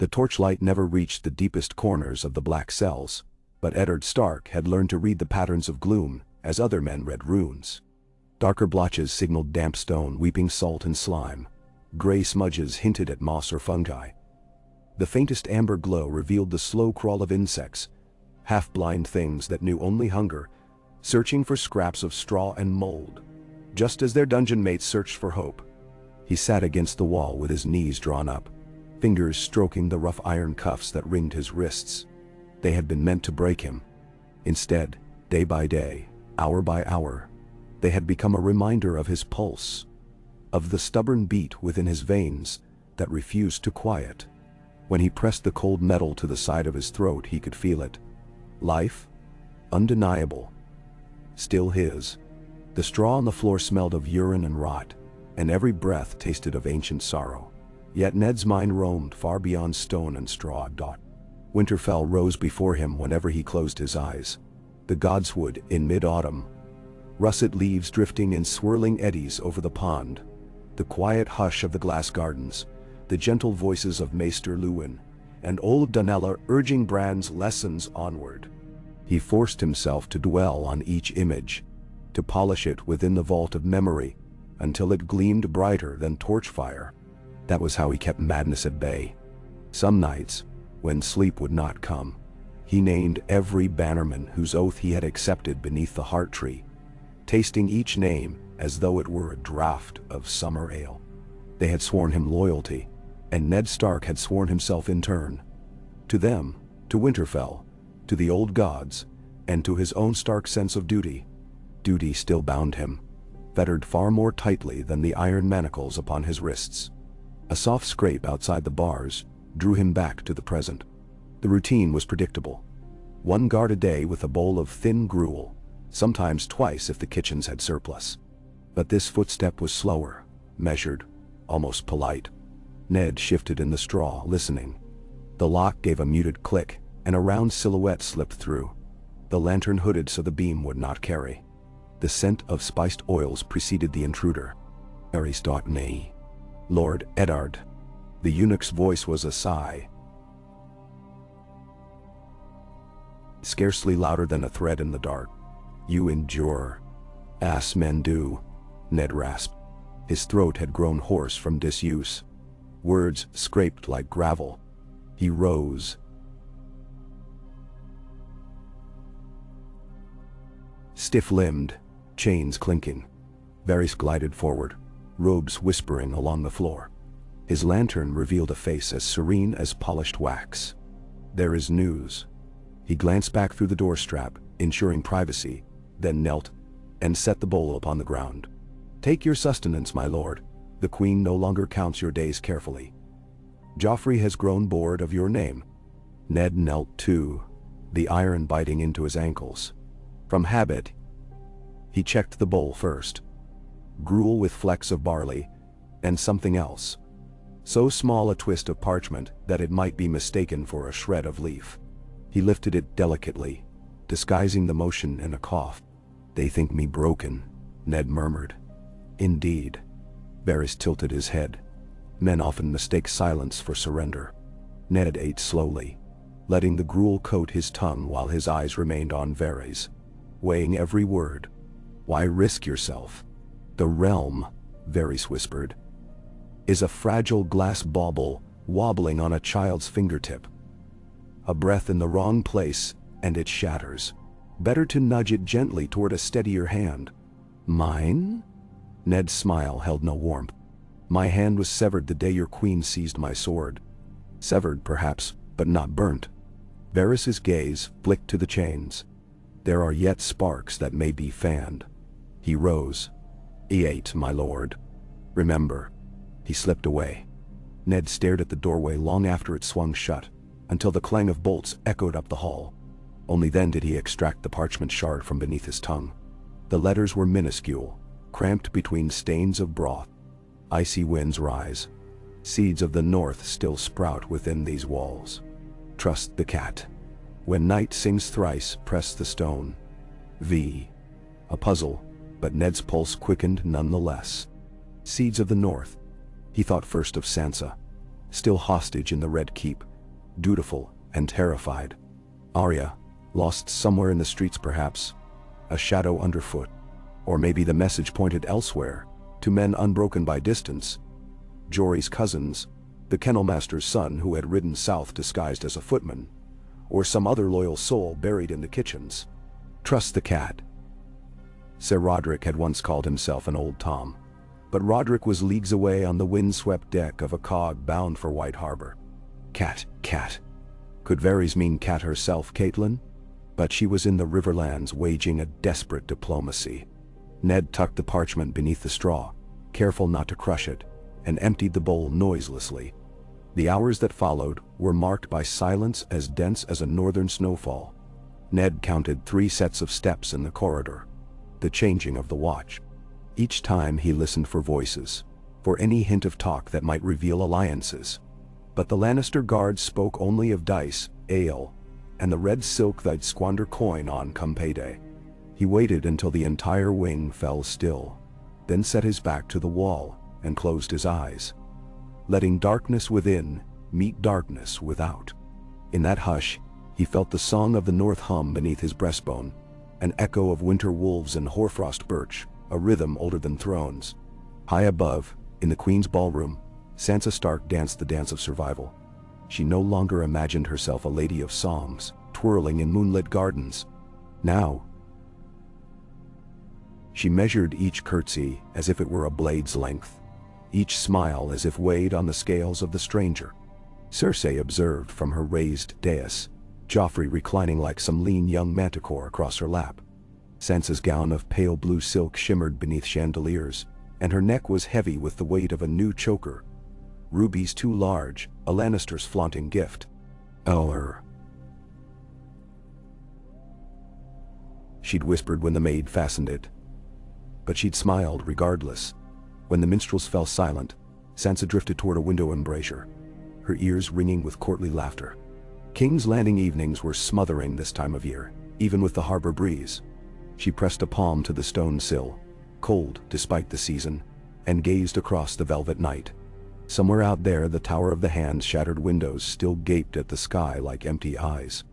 The torchlight never reached the deepest corners of the black cells, but Eddard Stark had learned to read the patterns of gloom as other men read runes. Darker blotches signaled damp stone, weeping salt and slime. Gray smudges hinted at moss or fungi. The faintest amber glow revealed the slow crawl of insects, half-blind things that knew only hunger, searching for scraps of straw and mold, just as their dungeon mates searched for hope. He sat against the wall with his knees drawn up, fingers stroking the rough iron cuffs that ringed his wrists. They had been meant to break him. Instead, day by day, hour by hour, they had become a reminder of his pulse, of the stubborn beat within his veins that refused to quiet. When he pressed the cold metal to the side of his throat, he could feel it. Life? Undeniable. Still his. The straw on the floor smelled of urine and rot, and every breath tasted of ancient sorrow. Yet Ned's mind roamed far beyond stone and straw. Winterfell rose before him whenever he closed his eyes. The godswood in mid-autumn, russet leaves drifting in swirling eddies over the pond, the quiet hush of the glass gardens, the gentle voices of Maester Luwin, and old Donella urging Bran's lessons onward. He forced himself to dwell on each image, to polish it within the vault of memory until it gleamed brighter than torchfire. That was how he kept madness at bay. Some nights, when sleep would not come, he named every bannerman whose oath he had accepted beneath the heart tree, tasting each name as though it were a draught of summer ale. They had sworn him loyalty, and Ned Stark had sworn himself in turn. To them, to Winterfell, to the old gods, and to his own stark sense of duty. Duty still bound him, fettered far more tightly than the iron manacles upon his wrists. A soft scrape outside the bars drew him back to the present. The routine was predictable. One guard a day with a bowl of thin gruel, sometimes twice if the kitchens had surplus. But this footstep was slower, measured, almost polite. Ned shifted in the straw, listening. The lock gave a muted click, and a round silhouette slipped through. The lantern hooded so the beam would not carry. The scent of spiced oils preceded the intruder. "Aristotne. Lord Eddard." The eunuch's voice was a sigh, scarcely louder than a thread in the dark. "You endure." "As men do," Ned rasped. His throat had grown hoarse from disuse. Words scraped like gravel. He rose. Stiff-limbed, chains clinking. Varys glided forward, robes whispering along the floor. His lantern revealed a face as serene as polished wax. "There is news." He glanced back through the door strap, ensuring privacy, then knelt and set the bowl upon the ground. "Take your sustenance, my lord. The queen no longer counts your days carefully. Joffrey has grown bored of your name." Ned knelt too, the iron biting into his ankles. From habit, he checked the bowl first. Gruel with flecks of barley, and something else. So small a twist of parchment that it might be mistaken for a shred of leaf. He lifted it delicately, disguising the motion in a cough. "They think me broken," Ned murmured. "Indeed." Varys tilted his head. Men often mistake silence for surrender. Ned ate slowly, letting the gruel coat his tongue while his eyes remained on Varys, weighing every word. "Why risk yourself? The realm," Varys whispered, "is a fragile glass bauble wobbling on a child's fingertip. A breath in the wrong place, and it shatters. Better to nudge it gently toward a steadier hand." "Mine?" Ned's smile held no warmth. "My hand was severed the day your queen seized my sword." "Severed, perhaps, but not burnt." Varys's gaze flicked to the chains. "There are yet sparks that may be fanned." He rose. "E8, my lord. Remember." He slipped away. Ned stared at the doorway long after it swung shut, until the clang of bolts echoed up the hall. Only then did he extract the parchment shard from beneath his tongue. The letters were minuscule, cramped between stains of broth. "Icy winds rise. Seeds of the north still sprout within these walls. Trust the cat. When night sings thrice, press the stone." A puzzle, but Ned's pulse quickened nonetheless. Seeds of the north. He thought first of Sansa, still hostage in the Red Keep, dutiful and terrified. Arya, lost somewhere in the streets perhaps, a shadow underfoot. Or maybe the message pointed elsewhere, to men unbroken by distance. Jory's cousins, the kennelmaster's son who had ridden south disguised as a footman, or some other loyal soul buried in the kitchens. Trust the cat. Sir Roderick had once called himself an old Tom, but Roderick was leagues away on the wind-swept deck of a cog bound for White Harbor. Cat, cat. Could Varys mean Cat herself, Catelyn? But she was in the Riverlands waging a desperate diplomacy. Ned tucked the parchment beneath the straw, careful not to crush it, and emptied the bowl noiselessly. The hours that followed were marked by silence as dense as a northern snowfall. Ned counted 3 sets of steps in the corridor, the changing of the watch. Each time he listened for voices, for any hint of talk that might reveal alliances. But the Lannister guards spoke only of dice, ale, and the red silk they'd squander coin on come payday. He waited until the entire wing fell still, then set his back to the wall and closed his eyes, letting darkness within meet darkness without. In that hush, he felt the song of the north hum beneath his breastbone, an echo of winter wolves and hoarfrost birch, a rhythm older than thrones. High above, in the Queen's ballroom, Sansa Stark danced the dance of survival. She no longer imagined herself a lady of songs, twirling in moonlit gardens. Now, she measured each curtsy as if it were a blade's length, each smile as if weighed on the scales of the stranger. Cersei observed from her raised dais, Joffrey reclining like some lean young manticore across her lap. Sansa's gown of pale blue silk shimmered beneath chandeliers, and her neck was heavy with the weight of a new choker. Rubies too large, a Lannister's flaunting gift. She'd whispered when the maid fastened it. But she'd smiled regardless. When the minstrels fell silent, Sansa drifted toward a window embrasure, her ears ringing with courtly laughter. King's Landing evenings were smothering this time of year, even with the harbor breeze. She pressed a palm to the stone sill, cold despite the season, and gazed across the velvet night. Somewhere out there, the Tower of the Hand's shattered windows still gaped at the sky like empty eyes.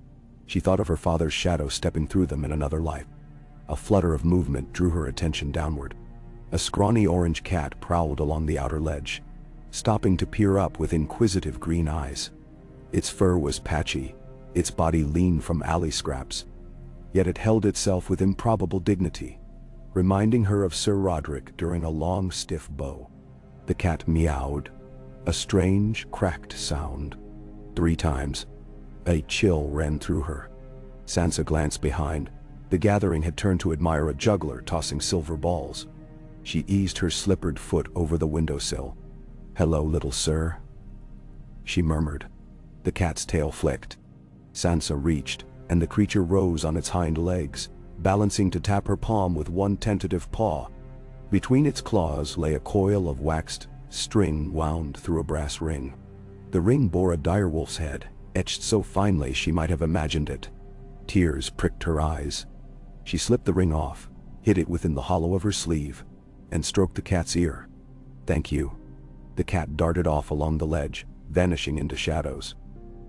She thought of her father's shadow stepping through them in another life. A flutter of movement drew her attention downward. A scrawny orange cat prowled along the outer ledge, stopping to peer up with inquisitive green eyes. Its fur was patchy, its body lean from alley scraps, yet it held itself with improbable dignity, reminding her of Sir Roderick during a long, stiff bow. The cat meowed, a strange, cracked sound. 3 times. A chill ran through her. Sansa glanced behind. The gathering had turned to admire a juggler tossing silver balls. She eased her slippered foot over the windowsill. "Hello, little sir," she murmured. The cat's tail flicked. Sansa reached, and the creature rose on its hind legs, balancing to tap her palm with one tentative paw. Between its claws lay a coil of waxed string wound through a brass ring. The ring bore a direwolf's head, etched so finely she might have imagined it. Tears pricked her eyes. She slipped the ring off, hid it within the hollow of her sleeve, and stroked the cat's ear. "Thank you." The cat darted off along the ledge, vanishing into shadows.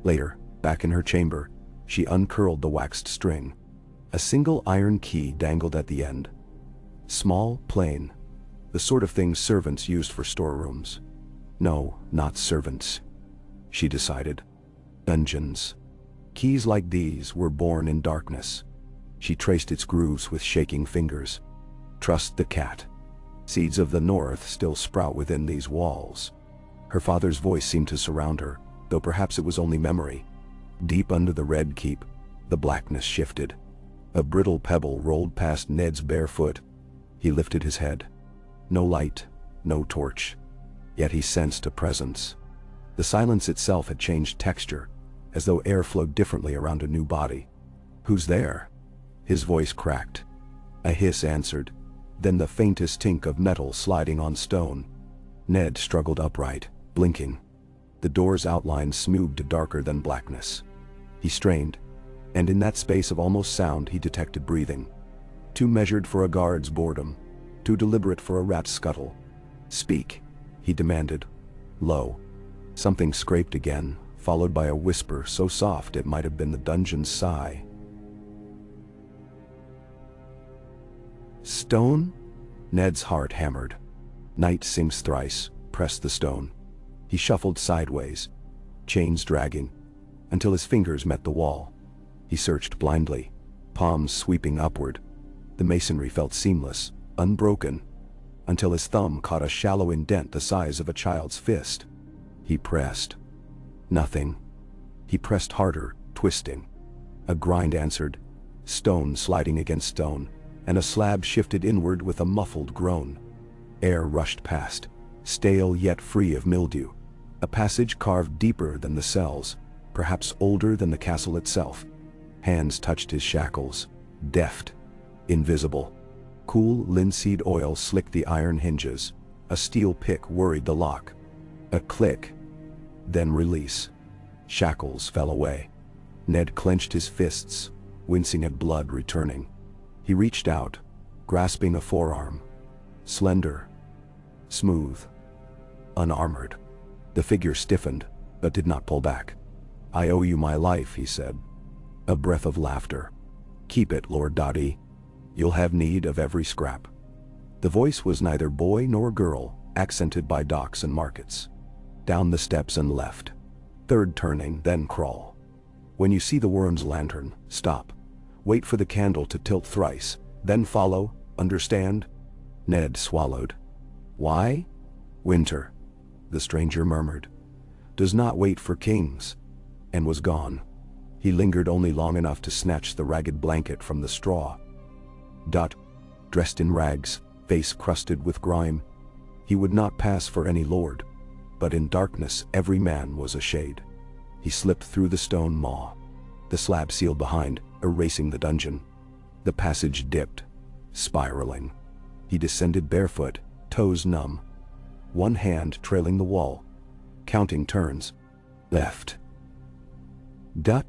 Later, back in her chamber, she uncurled the waxed string. A single iron key dangled at the end. Small, plain, the sort of thing servants used for storerooms. No, not servants, she decided. Dungeons. Keys like these were born in darkness. She traced its grooves with shaking fingers. Trust the cat. Seeds of the north still sprout within these walls. Her father's voice seemed to surround her, though perhaps it was only memory. Deep under the red keep, the blackness shifted. A brittle pebble rolled past Ned's bare foot. He lifted his head. No light, no torch. Yet he sensed a presence. The silence itself had changed texture, as though air flowed differently around a new body. "Who's there?" His voice cracked. A hiss answered, then the faintest tink of metal sliding on stone. Ned struggled upright, blinking. The door's outline smoothed darker than blackness. He strained, and in that space of almost sound he detected breathing. Too measured for a guard's boredom, too deliberate for a rat's scuttle. "Speak," he demanded, low. Something scraped again, followed by a whisper so soft it might have been the dungeon's sigh. Stone? Ned's heart hammered. Night sinks thrice, pressed the stone. He shuffled sideways, chains dragging, until his fingers met the wall. He searched blindly, palms sweeping upward. The masonry felt seamless, unbroken, until his thumb caught a shallow indent the size of a child's fist. He pressed. Nothing. He pressed harder, twisting. A grind answered, stone sliding against stone, and a slab shifted inward with a muffled groan. Air rushed past, stale yet free of mildew. A passage carved deeper than the cells, perhaps older than the castle itself. Hands touched his shackles, deft, invisible. Cool linseed oil slicked the iron hinges. A steel pick worried the lock. A click, then release. Shackles fell away. Ned clenched his fists, wincing at blood returning. He reached out, grasping a forearm. Slender, smooth, unarmored. The figure stiffened, but did not pull back. "I owe you my life," he said. A breath of laughter. "Keep it, Lord Dottie. You'll have need of every scrap." The voice was neither boy nor girl, accented by docks and markets. Down the steps and left. Third turning, then crawl. When you see the worm's lantern, stop. Wait for the candle to tilt thrice, then follow, understand? Ned swallowed. "Why?" "Winter," the stranger murmured, "does not wait for kings," and was gone. He lingered only long enough to snatch the ragged blanket from the straw. Dot, dressed in rags, face crusted with grime. He would not pass for any lord, but in darkness every man was a shade. He slipped through the stone maw. The slab sealed behind, erasing the dungeon. The passage dipped, spiraling. He descended barefoot, toes numb. One hand trailing the wall, counting turns. Left. Dot.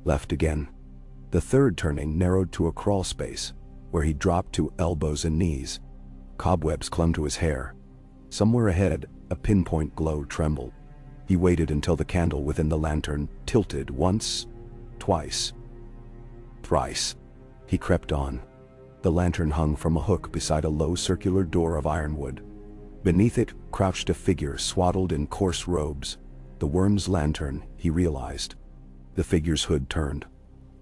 Left again. The third turning narrowed to a crawl space, where he dropped to elbows and knees. Cobwebs clung to his hair. Somewhere ahead, a pinpoint glow trembled. He waited until the candle within the lantern tilted once, twice, thrice. He crept on. The lantern hung from a hook beside a low circular door of ironwood. Beneath it crouched a figure swaddled in coarse robes. The worm's lantern, he realized. The figure's hood turned.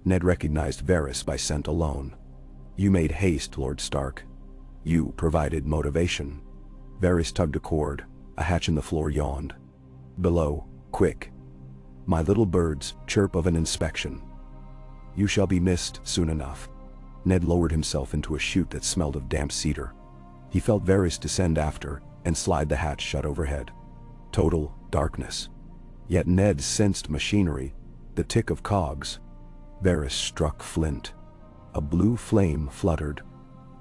Ned recognized Varys by scent alone. "You made haste, Lord Stark. You provided motivation." Varys tugged a cord. A hatch in the floor yawned. Below, quick. "My little birds, chirp of an inspection. You shall be missed soon enough." Ned lowered himself into a chute that smelled of damp cedar. He felt Varys descend after and slide the hatch shut overhead. Total darkness. Yet Ned sensed machinery, the tick of cogs. Varys struck flint. A blue flame fluttered,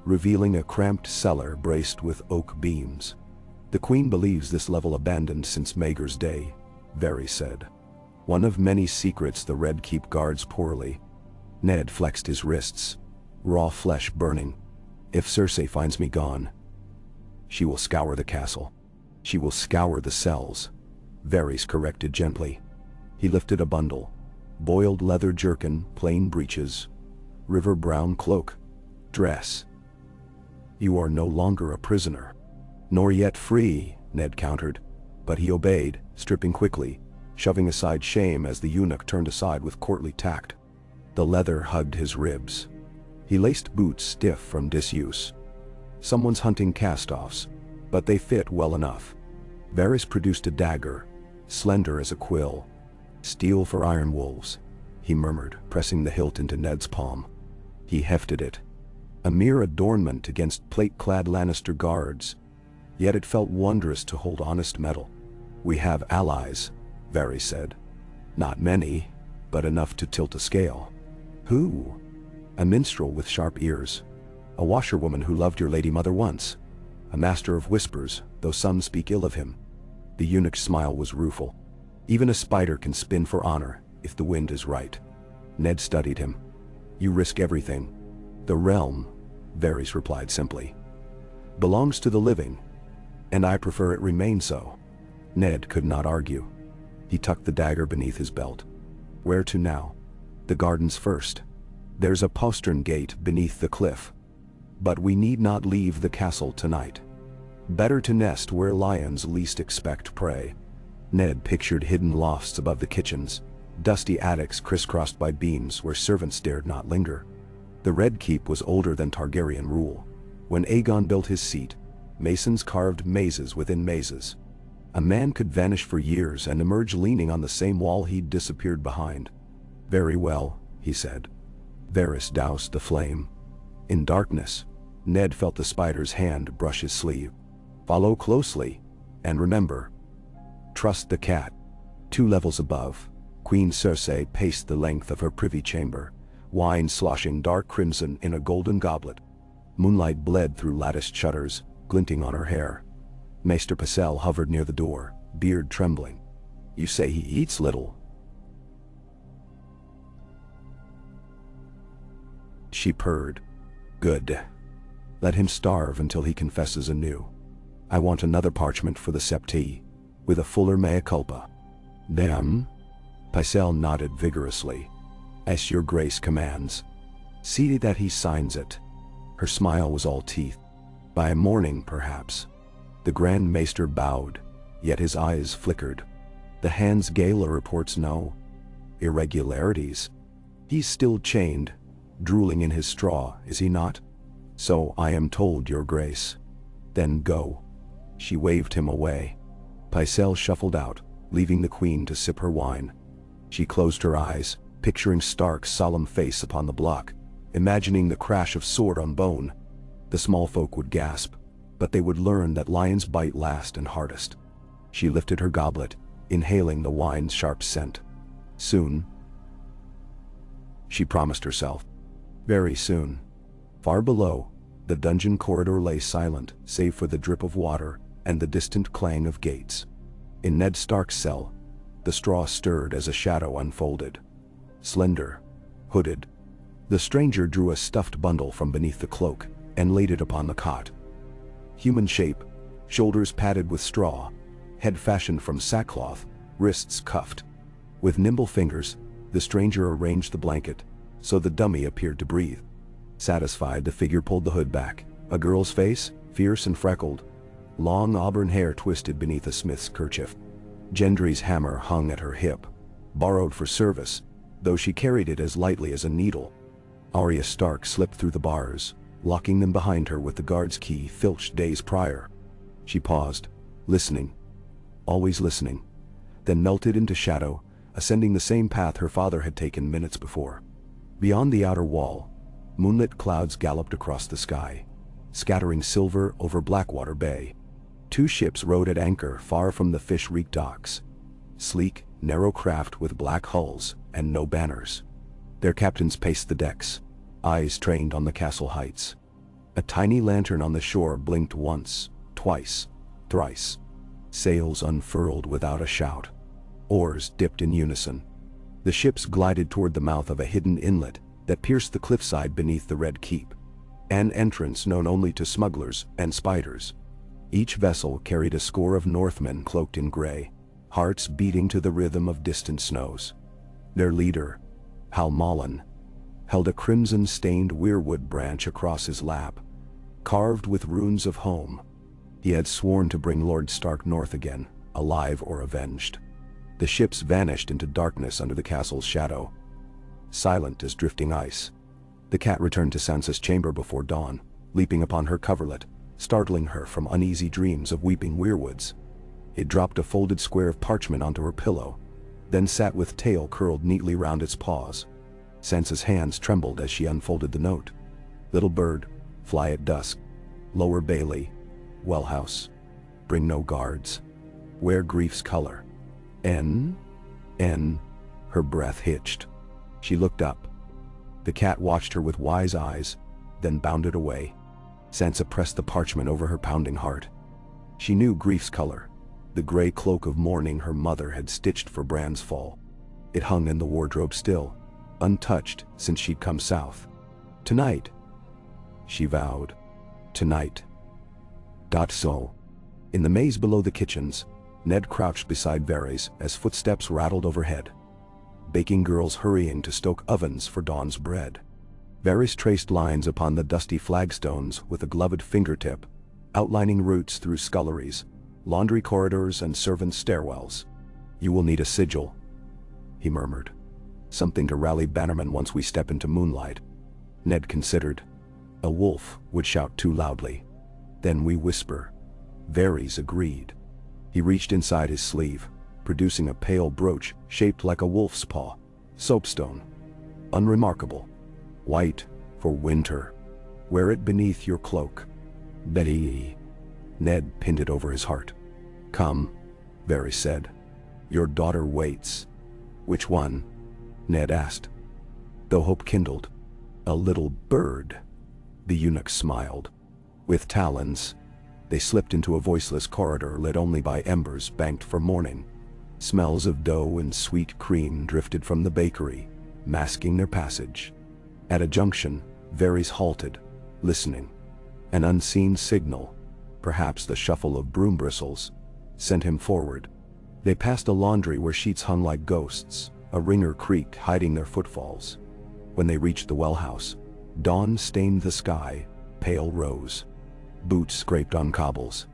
revealing a cramped cellar braced with oak beams. "The Queen believes this level abandoned since Maegor's day," Varys said. "One of many secrets the Red keep guards poorly." Ned flexed his wrists, raw flesh burning. "If Cersei finds me gone, she will scour the castle. She will scour the cells," Varys corrected gently. He lifted a bundle. Boiled leather jerkin, plain breeches, river brown cloak, dress. "You are no longer a prisoner." "Nor yet free," Ned countered. But he obeyed, stripping quickly, shoving aside shame as the eunuch turned aside with courtly tact. The leather hugged his ribs. He laced boots stiff from disuse. Someone's hunting cast-offs, but they fit well enough. Varys produced a dagger, slender as a quill. "Steel for iron wolves," he murmured, pressing the hilt into Ned's palm. He hefted it. A mere adornment against plate-clad Lannister guards. Yet it felt wondrous to hold honest metal. "We have allies," Varys said. "Not many, but enough to tilt a scale." "Who?" "A minstrel with sharp ears. A washerwoman who loved your lady mother once. A master of whispers, though some speak ill of him." The eunuch's smile was rueful. "Even a spider can spin for honor, if the wind is right." Ned studied him. "You risk everything." "The realm," Varys replied simply, "belongs to the living, and I prefer it remain so." Ned could not argue. He tucked the dagger beneath his belt. Where to now? The gardens first. There's a postern gate beneath the cliff. But we need not leave the castle tonight. Better to nest where lions least expect prey. Ned pictured hidden lofts above the kitchens, dusty attics crisscrossed by beams where servants dared not linger. The Red Keep was older than Targaryen rule. When Aegon built his seat, masons carved mazes within mazes. A man could vanish for years and emerge leaning on the same wall he'd disappeared behind. Very well, he said. Varys doused the flame. In darkness, Ned felt the spider's hand brush his sleeve. Follow closely, and remember, trust the cat. 2 levels above, Queen Cersei paced the length of her privy chamber, wine sloshing dark crimson in a golden goblet. Moonlight bled through latticed shutters, glinting on her hair. Maester Pycelle hovered near the door, beard trembling. You say he eats little? She purred. Good. Let him starve until he confesses anew. I want another parchment for the septii, with a fuller mea culpa. Them? Pycelle nodded vigorously. As your grace commands. See that he signs it. Her smile was all teeth. By morning, perhaps. The Grand Maester bowed, yet his eyes flickered. The Hans Gala reports no irregularities. He's still chained, drooling in his straw, is he not? So I am told, your grace. Then go. She waved him away. Pycelle shuffled out, leaving the queen to sip her wine. She closed her eyes, picturing Stark's solemn face upon the block, imagining the crash of sword on bone. The small folk would gasp, but they would learn that lions bite last and hardest. She lifted her goblet, inhaling the wine's sharp scent. Soon, she promised herself. Very soon. Far below, the dungeon corridor lay silent, save for the drip of water and the distant clang of gates. In Ned Stark's cell, the straw stirred as a shadow unfolded. Slender, hooded, the stranger drew a stuffed bundle from beneath the cloak and laid it upon the cot. Human shape, shoulders padded with straw, head fashioned from sackcloth, wrists cuffed. With nimble fingers, the stranger arranged the blanket, so the dummy appeared to breathe. Satisfied, the figure pulled the hood back. A girl's face, fierce and freckled. Long auburn hair twisted beneath a smith's kerchief. Gendry's hammer hung at her hip, borrowed for service, though she carried it as lightly as a needle. Arya Stark slipped through the bars, locking them behind her with the guard's key filched days prior. She paused, listening, always listening, then melted into shadow, ascending the same path her father had taken minutes before. Beyond the outer wall, moonlit clouds galloped across the sky, scattering silver over Blackwater Bay. 2 ships rode at anchor far from the fish-reeked docks. Sleek, narrow craft with black hulls and no banners. Their captains paced the decks, eyes trained on the castle heights. A tiny lantern on the shore blinked once, twice, thrice. Sails unfurled without a shout. Oars dipped in unison. The ships glided toward the mouth of a hidden inlet that pierced the cliffside beneath the Red Keep, an entrance known only to smugglers and spiders. Each vessel carried a score of Northmen cloaked in gray, hearts beating to the rhythm of distant snows. Their leader, Hal Mullen, held a crimson-stained weirwood branch across his lap, carved with runes of home. He had sworn to bring Lord Stark north again, alive or avenged. The ships vanished into darkness under the castle's shadow, silent as drifting ice. The cat returned to Sansa's chamber before dawn, leaping upon her coverlet, startling her from uneasy dreams of weeping weirwoods. It dropped a folded square of parchment onto her pillow, then sat with tail curled neatly round its paws. Sansa's hands trembled as she unfolded the note. Little bird, fly at dusk. Lower Bailey, Wellhouse. Bring no guards. Wear grief's color. N. Her breath hitched. She looked up. The cat watched her with wise eyes, then bounded away. Sansa pressed the parchment over her pounding heart. She knew grief's color, the gray cloak of mourning her mother had stitched for Bran's fall. It hung in the wardrobe still, untouched since she'd come south. Tonight, she vowed. Tonight. So, in the maze below the kitchens, Ned crouched beside Varys as footsteps rattled overhead. Baking girls hurrying to stoke ovens for Dawn's bread. Varys traced lines upon the dusty flagstones with a gloved fingertip, outlining routes through sculleries, laundry corridors and servants' stairwells. "You will need a sigil," he murmured. "Something to rally bannermen once we step into moonlight." Ned considered. A wolf would shout too loudly. Then we whisper. Varys agreed. He reached inside his sleeve, producing a pale brooch shaped like a wolf's paw. Soapstone. Unremarkable. White for winter. Wear it beneath your cloak. Betty. Ned pinned it over his heart. "Come," Varys said. "Your daughter waits." "Which one?" Ned asked. The hope kindled. "A little bird." The eunuch smiled. "With talons." They slipped into a voiceless corridor lit only by embers banked for morning. Smells of dough and sweet cream drifted from the bakery, masking their passage. At a junction, Varys halted, listening. An unseen signal, perhaps the shuffle of broom bristles, sent him forward. They passed a laundry where sheets hung like ghosts, a wringer creaked hiding their footfalls. When they reached the well house, dawn stained the sky, pale rose. Boots scraped on cobbles.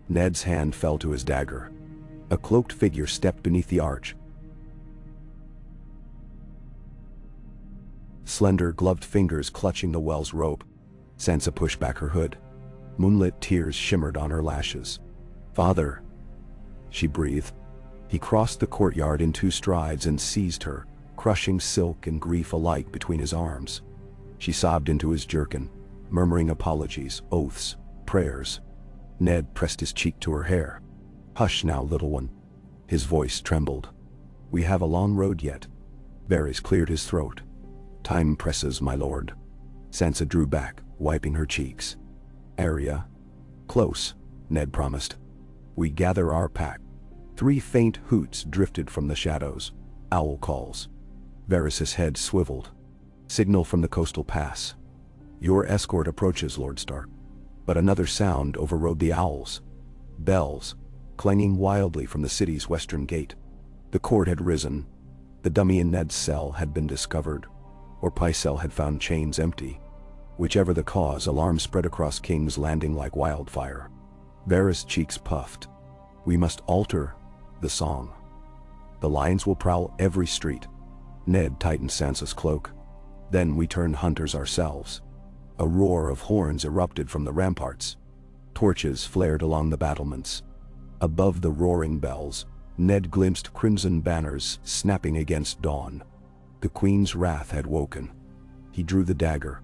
Ned's hand fell to his dagger. A cloaked figure stepped beneath the arch. Slender, gloved fingers clutching the well's rope. Sansa pushed back her hood. Moonlit tears shimmered on her lashes. "Father," she breathed. He crossed the courtyard in 2 strides and seized her, crushing silk and grief alike between his arms. She sobbed into his jerkin, murmuring apologies, oaths, prayers. Ned pressed his cheek to her hair. "Hush now, little one." His voice trembled. "We have a long road yet." Varys cleared his throat. "Time presses, my lord." Sansa drew back, wiping her cheeks. "Arya." "Close," Ned promised. "We gather our pack." 3 faint hoots drifted from the shadows. Owl calls. Varys' head swiveled. "Signal from the coastal pass." "Your escort approaches, Lord Stark." But another sound overrode the owls. Bells, clanging wildly from the city's western gate. The court had risen. The dummy in Ned's cell had been discovered, or Pycelle had found chains empty. Whichever the cause, alarm spread across King's Landing like wildfire. Varys' cheeks puffed. "We must alter the song. The lions will prowl every street." Ned tightened Sansa's cloak. "Then we turn hunters ourselves." A roar of horns erupted from the ramparts. Torches flared along the battlements. Above the roaring bells, Ned glimpsed crimson banners snapping against dawn. The queen's wrath had woken. He drew the dagger.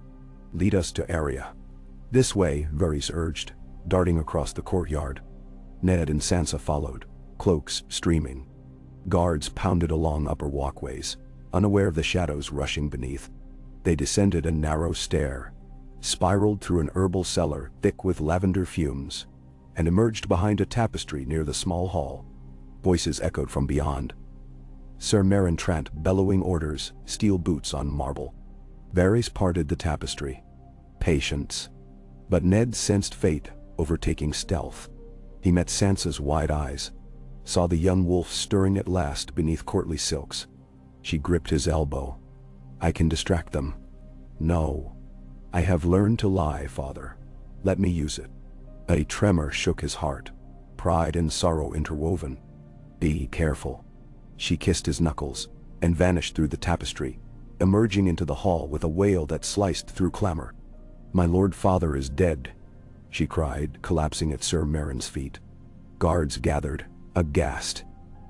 "Lead us to Arya." "This way," Varys urged, darting across the courtyard. Ned and Sansa followed, cloaks streaming. Guards pounded along upper walkways, unaware of the shadows rushing beneath. They descended a narrow stair, spiraled through an herbal cellar thick with lavender fumes, and emerged behind a tapestry near the small hall. Voices echoed from beyond. Sir Meryn Trant bellowing orders, steel boots on marble. Varys parted the tapestry. Patience. But Ned sensed fate overtaking stealth. He met Sansa's wide eyes, saw the young wolf stirring at last beneath courtly silks. She gripped his elbow. "I can distract them." "No. I have learned to lie, father. Let me use it." A tremor shook his heart, pride and sorrow interwoven. "Be careful." She kissed his knuckles, and vanished through the tapestry, emerging into the hall with a wail that sliced through clamor. "My lord father is dead," she cried, collapsing at Sir Meryn's feet. Guards gathered, aghast,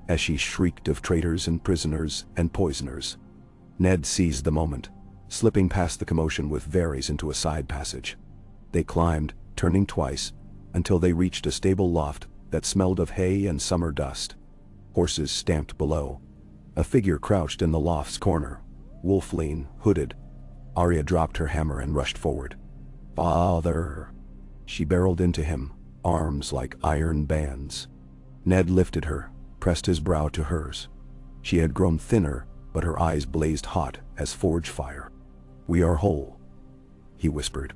as she shrieked of traitors and prisoners and poisoners. Ned seized the moment, slipping past the commotion with Varys into a side passage. They climbed, turning twice, until they reached a stable loft that smelled of hay and summer dust. Horses stamped below. A figure crouched in the loft's corner, wolf-lean, hooded. Arya dropped her hammer and rushed forward. "Father!" She barreled into him, arms like iron bands. Ned lifted her, pressed his brow to hers. She had grown thinner, but her eyes blazed hot as forge fire. "We are whole," he whispered.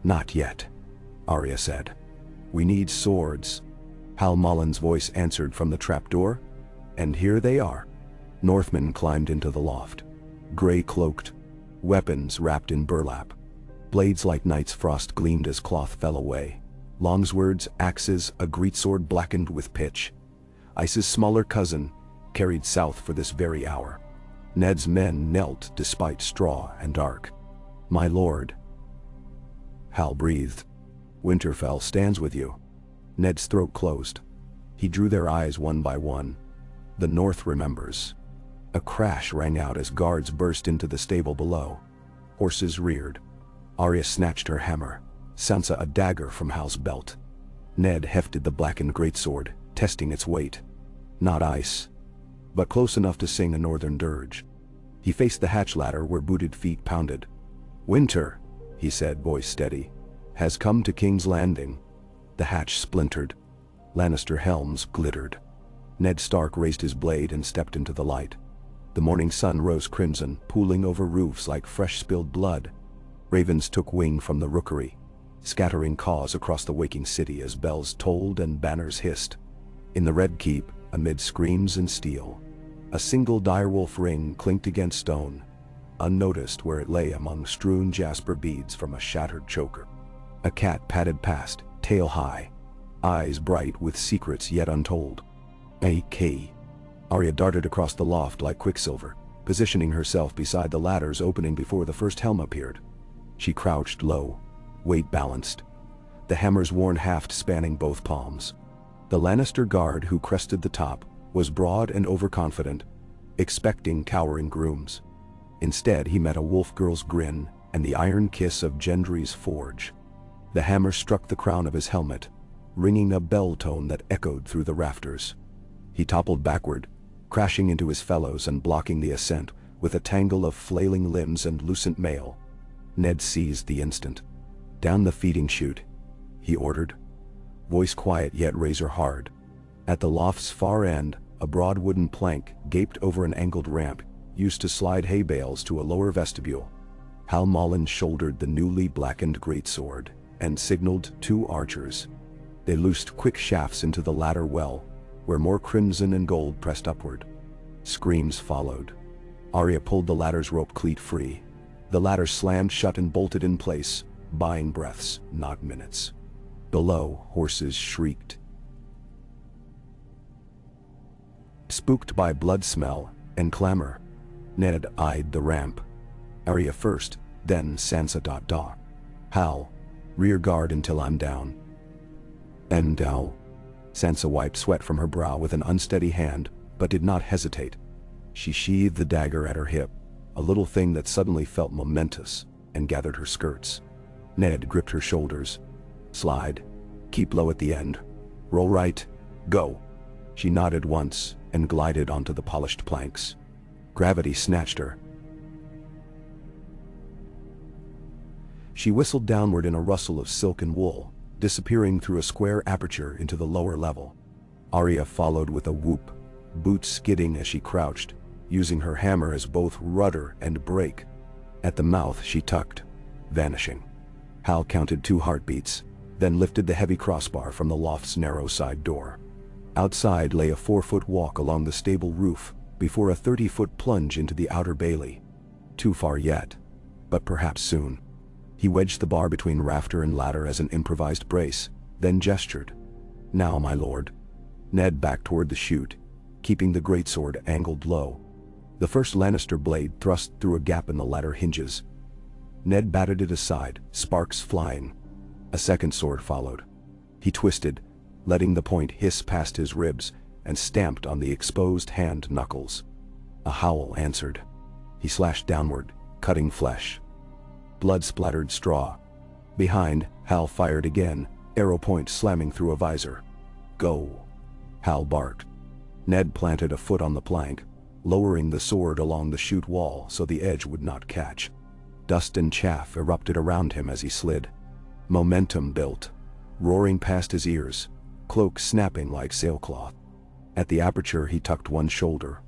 "Not yet," Arya said. "We need swords." Hal Mullen's voice answered from the trapdoor. And here they are. Northmen climbed into the loft. Gray-cloaked, weapons wrapped in burlap. Blades like night's frost gleamed as cloth fell away. Longswords, axes, a greatsword blackened with pitch. Ice's smaller cousin, carried south for this very hour. Ned's men knelt despite straw and dark. "My lord." Hal breathed. "Winterfell stands with you." Ned's throat closed. He drew their eyes one by one. "The North remembers." A crash rang out as guards burst into the stable below. Horses reared. Arya snatched her hammer, Sansa a dagger from Hal's belt. Ned hefted the blackened greatsword, testing its weight. Not ice, but close enough to sing a northern dirge. He faced the hatch ladder where booted feet pounded. "Winter," he said, voice steady, "has come to King's Landing." The hatch splintered. Lannister helms glittered. Ned Stark raised his blade and stepped into the light. The morning sun rose crimson, pooling over roofs like fresh spilled blood. Ravens took wing from the rookery, scattering caws across the waking city as bells tolled and banners hissed. In the Red Keep, amid screams and steel, a single direwolf ring clinked against stone, unnoticed where it lay among strewn jasper beads from a shattered choker. A cat padded past, tail high, eyes bright with secrets yet untold. A.K. Arya darted across the loft like quicksilver, positioning herself beside the ladder's opening before the first helm appeared. She crouched low, weight balanced, the hammer's worn haft spanning both palms. The Lannister guard who crested the top was broad and overconfident, expecting cowering grooms. Instead, he met a wolf girl's grin and the iron kiss of Gendry's forge. The hammer struck the crown of his helmet, ringing a bell tone that echoed through the rafters. He toppled backward, crashing into his fellows and blocking the ascent with a tangle of flailing limbs and lucent mail. Ned seized the instant. "Down the feeding chute," he ordered, voice quiet yet razor hard. At the loft's far end, a broad wooden plank gaped over an angled ramp used to slide hay bales to a lower vestibule. Hal Mullen shouldered the newly blackened greatsword and signaled 2 archers. They loosed quick shafts into the ladder well, where more crimson and gold pressed upward. Screams followed. Arya pulled the ladder's rope cleat free. The ladder slammed shut and bolted in place, buying breaths, not minutes. Below, horses shrieked. Spooked by blood smell and clamor, Ned eyed the ramp. Arya first, then Sansa. "Hal, rear guard until I'm down." "And now." Sansa wiped sweat from her brow with an unsteady hand, but did not hesitate. She sheathed the dagger at her hip, a little thing that suddenly felt momentous, and gathered her skirts. Ned gripped her shoulders. "Slide. Keep low at the end. Roll right. Go." She nodded once and glided onto the polished planks. Gravity snatched her. She whistled downward in a rustle of silk and wool, disappearing through a square aperture into the lower level. Arya followed with a whoop, boots skidding as she crouched, using her hammer as both rudder and brake. At the mouth she tucked, vanishing. Hal counted 2 heartbeats, then lifted the heavy crossbar from the loft's narrow side door. Outside lay a 4-foot walk along the stable roof, before a 30-foot plunge into the outer bailey. Too far yet, but perhaps soon. He wedged the bar between rafter and ladder as an improvised brace, then gestured. "Now, my lord." Ned backed toward the chute, keeping the greatsword angled low. The first Lannister blade thrust through a gap in the ladder hinges. Ned batted it aside, sparks flying. A second sword followed. He twisted, letting the point hiss past his ribs, and stamped on the exposed hand knuckles. A howl answered. He slashed downward, cutting flesh. Blood splattered straw. Behind, Hal fired again, arrow point slamming through a visor. "Go," Hal barked. Ned planted a foot on the plank, lowering the sword along the chute wall so the edge would not catch. Dust and chaff erupted around him as he slid. Momentum built, roaring past his ears, cloak snapping like sailcloth. At the aperture he tucked one shoulder,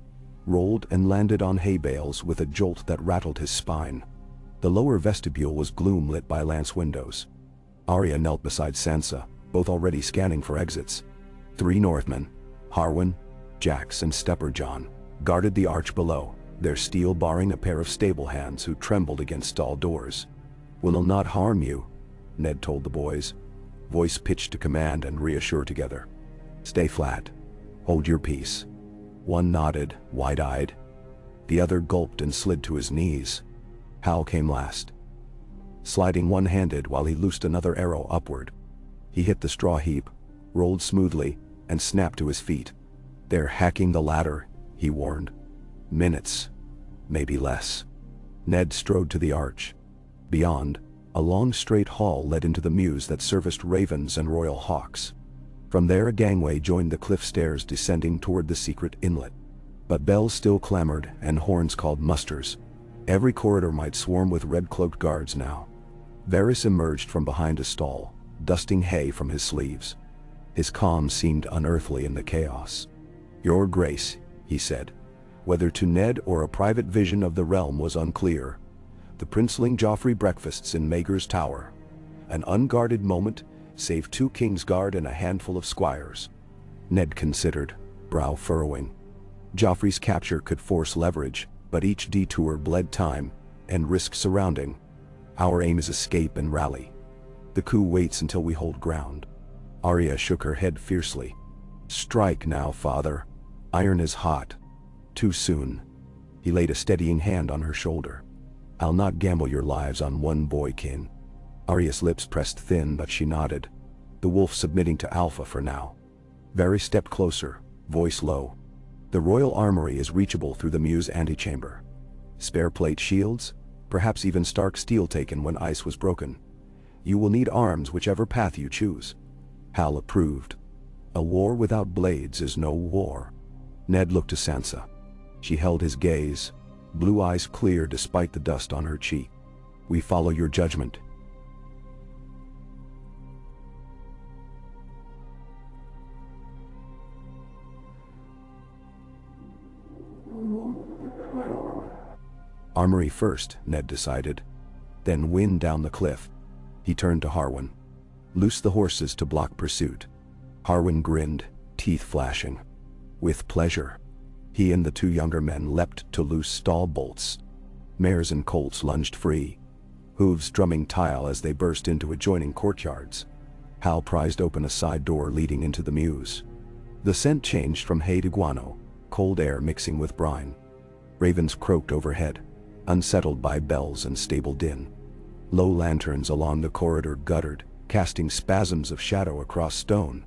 rolled and landed on hay bales with a jolt that rattled his spine. The lower vestibule was gloom lit by lance windows. Arya knelt beside Sansa, both already scanning for exits. 3 Northmen, Harwin, Jax and Stepper John, guarded the arch below, their steel barring a pair of stable hands who trembled against stall doors. "We'll not harm you," Ned told the boys, voice pitched to command and reassure together. "Stay flat. Hold your peace." One nodded, wide-eyed. The other gulped and slid to his knees. Hal came last, sliding one-handed while he loosed another arrow upward. He hit the straw heap, rolled smoothly, and snapped to his feet. "They're hacking the ladder," he warned. "Minutes, maybe less." Ned strode to the arch. Beyond, a long straight hall led into the mews that serviced ravens and royal hawks. From there a gangway joined the cliff stairs descending toward the secret inlet. But bells still clamored and horns called musters. Every corridor might swarm with red-cloaked guards now. Varys emerged from behind a stall, dusting hay from his sleeves. His calm seemed unearthly in the chaos. "Your Grace," he said, whether to Ned or a private vision of the realm was unclear. "The princeling Joffrey breakfasts in Maegor's Tower. An unguarded moment, save 2 Kingsguard and a handful of squires." Ned considered, brow furrowing. Joffrey's capture could force leverage, but each detour bled time and risk surrounding. Our aim is escape and rally. The coup waits until we hold ground. Arya shook her head fiercely. "Strike now, father. Iron is hot. Too soon." He laid a steadying hand on her shoulder. "I'll not gamble your lives on one boy kin." Arya's lips pressed thin, but she nodded, the wolf submitting to Alpha for now. Varys stepped closer, voice low. "The royal armory is reachable through the Mew's antechamber. Spare plate shields, perhaps even Stark steel taken when ice was broken. You will need arms whichever path you choose." Hal approved. "A war without blades is no war." Ned looked to Sansa. She held his gaze, blue eyes clear despite the dust on her cheek. "We follow your judgment." Armory first, Ned decided. Then wind down the cliff. He turned to Harwin. "Loose the horses to block pursuit." Harwin grinned, teeth flashing. With pleasure. He and the 2 younger men leapt to loose stall bolts. Mares and colts lunged free, hooves drumming tile as they burst into adjoining courtyards. Hal prized open a side door leading into the mews. The scent changed from hay to guano, cold air mixing with brine. Ravens croaked overhead, unsettled by bells and stable din. Low lanterns along the corridor guttered, casting spasms of shadow across stone.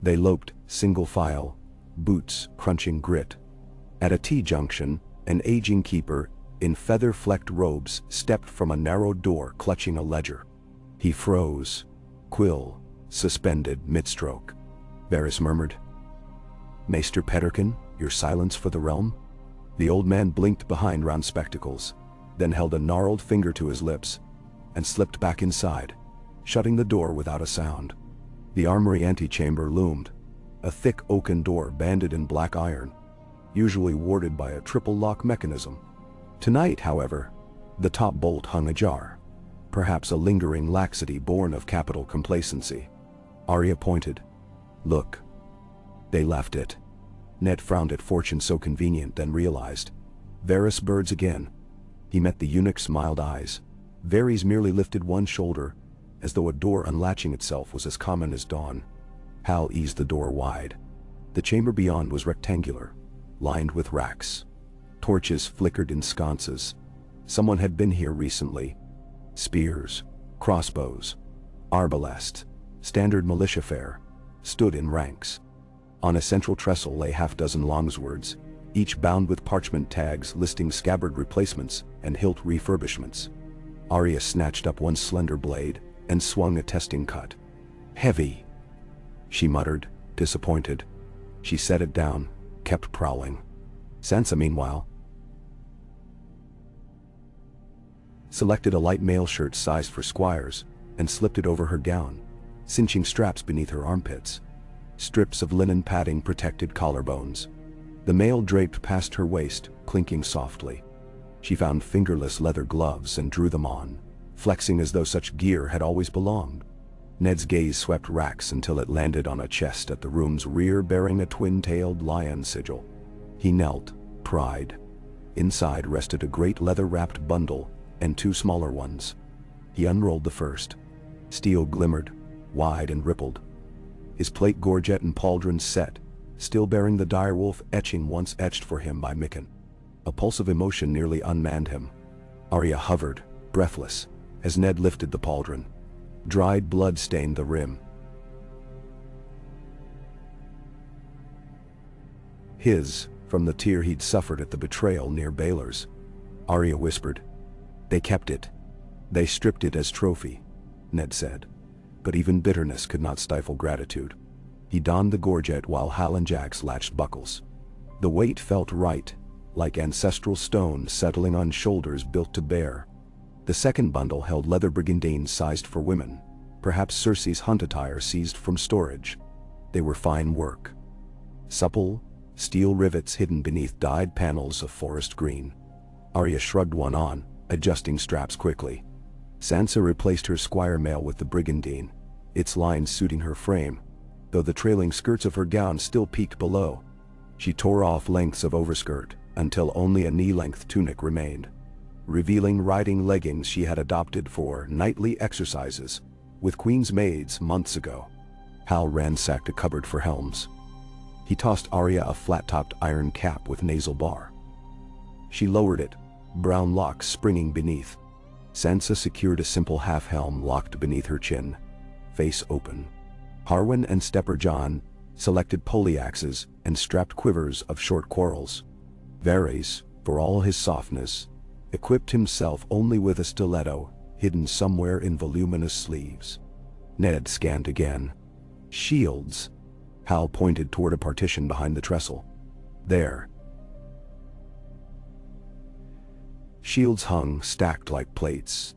They loped, single file, boots crunching grit. At a T-junction, an aging keeper, in feather-flecked robes, stepped from a narrow door clutching a ledger. He froze, quill suspended mid-stroke. Varys murmured, "Maester Peterkin, your silence for the realm?" The old man blinked behind round spectacles, then held a gnarled finger to his lips, and slipped back inside, shutting the door without a sound. The armory antechamber loomed, a thick oaken door banded in black iron, usually warded by a triple lock mechanism. Tonight, however, the top bolt hung ajar, perhaps a lingering laxity born of capital complacency. Arya pointed. "Look." They left it. Ned frowned at fortune so convenient, then realized. Varys birds again. He met the eunuch's mild eyes. Varys merely lifted one shoulder, as though a door unlatching itself was as common as dawn. Hal eased the door wide. The chamber beyond was rectangular, lined with racks. Torches flickered in sconces. Someone had been here recently. Spears, crossbows, arbalest, standard militia fare, stood in ranks. On a central trestle lay half-dozen longswords, each bound with parchment tags listing scabbard replacements and hilt refurbishments. Arya snatched up one slender blade and swung a testing cut. "Heavy," she muttered, disappointed. She set it down, kept prowling. Sansa, meanwhile, selected a light mail shirt sized for squires and slipped it over her gown, cinching straps beneath her armpits. Strips of linen padding protected collarbones. The mail draped past her waist, clinking softly. She found fingerless leather gloves and drew them on, flexing as though such gear had always belonged. Ned's gaze swept racks until it landed on a chest at the room's rear bearing a twin-tailed lion sigil. He knelt, pried. Inside rested a great leather-wrapped bundle and two smaller ones. He unrolled the first. Steel glimmered, wide and rippled. His plate gorget and pauldron set, still bearing the direwolf etching once etched for him by Mikan. A pulse of emotion nearly unmanned him. Arya hovered, breathless, as Ned lifted the pauldron. Dried blood stained the rim. His, from the tear he'd suffered at the betrayal near Baelor's. Arya whispered. They kept it. They stripped it as trophy, Ned said. But even bitterness could not stifle gratitude. He donned the gorget while Hal and Jax latched buckles. The weight felt right, like ancestral stone settling on shoulders built to bear. The second bundle held leather brigandines sized for women, perhaps Cersei's hunt attire seized from storage. They were fine work. Supple, steel rivets hidden beneath dyed panels of forest green. Arya shrugged one on, adjusting straps quickly. Sansa replaced her squire mail with the brigandine, its lines suiting her frame, though the trailing skirts of her gown still peeked below. She tore off lengths of overskirt, until only a knee-length tunic remained, revealing riding leggings she had adopted for nightly exercises with Queen's maids months ago. Hal ransacked a cupboard for helms. He tossed Arya a flat-topped iron cap with nasal bar. She lowered it, brown locks springing beneath. Sansa secured a simple half-helm locked beneath her chin, face open. Harwin and Stepper John selected poleaxes and strapped quivers of short quarrels. Varys, for all his softness, equipped himself only with a stiletto hidden somewhere in voluminous sleeves. Ned scanned again. Shields. Hal pointed toward a partition behind the trestle. There. Shields hung stacked like plates.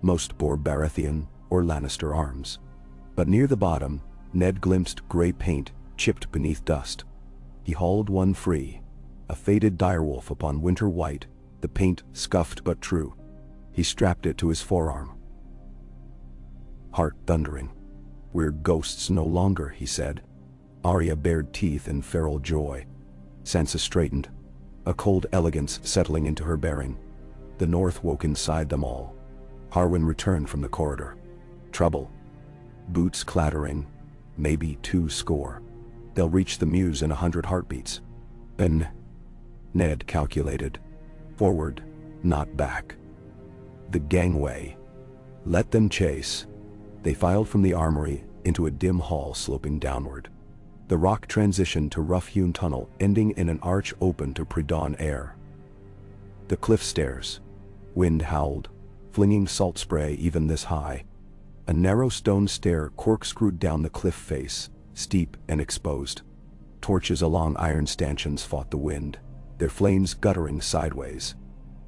Most bore Baratheon or Lannister arms. But near the bottom, Ned glimpsed gray paint chipped beneath dust. He hauled one free, a faded direwolf upon winter white, the paint scuffed but true. He strapped it to his forearm. Heart thundering. We're ghosts no longer, he said. Arya bared teeth in feral joy. Sansa straightened, a cold elegance settling into her bearing. The north woke inside them all. Harwin returned from the corridor. Trouble. Boots clattering, maybe 2 score. They'll reach the Mews in 100 heartbeats. Then, Ned calculated. Forward, not back. The gangway. Let them chase. They filed from the armory into a dim hall sloping downward. The rock transitioned to rough-hewn tunnel ending in an arch open to pre-dawn air. The cliff stairs. Wind howled, flinging salt spray even this high. A narrow stone stair corkscrewed down the cliff face, steep and exposed. Torches along iron stanchions fought the wind, their flames guttering sideways.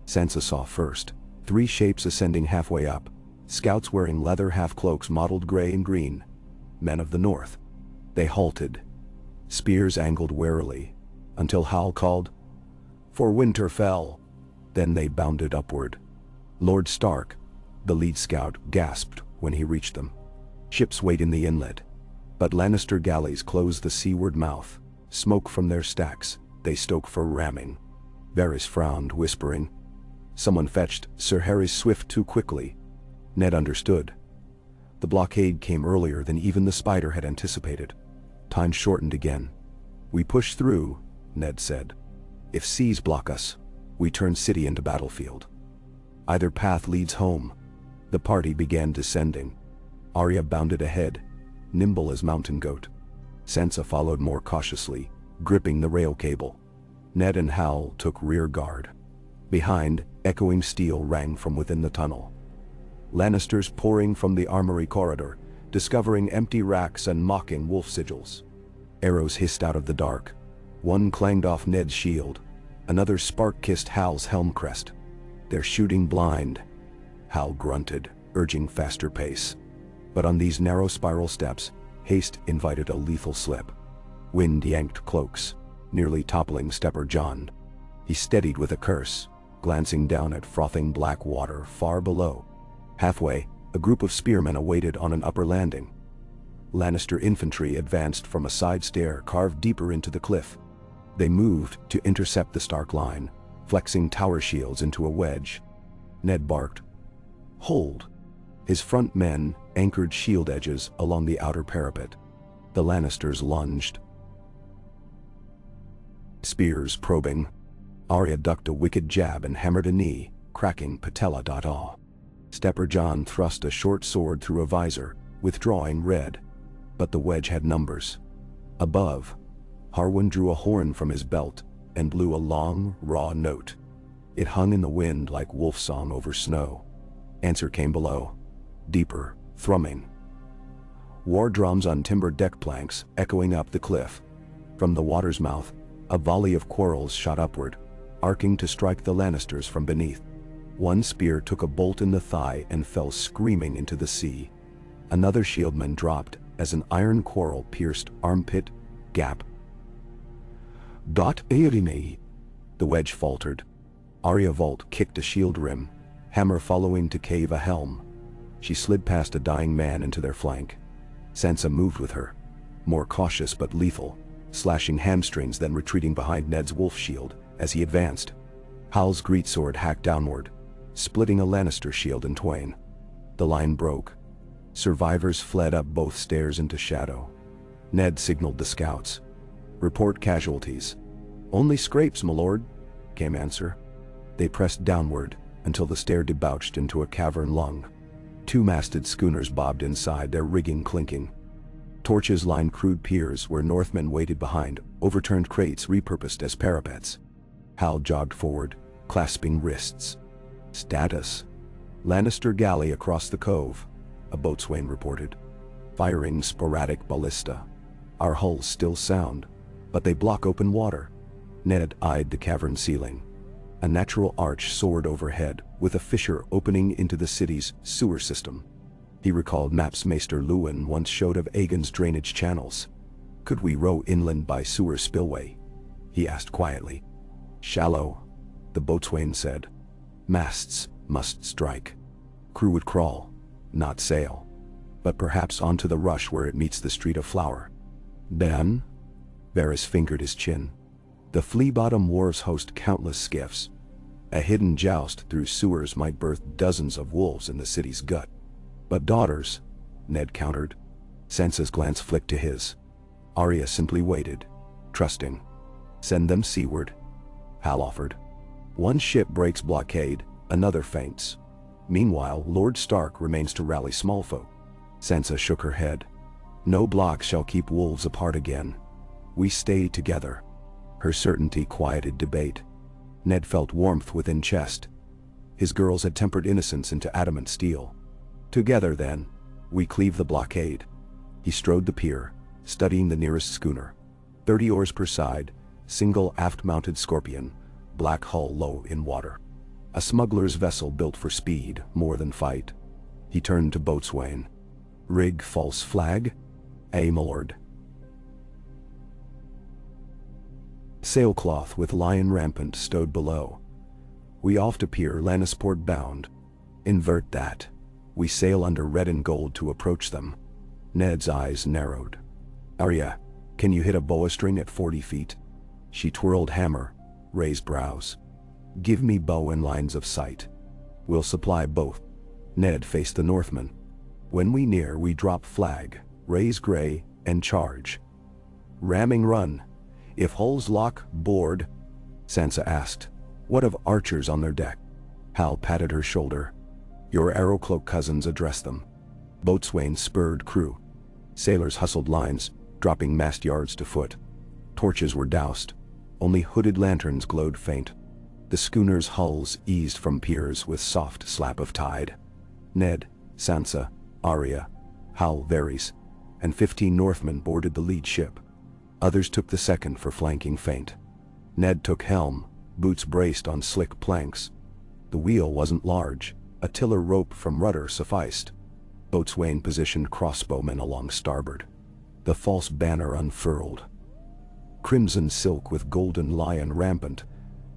Sansa saw first 3 shapes ascending halfway up, scouts wearing leather half-cloaks mottled gray and green. Men of the north. They halted. Spears angled warily, until Hal called, "For Winterfell." Then they bounded upward. Lord Stark, the lead scout, gasped when he reached them. Ships wait in the inlet, but Lannister galleys close the seaward mouth. Smoke from their stacks, they stoke for ramming. Varys frowned, whispering, "Someone fetched Sir Harry's swift too quickly." Ned understood. The blockade came earlier than even the Spider had anticipated. Time shortened again. "We push through," Ned said. "If seas block us, we turn city into battlefield. Either path leads home." The party began descending. Arya bounded ahead, nimble as mountain goat. Sansa followed more cautiously, gripping the rail cable. Ned and Hal took rear guard. Behind, echoing steel rang from within the tunnel. Lannisters pouring from the armory corridor, discovering empty racks and mocking wolf sigils. Arrows hissed out of the dark. One clanged off Ned's shield. Another spark-kissed Hal's helm crest. "They're shooting blind," Hal grunted, urging faster pace. But on these narrow spiral steps, haste invited a lethal slip. Wind yanked cloaks, nearly toppling Stepper John. He steadied with a curse, glancing down at frothing black water far below. Halfway, A group of spearmen awaited on an upper landing. Lannister infantry advanced from a side stair carved deeper into the cliff. They moved to intercept the Stark line, flexing tower shields into a wedge. Ned barked, "Hold!" His front men anchored shield edges along the outer parapet. The Lannisters lunged, spears probing. Arya ducked a wicked jab and hammered a knee, cracking patella. Stepper John thrust a short sword through a visor, withdrawing red. But the wedge had numbers. Above, Harwin drew a horn from his belt and blew a long, raw note. It hung in the wind like wolf song over snow. Answer came below, deeper, thrumming. War drums on timber deck planks echoing up the cliff. From the water's mouth, a volley of quarrels shot upward, arcing to strike the Lannisters from beneath. One spear took a bolt in the thigh and fell screaming into the sea. Another shieldman dropped as an iron quarrel pierced armpit gap. "Airime!" The wedge faltered. Arya Volt kicked a shield rim, hammer following to cave a helm. She slid past a dying man into their flank. Sansa moved with her, more cautious but lethal, slashing hamstrings then retreating behind Ned's wolf shield as he advanced. Hal's greatsword hacked downward, splitting a Lannister shield in twain. The line broke. Survivors fled up both stairs into shadow. Ned signaled the scouts. "Report casualties." "Only scrapes, my lord," came answer. They pressed downward until the stair debouched into a cavern lung. Two-masted schooners bobbed inside, their rigging clinking. Torches lined crude piers where Northmen waited behind, overturned crates repurposed as parapets. Hal jogged forward, clasping wrists. "Status. Lannister galley across the cove," a boatswain reported. "Firing sporadic ballista. Our hulls still sound, but they block open water." Ned eyed the cavern ceiling. A natural arch soared overhead, with a fissure opening into the city's sewer system. He recalled maps Maester Luwin once showed of Aegon's drainage channels. "Could we row inland by sewer spillway?" he asked quietly. "Shallow," the boatswain said. "Masts must strike. Crew would crawl, not sail. But perhaps onto the rush where it meets the street of Flower." "Then?" Varys fingered his chin. "The flea-bottom wharves host countless skiffs. A hidden joust through sewers might birth dozens of wolves in the city's gut." "But daughters," Ned countered. Sansa's glance flicked to his. Arya simply waited, trusting. "Send them seaward," Hal offered. "One ship breaks blockade, another faints. Meanwhile, Lord Stark remains to rally small folk." Sansa shook her head. "No block shall keep wolves apart again. We stay together." Her certainty quieted debate. Ned felt warmth within chest. His girls had tempered innocence into adamant steel. "Together, then, we cleave the blockade." He strode the pier, studying the nearest schooner. 30 oars per side, single aft-mounted Scorpion, black hull low in water. A smuggler's vessel built for speed more than fight. He turned to boatswain. "Rig false flag?" "Aye, my lord." Sailcloth with lion rampant stowed below. "We off to pier Lannisport bound." "Invert that. We sail under red and gold to approach them." Ned's eyes narrowed. "Arya, can you hit a bowstring at 40 feet?" She twirled hammer, raised brows. "Give me bow and lines of sight. We'll supply both." Ned faced the Northmen. "When we near, we drop flag, raise gray, and charge. Ramming run. If hulls lock, board." Sansa asked, "What of archers on their deck?" Hal patted her shoulder. "Your arrowcloak cousins address them." Boatswain spurred crew. Sailors hustled lines, dropping mast yards to foot. Torches were doused. Only hooded lanterns glowed faint. The schooner's hulls eased from piers with soft slap of tide. Ned, Sansa, Arya, Hal, Varys, and 15 Northmen boarded the lead ship. Others took the second for flanking feint. Ned took helm, boots braced on slick planks. The wheel wasn't large, a tiller rope from rudder sufficed. Boatswain positioned crossbowmen along starboard. The false banner unfurled. Crimson silk with golden lion rampant,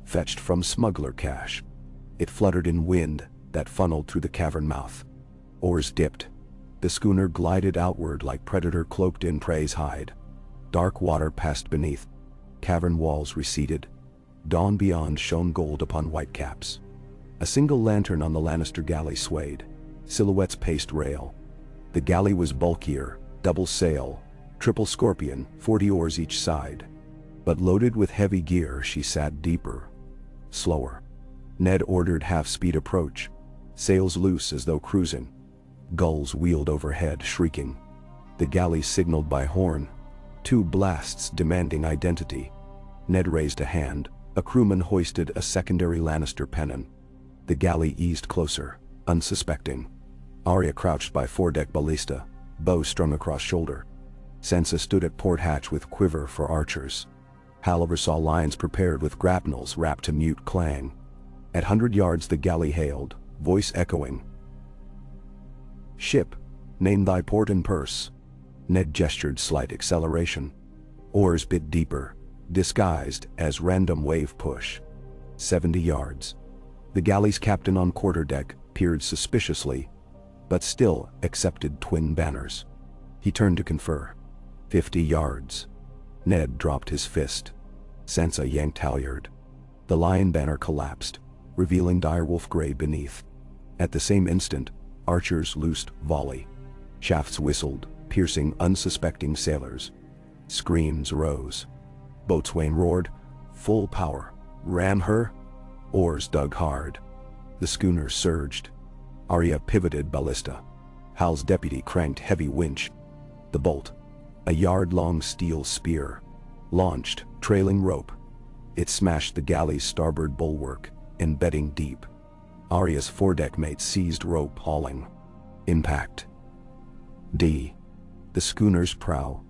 fetched from smuggler cache. It fluttered in wind that funneled through the cavern mouth. Oars dipped. The schooner glided outward like predator cloaked in prey's hide. Dark water passed beneath. Cavern walls receded. Dawn beyond shone gold upon whitecaps. A single lantern on the Lannister galley swayed. Silhouettes paced rail. The galley was bulkier, double sail, triple scorpion, 40 oars each side. But loaded with heavy gear, she sat deeper, slower. Ned ordered half-speed approach, sails loose as though cruising. Gulls wheeled overhead, shrieking. The galley signaled by horn, 2 blasts demanding identity. Ned raised a hand. A crewman hoisted a secondary Lannister pennon. The galley eased closer, unsuspecting. Arya crouched by foredeck ballista, bow strung across shoulder. Sansa stood at port hatch with quiver for archers. Hal oversaw lines prepared with grapnels wrapped to mute clang. At 100 yards the galley hailed, voice echoing. "Ship, name thy port and purse." Ned gestured slight acceleration. Oars bit deeper, disguised as random wave push. 70 yards. The galley's captain on quarterdeck peered suspiciously, but still accepted twin banners. He turned to confer. 50 yards. Ned dropped his fist. Sansa yanked halyard. The lion banner collapsed, revealing direwolf gray beneath. At the same instant, archers loosed volley. Shafts whistled, piercing unsuspecting sailors. Screams rose. Boatswain roared, "Full power. Ram her!" Oars dug hard. The schooner surged. Arya pivoted ballista. Hal's deputy cranked heavy winch. The bolt, a yard-long steel spear, launched, trailing rope. It smashed the galley's starboard bulwark, embedding deep. Arya's foredeck mate seized rope, hauling. Impact. D. The schooner's prow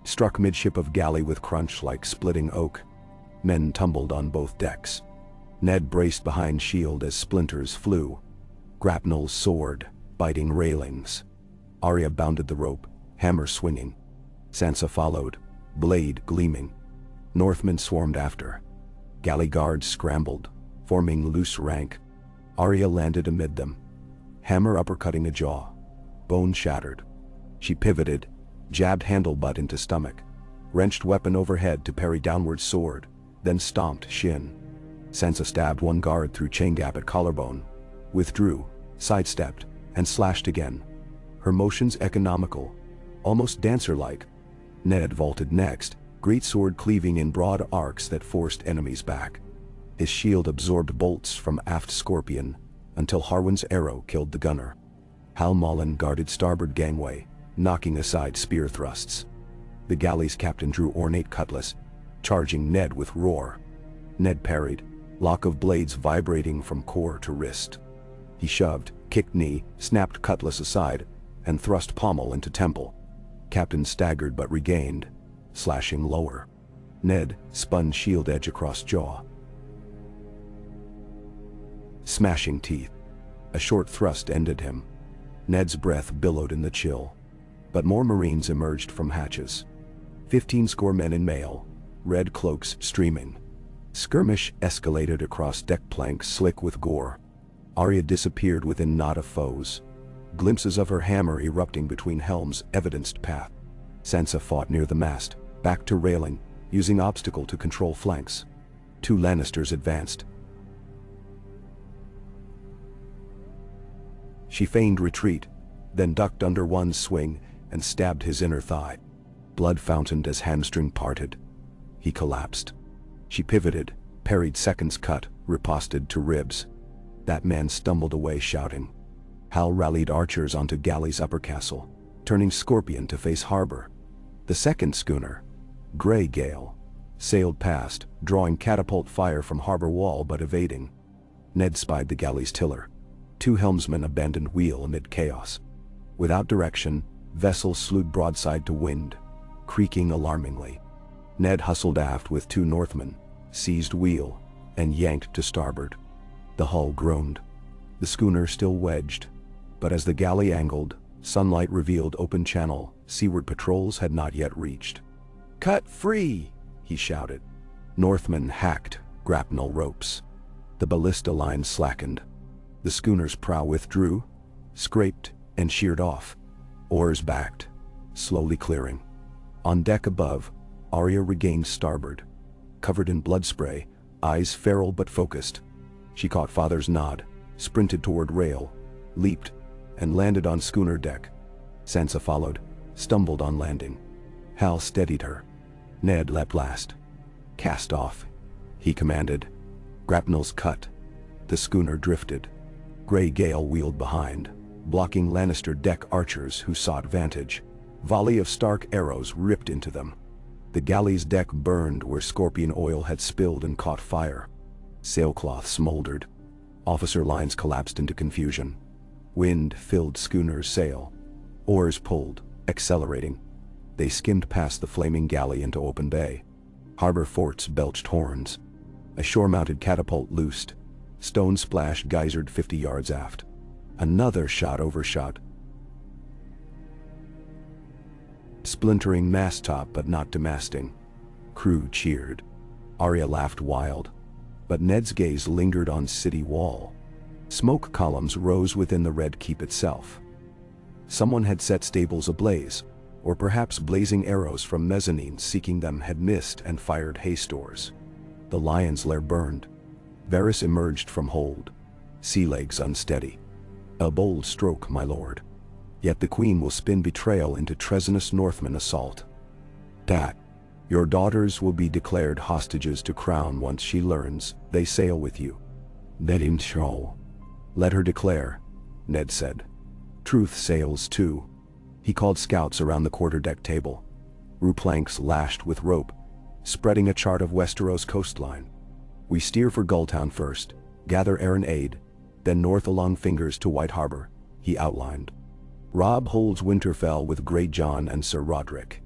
struck midship of galley with crunch like splitting oak. Men tumbled on both decks. Ned braced behind shield as splinters flew. Grapnels soared, biting railings. Arya bounded the rope, hammer swinging. Sansa followed, blade gleaming. Northmen swarmed after. Galley guards scrambled, forming loose rank. Arya landed amid them, hammer uppercutting a jaw. Bone shattered. She pivoted, jabbed handle butt into stomach, wrenched weapon overhead to parry downward sword, then stomped shin. Sansa stabbed one guard through chain gap at collarbone, withdrew, sidestepped, and slashed again. Her motions economical, almost dancer-like. Ned vaulted next, great sword cleaving in broad arcs that forced enemies back. His shield absorbed bolts from aft scorpion, until Harwin's arrow killed the gunner. Hal Mullen guarded starboard gangway, knocking aside spear thrusts. The galley's captain drew ornate cutlass, charging Ned with roar. Ned parried, lock of blades vibrating from core to wrist. He shoved, kicked knee, snapped cutlass aside, and thrust pommel into temple. Captain staggered but regained, slashing lower. Ned spun shield edge across jaw. Smashing teeth. A short thrust ended him. Ned's breath billowed in the chill. But more Marines emerged from hatches. 15 score men in mail, red cloaks streaming. Skirmish escalated across deck planks slick with gore. Arya disappeared within knot of foes. Glimpses of her hammer erupting between helms evidenced path. Sansa fought near the mast, back to railing, using obstacle to control flanks. 2 Lannisters advanced. She feigned retreat, then ducked under one's swing and stabbed his inner thigh. Blood fountained as hamstring parted. He collapsed. She pivoted, parried second's cut, riposted to ribs. That man stumbled away shouting. Hal rallied archers onto galley's upper castle, turning Scorpion to face harbor. The second schooner, Grey Gale, sailed past, drawing catapult fire from harbor wall but evading. Ned spied the galley's tiller. 2 helmsmen abandoned wheel amid chaos. Without direction, vessel slewed broadside to wind, creaking alarmingly. Ned hustled aft with 2 Northmen, seized wheel, and yanked to starboard. The hull groaned. The schooner still wedged, but as the galley angled, sunlight revealed open channel. Seaward patrols had not yet reached. "Cut free!" he shouted. Northmen hacked grapnel ropes. The ballista line slackened. The schooner's prow withdrew, scraped, and sheared off. Oars backed, slowly clearing. On deck above, Arya regained starboard. Covered in blood spray, eyes feral but focused. She caught Father's nod, sprinted toward rail, leaped, and landed on schooner deck. Sansa followed, stumbled on landing. Hal steadied her. Ned leapt last. "Cast off," he commanded. Grapnels cut. The schooner drifted. Grey Gale wheeled behind, blocking Lannister deck archers who sought vantage. Volley of Stark arrows ripped into them. The galley's deck burned where scorpion oil had spilled and caught fire. Sailcloth smoldered. Officer lines collapsed into confusion. Wind filled schooner's sail. Oars pulled, accelerating. They skimmed past the flaming galley into open bay. Harbor forts belched horns. A shore-mounted catapult loosed. Stone splash geysered 50 yards aft. Another shot overshot, splintering mast top but not to masting. Crew cheered. Arya laughed wild. But Ned's gaze lingered on city wall. Smoke columns rose within the Red Keep itself. Someone had set stables ablaze, or perhaps blazing arrows from mezzanines seeking them had missed and fired hay stores. The lion's lair burned. Varys emerged from hold, sea legs unsteady. "A bold stroke, my lord. Yet the queen will spin betrayal into treasonous Northman assault. That your daughters will be declared hostages to crown once she learns they sail with you. Let him show. Let her declare," Ned said. "Truth sails too." He called scouts around the quarterdeck table. Ruplanks lashed with rope, spreading a chart of Westeros coastline. "We steer for Gulltown first, gather Aaron aid, then north along Fingers to White Harbor," he outlined. "Robb holds Winterfell with Grey John and Sir Roderick.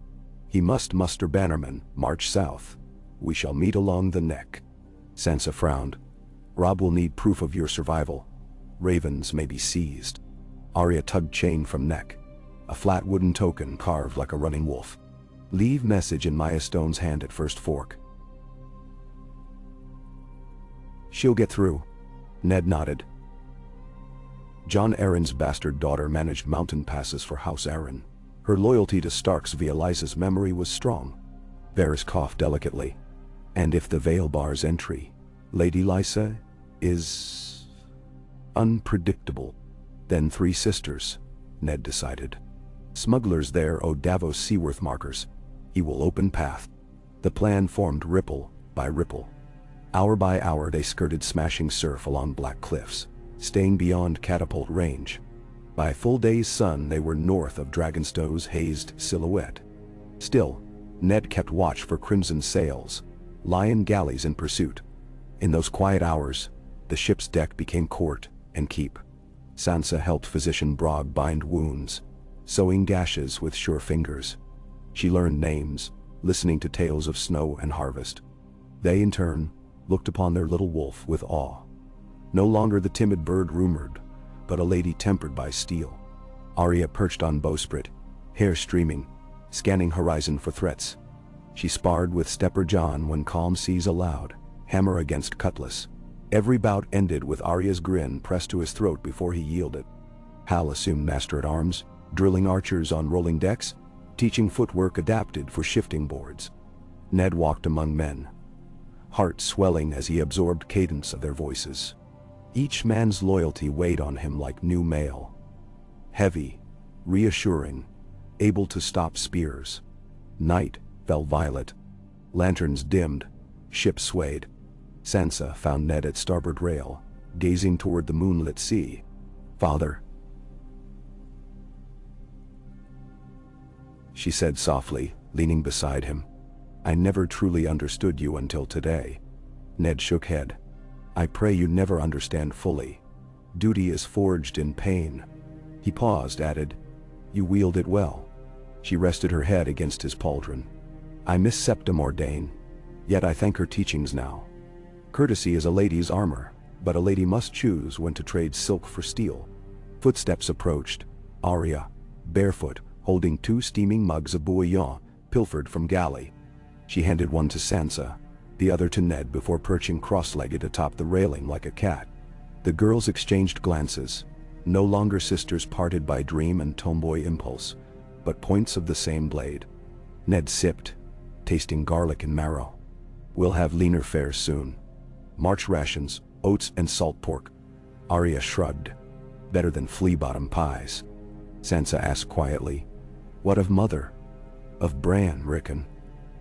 He must muster bannermen, march south. We shall meet along the neck." Sansa frowned. "Robb will need proof of your survival. Ravens may be seized." Arya tugged chain from neck. A flat wooden token carved like a running wolf. "Leave message in Maya Stone's hand at First Fork." "She'll get through." Ned nodded. Jon Arryn's bastard daughter managed mountain passes for House Arryn. Her loyalty to Starks via Lysa's memory was strong. Varys coughed delicately. "And if the Vale bars entry, Lady Lysa is unpredictable. Then 3 sisters," Ned decided. "Smugglers there owe Davos Seaworth markers. He will open path." The plan formed ripple by ripple. Hour by hour they skirted smashing surf along black cliffs, staying beyond catapult range. By full day's sun they were north of Dragonstow's hazed silhouette. Still, Ned kept watch for crimson sails, lion galleys in pursuit. In those quiet hours, the ship's deck became court and keep. Sansa helped physician Brog bind wounds, sewing gashes with sure fingers. She learned names, listening to tales of snow and harvest. They, in turn, looked upon their little wolf with awe. No longer the timid bird rumored, but a lady tempered by steel. Arya perched on bowsprit, hair streaming, scanning horizon for threats. She sparred with Stepper Jon when calm seas allowed, hammer against cutlass. Every bout ended with Arya's grin pressed to his throat before he yielded. Hal assumed master-at-arms, drilling archers on rolling decks, teaching footwork adapted for shifting boards. Ned walked among men, heart swelling as he absorbed cadence of their voices. Each man's loyalty weighed on him like new mail. Heavy, reassuring, able to stop spears. Night fell violet. Lanterns dimmed, ships swayed. Sansa found Ned at starboard rail, gazing toward the moonlit sea. "Father," she said softly, leaning beside him. "I never truly understood you until today." Ned shook head. "I pray you never understand fully. Duty is forged in pain." He paused, added, "You wield it well." She rested her head against his pauldron. "I miss Septa Mordain, yet I thank her teachings now. Courtesy is a lady's armor, but a lady must choose when to trade silk for steel." Footsteps approached. Arya, barefoot, holding 2 steaming mugs of bouillon, pilfered from galley. She handed one to Sansa, the other to Ned before perching cross-legged atop the railing like a cat. The girls exchanged glances, no longer sisters parted by dream and tomboy impulse, but points of the same blade. Ned sipped, tasting garlic and marrow. We'll have leaner fare soon. March rations, oats and salt pork. Arya shrugged. Better than flea-bottom pies. Sansa asked quietly, what of mother? Of Bran, Rickon.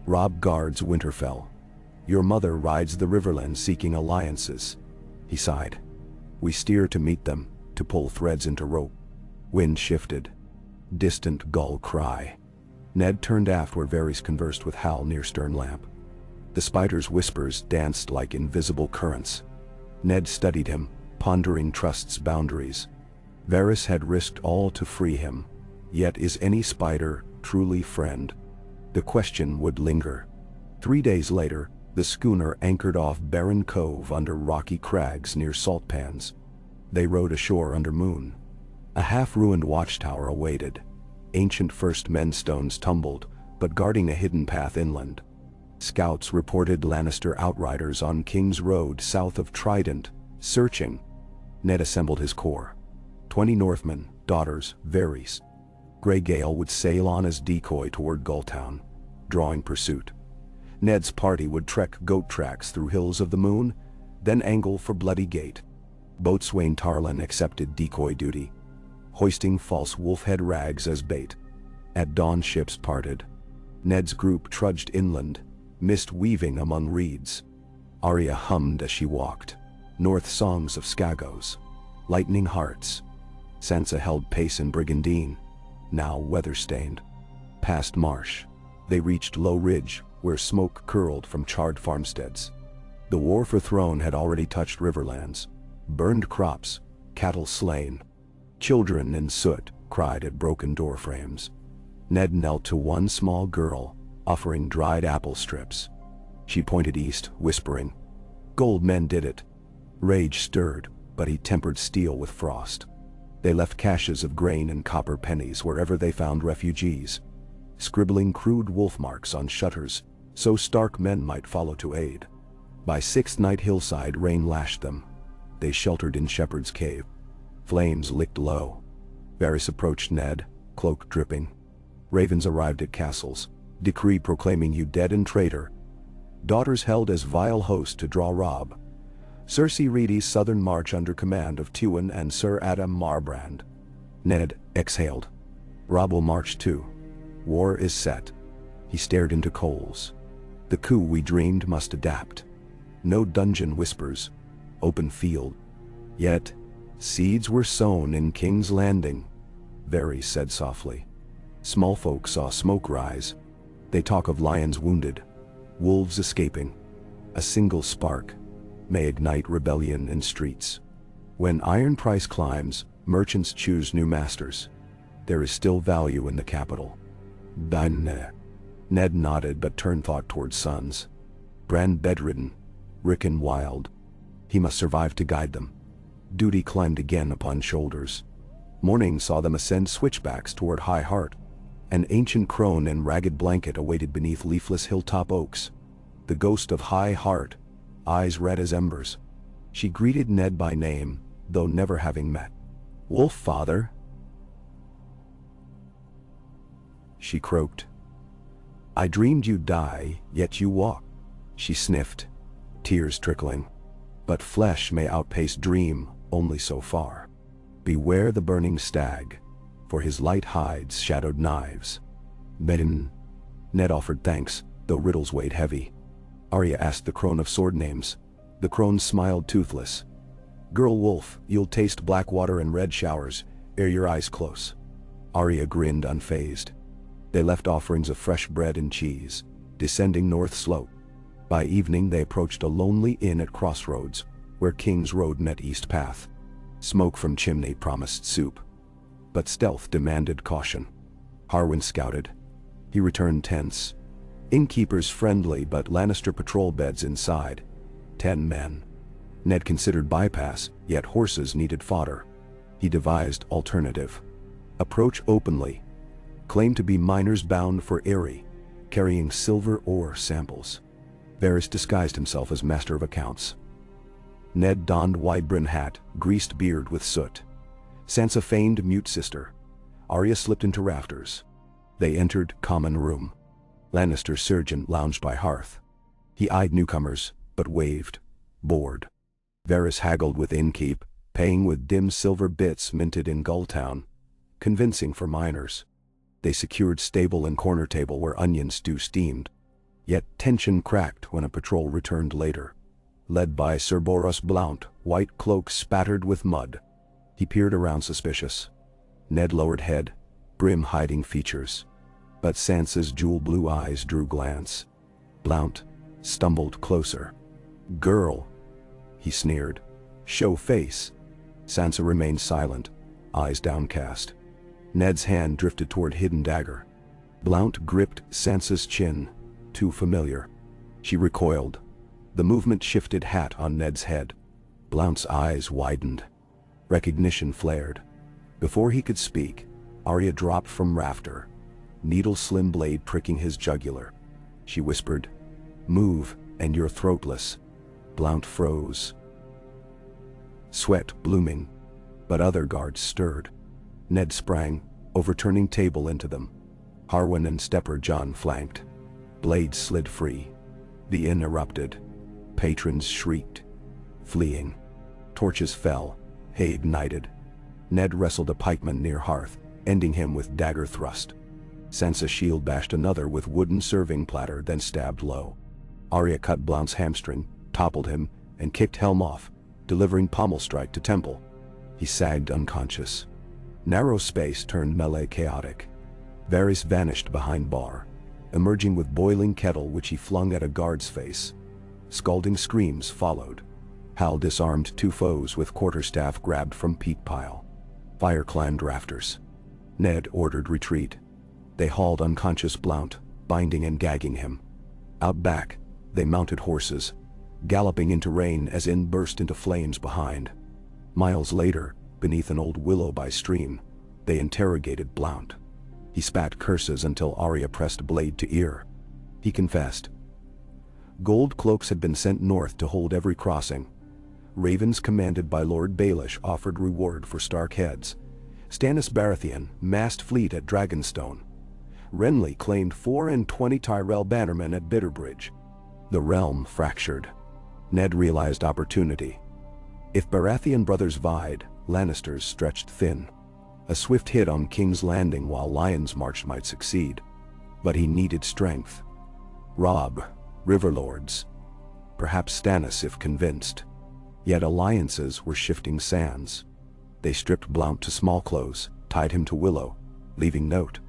Robb guards Winterfell. Your mother rides the Riverlands seeking alliances. He sighed. We steer to meet them, to pull threads into rope. Wind shifted. Distant gull cry. Ned turned aft where Varys conversed with Hal near stern lamp. The spider's whispers danced like invisible currents. Ned studied him, pondering trust's boundaries. Varys had risked all to free him. Yet is any spider truly friend? The question would linger. 3 days later, the schooner anchored off Barren Cove under rocky crags near salt pans. They rowed ashore under moon. A half-ruined watchtower awaited. Ancient first men stones tumbled, but guarding a hidden path inland. Scouts reported Lannister outriders on King's Road south of Trident, searching. Ned assembled his corps. 20 Northmen, daughters, Varys. Grey Gale would sail on as decoy toward Gulltown, drawing pursuit. Ned's party would trek goat tracks through Hills of the Moon, then angle for Bloody Gate. Boatswain Tarlin accepted decoy duty, hoisting false wolf-head rags as bait. At dawn ships parted. Ned's group trudged inland, mist weaving among reeds. Arya hummed as she walked. North songs of Skagos. Lightning hearts. Sansa held pace in Brigandine, now weather-stained. Past Marsh, they reached Low Ridge, where smoke curled from charred farmsteads. The war for throne had already touched Riverlands. Burned crops, cattle slain. Children in soot cried at broken door frames. Ned knelt to one small girl, offering dried apple strips. She pointed east, whispering, "Gold men did it." Rage stirred, but he tempered steel with frost. They left caches of grain and copper pennies wherever they found refugees, scribbling crude wolf marks on shutters, so Stark men might follow to aid. By Sixth Night hillside rain lashed them. They sheltered in Shepherd's Cave. Flames licked low. Varys approached Ned, cloak dripping. Ravens arrived at castles, decree proclaiming you dead and traitor. Daughters held as vile host to draw Robb. Cersei Reedy's southern march under command of Tywin and Sir Adam Marbrand. Ned exhaled. Robb will march too. War is set. He stared into coals. The coup we dreamed must adapt. No dungeon whispers, open field. Yet, seeds were sown in King's Landing, Varys said softly. Small folk saw smoke rise. They talk of lions wounded, wolves escaping. A single spark may ignite rebellion in streets. When iron price climbs, merchants choose new masters. There is still value in the capital. Ned nodded but turned thought towards sons. Bran bedridden, Rickon wild. He must survive to guide them. Duty climbed again upon shoulders. Morning saw them ascend switchbacks toward High Heart. An ancient crone in ragged blanket awaited beneath leafless hilltop oaks. The ghost of High Heart, eyes red as embers. She greeted Ned by name, though never having met. "Wolf father?" She croaked. "I dreamed you'd die, yet you walk." She sniffed, tears trickling. But flesh may outpace dream only so far. Beware the burning stag, for his light hides shadowed knives. Bedin. Ned offered thanks, though riddles weighed heavy. Arya asked the crone of sword names. The crone smiled toothless. "Girl wolf, you'll taste black water and red showers, ere your eyes close." Arya grinned unfazed. They left offerings of fresh bread and cheese, descending north slope. By evening they approached a lonely inn at crossroads, where King's Road met East Path. Smoke from chimney promised soup, but stealth demanded caution. Harwin scouted. He returned tense. Innkeepers friendly but Lannister patrol beds inside. 10 men. Ned considered bypass, yet horses needed fodder. He devised alternative. Approach openly. Claimed to be miners bound for Erie, carrying silver ore samples. Varys disguised himself as master of accounts. Ned donned wide-brim hat, greased beard with soot. Sansa feigned mute sister. Arya slipped into rafters. They entered common room. Lannister surgeon lounged by hearth. He eyed newcomers, but waved, bored. Varys haggled with innkeep, paying with dim silver bits minted in Gulltown, convincing for minors. They secured stable and corner table where onion stew steamed. Yet tension cracked when a patrol returned later. Led by Sir Boros Blount, white cloak spattered with mud. He peered around suspicious. Ned lowered head, brim hiding features. But Sansa's jewel-blue eyes drew glance. Blount stumbled closer. "Girl," he sneered. "Show face." Sansa remained silent, eyes downcast. Ned's hand drifted toward hidden dagger. Blount gripped Sansa's chin, too familiar. She recoiled. The movement shifted hat on Ned's head. Blount's eyes widened. Recognition flared. Before he could speak, Arya dropped from rafter, needle-slim blade pricking his jugular. She whispered, "Move, and you're throatless." Blount froze. Sweat blooming, but other guards stirred. Ned sprang, overturning table into them. Harwin and Stepper John flanked. Blades slid free. The inn erupted. Patrons shrieked, fleeing. Torches fell, hay ignited. Ned wrestled a pikeman near hearth, ending him with dagger thrust. Sansa shield bashed another with wooden serving platter, then stabbed low. Arya cut Blount's hamstring, toppled him, and kicked Helm off, delivering pommel strike to Temple. He sagged unconscious. Narrow space turned melee chaotic. Varys vanished behind bar, emerging with boiling kettle which he flung at a guard's face. Scalding screams followed. Hal disarmed two foes with quarterstaff grabbed from peat pile. Fire climbed rafters. Ned ordered retreat. They hauled unconscious Blount, binding and gagging him. Out back, they mounted horses, galloping into rain as inn burst into flames behind. Miles later, beneath an old willow by stream, they interrogated Blount. He spat curses until Arya pressed blade to ear. He confessed. Gold cloaks had been sent north to hold every crossing. Ravens commanded by Lord Baelish offered reward for Stark heads. Stannis Baratheon massed fleet at Dragonstone. Renly claimed 24 Tyrell bannermen at Bitterbridge. The realm fractured. Ned realized opportunity. If Baratheon brothers vied, Lannisters stretched thin. A swift hit on King's Landing while Lion's March might succeed. But he needed strength. Robb, Riverlords. Perhaps Stannis if convinced. Yet alliances were shifting sands. They stripped Blount to small clothes, tied him to willow, leaving note.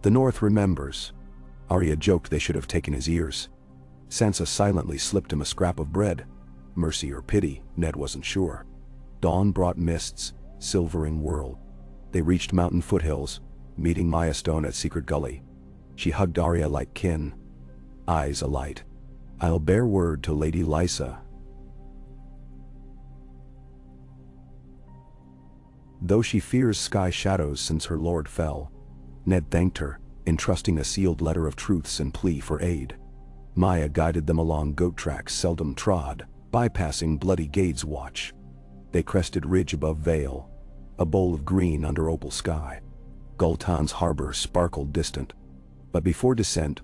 The North remembers. Arya joked they should have taken his ears. Sansa silently slipped him a scrap of bread. Mercy or pity, Ned wasn't sure. Dawn brought mists, silvering world. They reached mountain foothills, meeting Milestone at Secret Gully. She hugged Arya like kin, eyes alight. "I'll bear word to Lady Lysa. Though she fears sky shadows since her lord fell." Ned thanked her, entrusting a sealed letter of truths and plea for aid. Maya guided them along goat tracks seldom trod, bypassing Bloody Gade's watch. They crested ridge above Vale, a bowl of green under opal sky. Gultan's harbor sparkled distant. But before descent,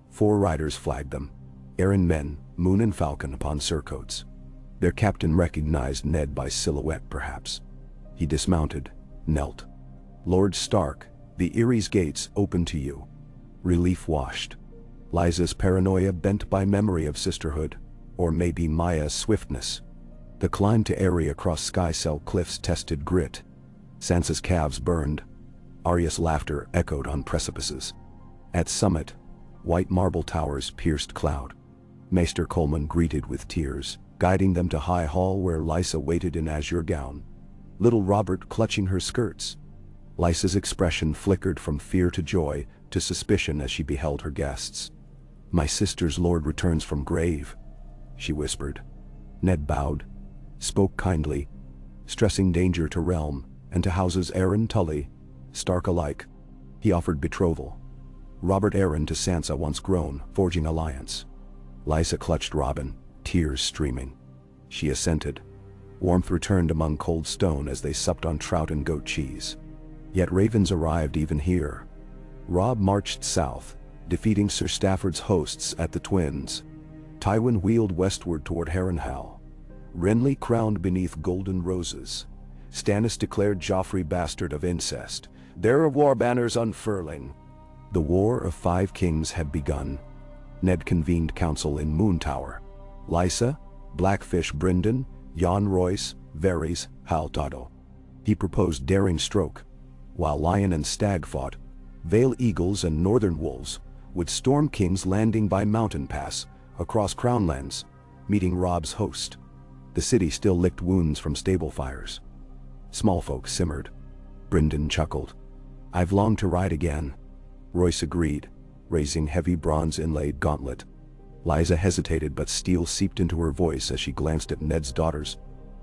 4 riders flagged them. Errand men, Moon and Falcon upon surcoats. Their captain recognized Ned by silhouette perhaps. He dismounted, knelt. "Lord Stark, the Erie's gates open to you." Relief washed. Lysa's paranoia bent by memory of sisterhood, or maybe Maya's swiftness. The climb to Aerie across Skycell cliffs tested grit. Sansa's calves burned. Arya's laughter echoed on precipices. At summit, white marble towers pierced cloud. Maester Coleman greeted with tears, guiding them to High Hall where Lysa waited in azure gown. Little Robert clutching her skirts. Lysa's expression flickered from fear to joy to suspicion as she beheld her guests. "My sister's lord returns from grave," she whispered. Ned bowed, spoke kindly, stressing danger to realm and to houses Arryn Tully, Stark alike. He offered betrothal. Robert Arryn to Sansa once grown, forging alliance. Lysa clutched Robin, tears streaming. She assented. Warmth returned among cold stone as they supped on trout and goat cheese. Yet ravens arrived even here. Robb marched south, defeating Sir Stafford's hosts at the Twins. Tywin wheeled westward toward Harrenhal. Renly crowned beneath golden roses. Stannis declared Joffrey bastard of incest. There are war banners unfurling. The War of Five Kings had begun. Ned convened council in Moontower. Lysa, Blackfish Brynden, Jon Royce, Varys, Hal Dotto. He proposed daring stroke. While Lion and Stag fought, Vale Eagles and Northern Wolves would storm King's Landing by Mountain Pass, across Crownlands, meeting Robb's host. The city still licked wounds from stable fires. Small folk simmered. Brynden chuckled. I've longed to ride again. Royce agreed, raising heavy bronze-inlaid gauntlet. Lysa hesitated, but steel seeped into her voice as she glanced at Ned's daughters.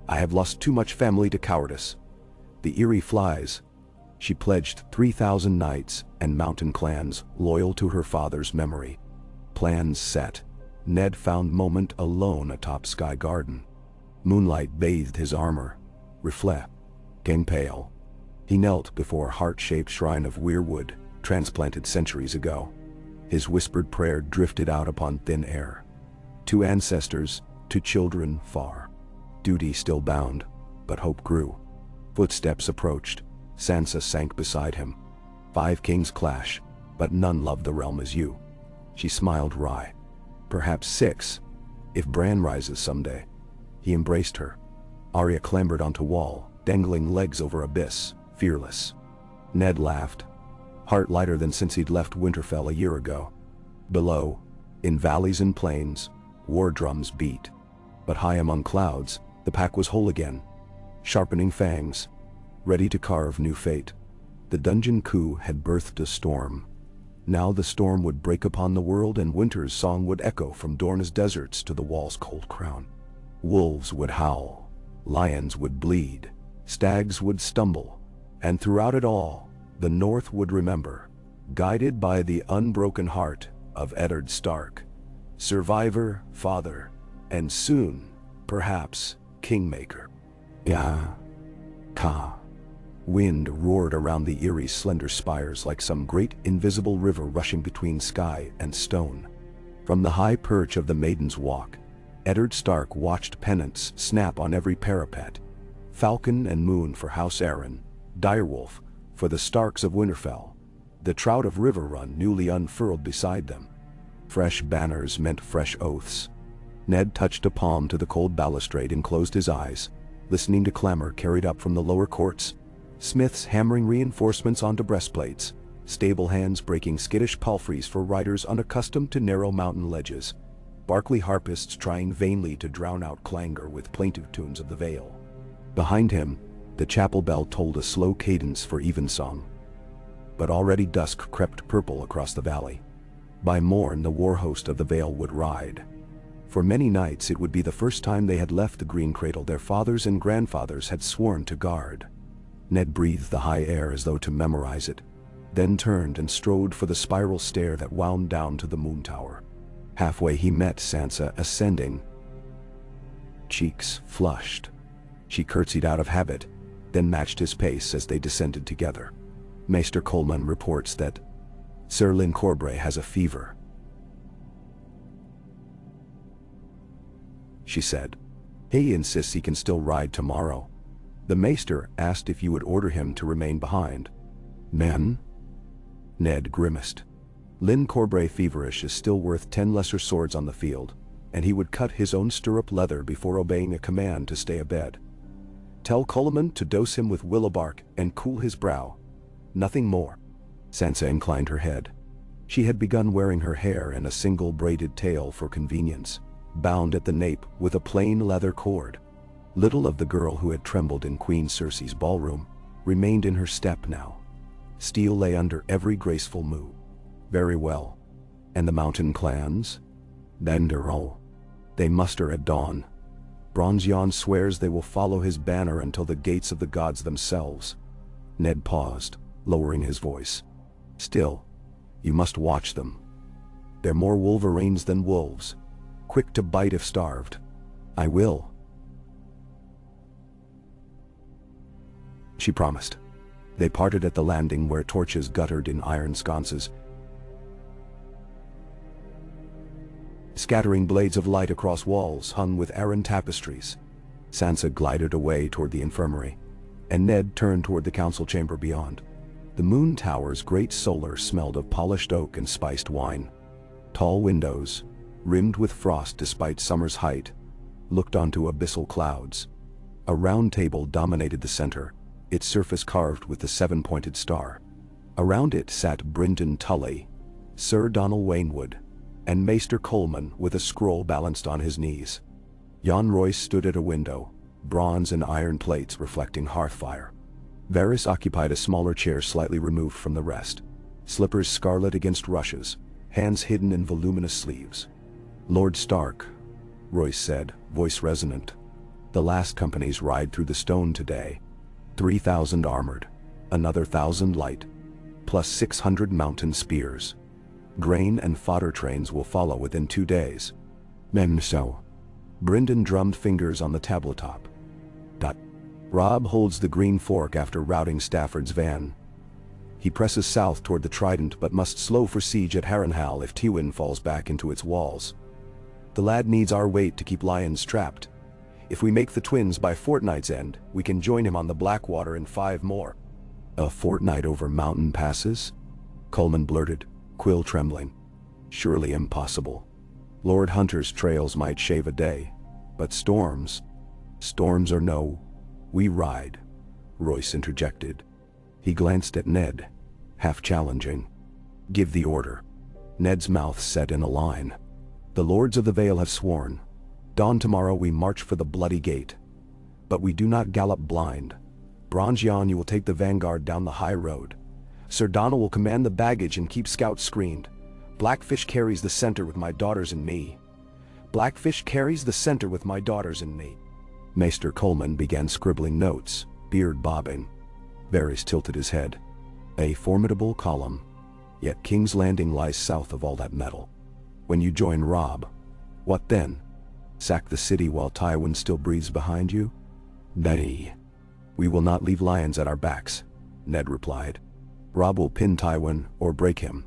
I have lost too much family to cowardice. The Eyrie flies. She pledged 3,000 knights and mountain clans loyal to her father's memory. Plans set. Ned found moment alone atop Sky Garden. Moonlight bathed his armor. Reflecting pale. He knelt before a heart-shaped shrine of weirwood, transplanted centuries ago. His whispered prayer drifted out upon thin air. To ancestors, to children far. Duty still bound, but hope grew. Footsteps approached. Sansa sank beside him. 5 kings clash, but none love the realm as you. She smiled wry. Perhaps 6, if Bran rises someday. He embraced her. Arya clambered onto wall, dangling legs over abyss, fearless. Ned laughed. Heart lighter than since he'd left Winterfell a year ago. Below, in valleys and plains, war drums beat. But high among clouds, the pack was whole again. Sharpening fangs, ready to carve new fate. The dungeon coup had birthed a storm. Now the storm would break upon the world, and winter's song would echo from Dorne's deserts to the wall's cold crown. Wolves would howl, lions would bleed, stags would stumble, and throughout it all, the North would remember, guided by the unbroken heart of Eddard Stark, survivor, father, and soon, perhaps, kingmaker. Ka. Wind roared around the Eyrie's slender spires like some great invisible river rushing between sky and stone. From the high perch of the Maiden's Walk, Eddard Stark watched pennants snap on every parapet. Falcon and moon for House Arryn, direwolf for the Starks of Winterfell, the trout of Riverrun newly unfurled beside them. Fresh banners meant fresh oaths. Ned touched a palm to the cold balustrade and closed his eyes, listening to clamor carried up from the lower courts. Smiths hammering reinforcements onto breastplates, stable hands breaking skittish palfreys for riders unaccustomed to narrow mountain ledges, Barkley harpists trying vainly to drown out clangor with plaintive tunes of the Vale. Behind him, the chapel bell tolled a slow cadence for evensong. But already dusk crept purple across the valley. By morn the war host of the Vale would ride. For many nights it would be the first time they had left the green cradle their fathers and grandfathers had sworn to guard. Ned breathed the high air as though to memorize it, then turned and strode for the spiral stair that wound down to the moon tower. Halfway he met Sansa ascending. Cheeks flushed. She curtsied out of habit, then matched his pace as they descended together. Maester Coleman reports that Sir Lyn Corbray has a fever, she said. He insists he can still ride tomorrow. The Maester asked if you would order him to remain behind. Men? Ned grimaced. Lyn Corbray feverish is still worth 10 lesser swords on the field, and he would cut his own stirrup leather before obeying a command to stay abed. Tell Coleman to dose him with willow bark and cool his brow. Nothing more. Sansa inclined her head. She had begun wearing her hair in a single braided tail for convenience, bound at the nape with a plain leather cord. Little of the girl who had trembled in Queen Cersei's ballroom remained in her step now. Steel lay under every graceful move. Very well. And the mountain clans? Nenderol. They muster at dawn. Bronzeyon swears they will follow his banner until the gates of the gods themselves. Ned paused, lowering his voice. Still, you must watch them. They're more wolverines than wolves, quick to bite if starved. I will. she promised. They parted at the landing where torches guttered in iron sconces, scattering blades of light across walls hung with Aran tapestries. Sansa glided away toward the infirmary, and Ned turned toward the council chamber beyond. The moon tower's great solar smelled of polished oak and spiced wine. Tall windows, rimmed with frost despite summer's height, looked onto abyssal clouds. A round table dominated the center, its surface carved with the seven-pointed star. Around it sat Brynden Tully, Sir Donal Waynwood, and Maester Coleman with a scroll balanced on his knees. Jan Royce stood at a window, bronze and iron plates reflecting hearth fire. Varys occupied a smaller chair slightly removed from the rest, slippers scarlet against rushes, hands hidden in voluminous sleeves. "Lord Stark," Royce said, voice resonant. "The last companies ride through the stone today. 3,000 armored, another 1,000 light, plus 600 mountain spears. Grain and fodder trains will follow within 2 days." "So." Brynden drummed fingers on the tabletop. Robb holds the green fork after routing Stafford's van. He presses south toward the Trident but must slow for siege at Harrenhal if Tywin falls back into its walls. The lad needs our weight to keep lions trapped. If we make the twins by fortnight's end, we can join him on the Blackwater in 5 more. "A fortnight over mountain passes?" Coleman blurted, quill trembling. "Surely impossible. Lord Hunter's trails might shave a day, but storms or no, we ride," Royce interjected. He glanced at Ned, half challenging. "Give the order." Ned's mouth set in a line. "The Lords of the Vale have sworn. Dawn tomorrow we march for the Bloody Gate. But we do not gallop blind. Bronzion, you will take the vanguard down the high road. Sir Donal will command the baggage and keep scouts screened. Blackfish carries the center with my daughters and me. Blackfish carries the center with my daughters and me." Maester Coleman began scribbling notes, beard bobbing. Varys tilted his head. "A formidable column. Yet King's Landing lies south of all that metal. When you join Robb, what then? Sack the city while Tywin still breathes behind you?" "Nay. We will not leave lions at our backs," Ned replied. "Robb will pin Tywin or break him.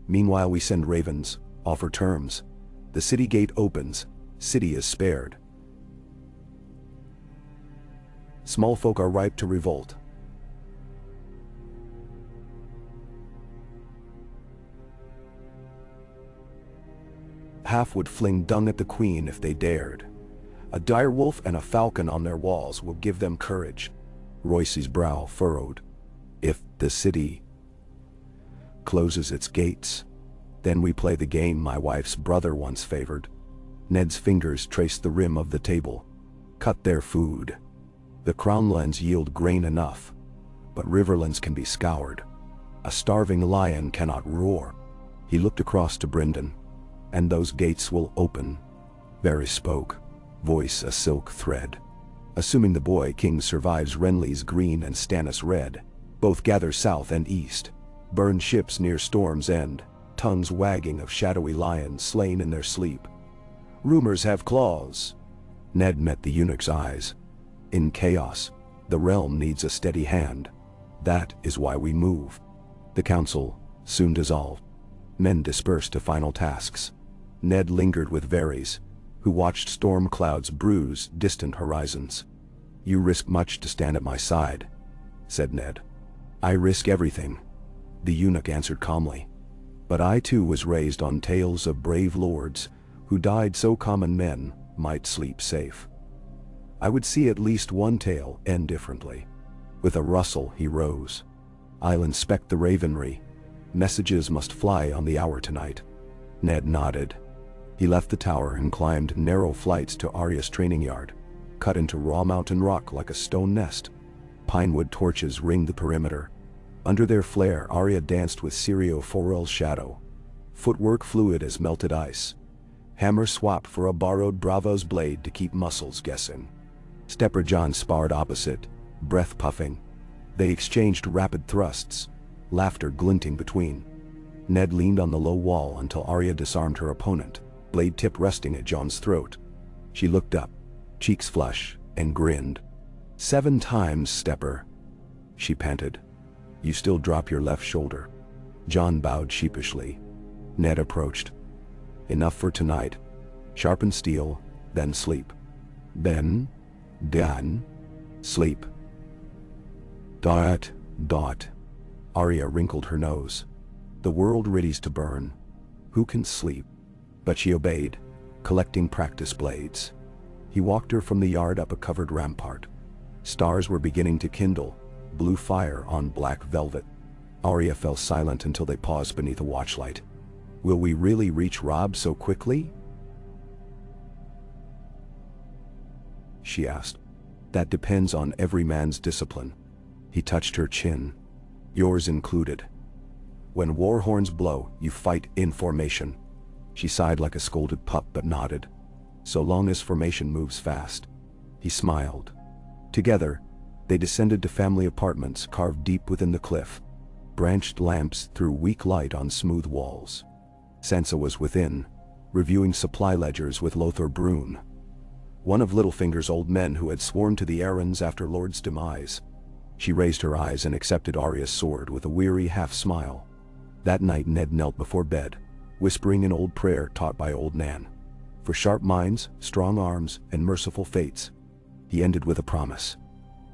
Meanwhile we send ravens, offer terms. The city gate opens, city is spared. Small folk are ripe to revolt. Half would fling dung at the queen if they dared. A direwolf and a falcon on their walls will give them courage." Royce's brow furrowed. "If the city closes its gates, then we play the game my wife's brother once favored." Ned's fingers traced the rim of the table. "Cut their food. The crownlands yield grain enough, but riverlands can be scoured. A starving lion cannot roar." He looked across to Brynden. "And those gates will open." Varys spoke, voice a silk thread. "Assuming the boy king survives Renly's green and Stannis red, both gather south and east, burn ships near Storm's End, tongues wagging of shadowy lions slain in their sleep. Rumors have claws." Ned met the eunuch's eyes. "In chaos, the realm needs a steady hand. That is why we move." The council soon dissolved. Men dispersed to final tasks. Ned lingered with Varys, who watched storm clouds bruise distant horizons. "You risk much to stand at my side," said Ned. "I risk everything," the eunuch answered calmly. "But I too was raised on tales of brave lords who died so common men might sleep safe. I would see at least one tale end differently." With a rustle he rose. "I'll inspect the ravenry. Messages must fly on the hour tonight." Ned nodded. He left the tower and climbed narrow flights to Arya's training yard, cut into raw mountain rock like a stone nest. Pinewood torches ringed the perimeter. Under their flare Arya danced with Syrio Forel's shadow. Footwork fluid as melted ice. Hammer swapped for a borrowed Bravo's blade to keep muscles guessing. Stepper John sparred opposite, breath puffing. They exchanged rapid thrusts, laughter glinting between. Ned leaned on the low wall until Arya disarmed her opponent, blade tip resting at John's throat. She looked up, cheeks flush, and grinned. 7 times, Stepper. she panted. "You still drop your left shoulder." John bowed sheepishly. Ned approached. "Enough for tonight. Sharpen steel, then sleep." "Then? Dan? Sleep." Dot. Arya wrinkled her nose. "The world readies to burn. Who can sleep?" But she obeyed, collecting practice blades. He walked her from the yard up a covered rampart. Stars were beginning to kindle, blue fire on black velvet. Arya fell silent until they paused beneath a watchlight. "Will we really reach Rob so quickly?" she asked. "That depends on every man's discipline." He touched her chin. "Yours included. When war horns blow, you fight in formation." She sighed like a scolded pup but nodded. "So long as formation moves fast." He smiled. Together, they descended to family apartments carved deep within the cliff. Branched lamps threw weak light on smooth walls. Sansa was within, reviewing supply ledgers with Lothar Brune, one of Littlefinger's old men who had sworn to the errands after Lord's demise. She raised her eyes and accepted Arya's sword with a weary half-smile. That night Ned knelt before bed, whispering an old prayer taught by old Nan. For sharp minds, strong arms, and merciful fates. He ended with a promise.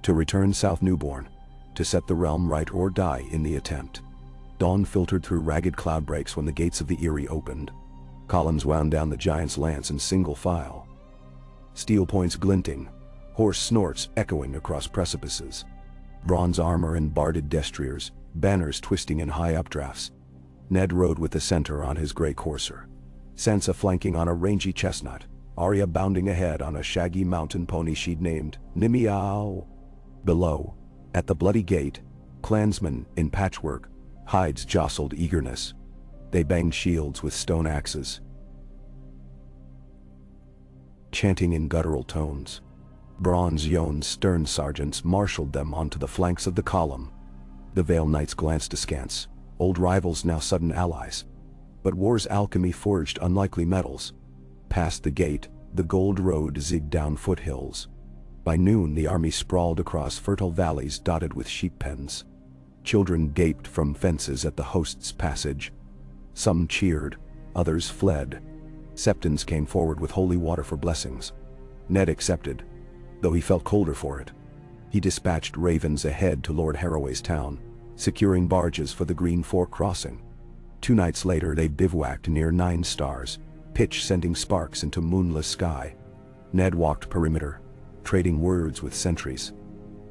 To return South Newborn, to set the realm right or die in the attempt. Dawn filtered through ragged cloud breaks when the gates of the Eyrie opened. Columns wound down the giant's lance in single file. Steel points glinting, hoarse snorts echoing across precipices. Bronze armor and barded destriers, banners twisting in high updrafts. Ned rode with the center on his gray courser. Sansa flanking on a rangy chestnut, Arya bounding ahead on a shaggy mountain pony she'd named Nimiao. Below, at the bloody gate, clansmen in patchwork, hides jostled eagerness. They banged shields with stone axes, chanting in guttural tones. Bronze Yon's stern sergeants marshaled them onto the flanks of the column. The Vale Knights glanced askance, old rivals now sudden allies. But war's alchemy forged unlikely metals. Past the gate, the gold road zigged down foothills. By noon the army sprawled across fertile valleys dotted with sheep pens. Children gaped from fences at the host's passage. Some cheered, others fled. Septons came forward with holy water for blessings. Ned accepted, though he felt colder for it. He dispatched ravens ahead to Lord Harroway's town, securing barges for the Green Fork crossing. 2 nights later they bivouacked near 9 Stars, pitch sending sparks into moonless sky. Ned walked perimeter, trading words with sentries.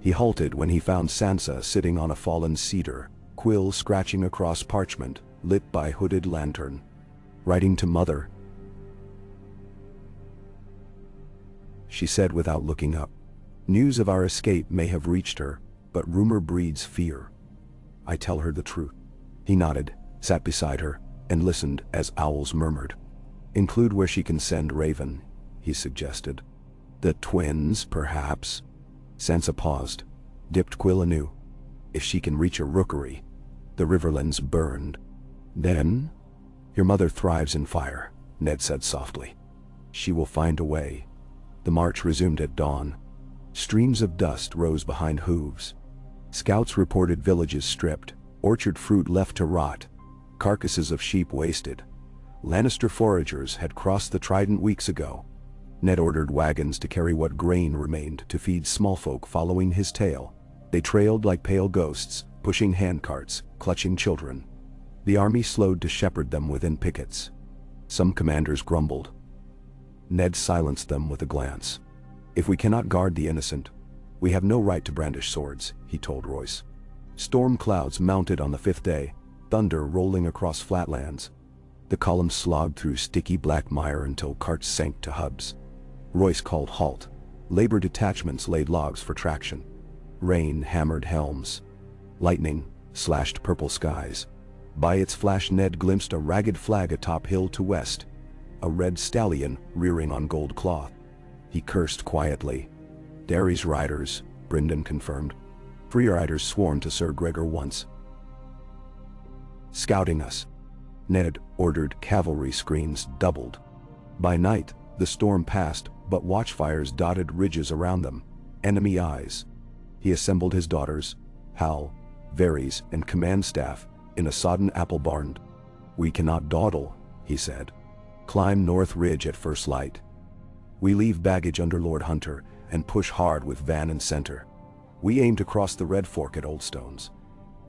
He halted when he found Sansa sitting on a fallen cedar, quill scratching across parchment, lit by hooded lantern. "Writing to Mother," she said without looking up. "News of our escape may have reached her, but rumor breeds fear. I tell her the truth." He nodded, sat beside her, and listened as owls murmured. "Include where she can send Raven," he suggested. "The twins, perhaps?" Sansa paused, dipped quill anew. "If she can reach a rookery." The riverlands burned. "Then?" "Your mother thrives in fire," Ned said softly. "She will find a way." The march resumed at dawn. Streams of dust rose behind hooves. Scouts reported villages stripped, orchard fruit left to rot, carcasses of sheep wasted. Lannister foragers had crossed the Trident weeks ago. Ned ordered wagons to carry what grain remained to feed small folk following his tail. They trailed like pale ghosts, pushing handcarts, clutching children. The army slowed to shepherd them within pickets. Some commanders grumbled. Ned silenced them with a glance. "If we cannot guard the innocent, we have no right to brandish swords," he told Royce. Storm clouds mounted on the 5th day, thunder rolling across flatlands. The column slogged through sticky black mire until carts sank to hubs. Royce called halt. Labor detachments laid logs for traction. Rain hammered helms. Lightning slashed purple skies. By its flash Ned glimpsed a ragged flag atop hill to west, a red stallion rearing on gold cloth. He cursed quietly. "Derry's riders," Brynden confirmed. "Free riders sworn to Sir Gregor once." "Scouting us." Ned ordered cavalry screens doubled. By night, the storm passed, but watchfires dotted ridges around them. Enemy eyes. He assembled his daughters, Hal, Varys, and command staff, in a sodden apple barn. "We cannot dawdle," he said. "Climb North Ridge at first light. We leave baggage under Lord Hunter, and push hard with van and center. We aim to cross the Red Fork at Oldstones.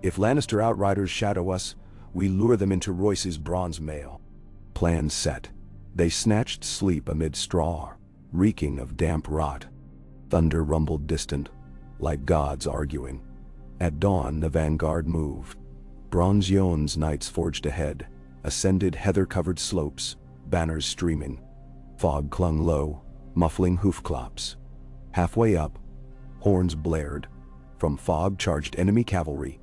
If Lannister outriders shadow us, we lure them into Royce's bronze mail." Plan set. They snatched sleep amid straw, reeking of damp rot. Thunder rumbled distant, like gods arguing. At dawn the vanguard moved. Bronze Yon's knights forged ahead, ascended heather-covered slopes, banners streaming. Fog clung low, muffling hoofclops. Halfway up, horns blared. From fog charged enemy cavalry.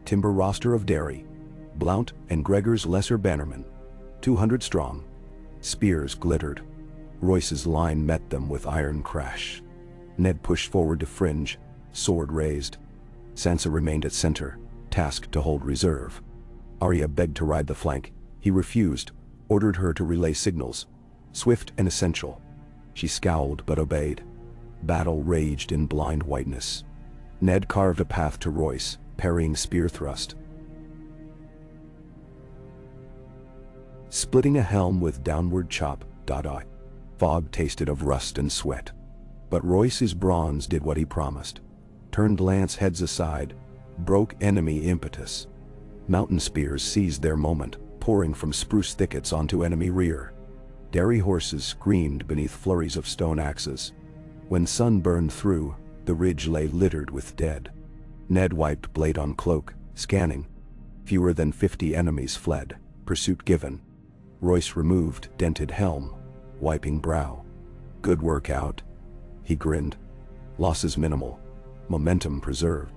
Timber roster of Derry, Blount and Gregor's lesser bannermen, 200 strong. Spears glittered. Royce's line met them with iron crash. Ned pushed forward to fringe, sword raised. Sansa remained at center, tasked to hold reserve. Arya begged to ride the flank. He refused, ordered her to relay signals, swift and essential. She scowled but obeyed. Battle raged in blind whiteness. Ned carved a path to Royce, parrying spear thrust. Splitting a helm with downward chop, Fog tasted of rust and sweat. But Royce's bronze did what he promised. Turned lance heads aside, broke enemy impetus. Mountain spears seized their moment, pouring from spruce thickets onto enemy rear. Derry horses screamed beneath flurries of stone axes. When sun burned through, the ridge lay littered with dead. Ned wiped blade on cloak, scanning. Fewer than 50 enemies fled, pursuit given. Royce removed dented helm, wiping brow. "Good work out," he grinned. "Losses minimal, momentum preserved."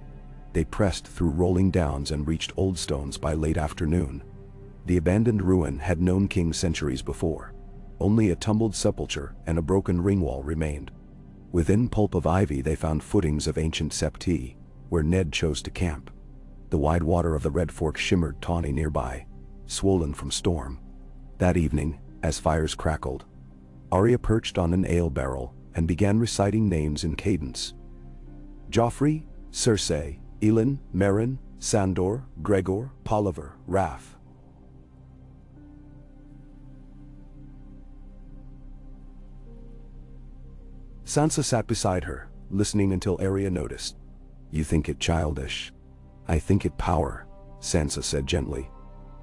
They pressed through rolling downs and reached Oldstones by late afternoon. The abandoned ruin had known kings centuries before. Only a tumbled sepulchre and a broken ring wall remained. Within pulp of ivy they found footings of ancient septii, where Ned chose to camp. The wide water of the Red Fork shimmered tawny nearby, swollen from storm. That evening, as fires crackled, Arya perched on an ale barrel and began reciting names in cadence. Joffrey, Cersei, Elin, Meryn, Sandor, Gregor, Polliver, Raff. Sansa sat beside her, listening until Arya noticed. "You think it childish. I think it power," Sansa said gently.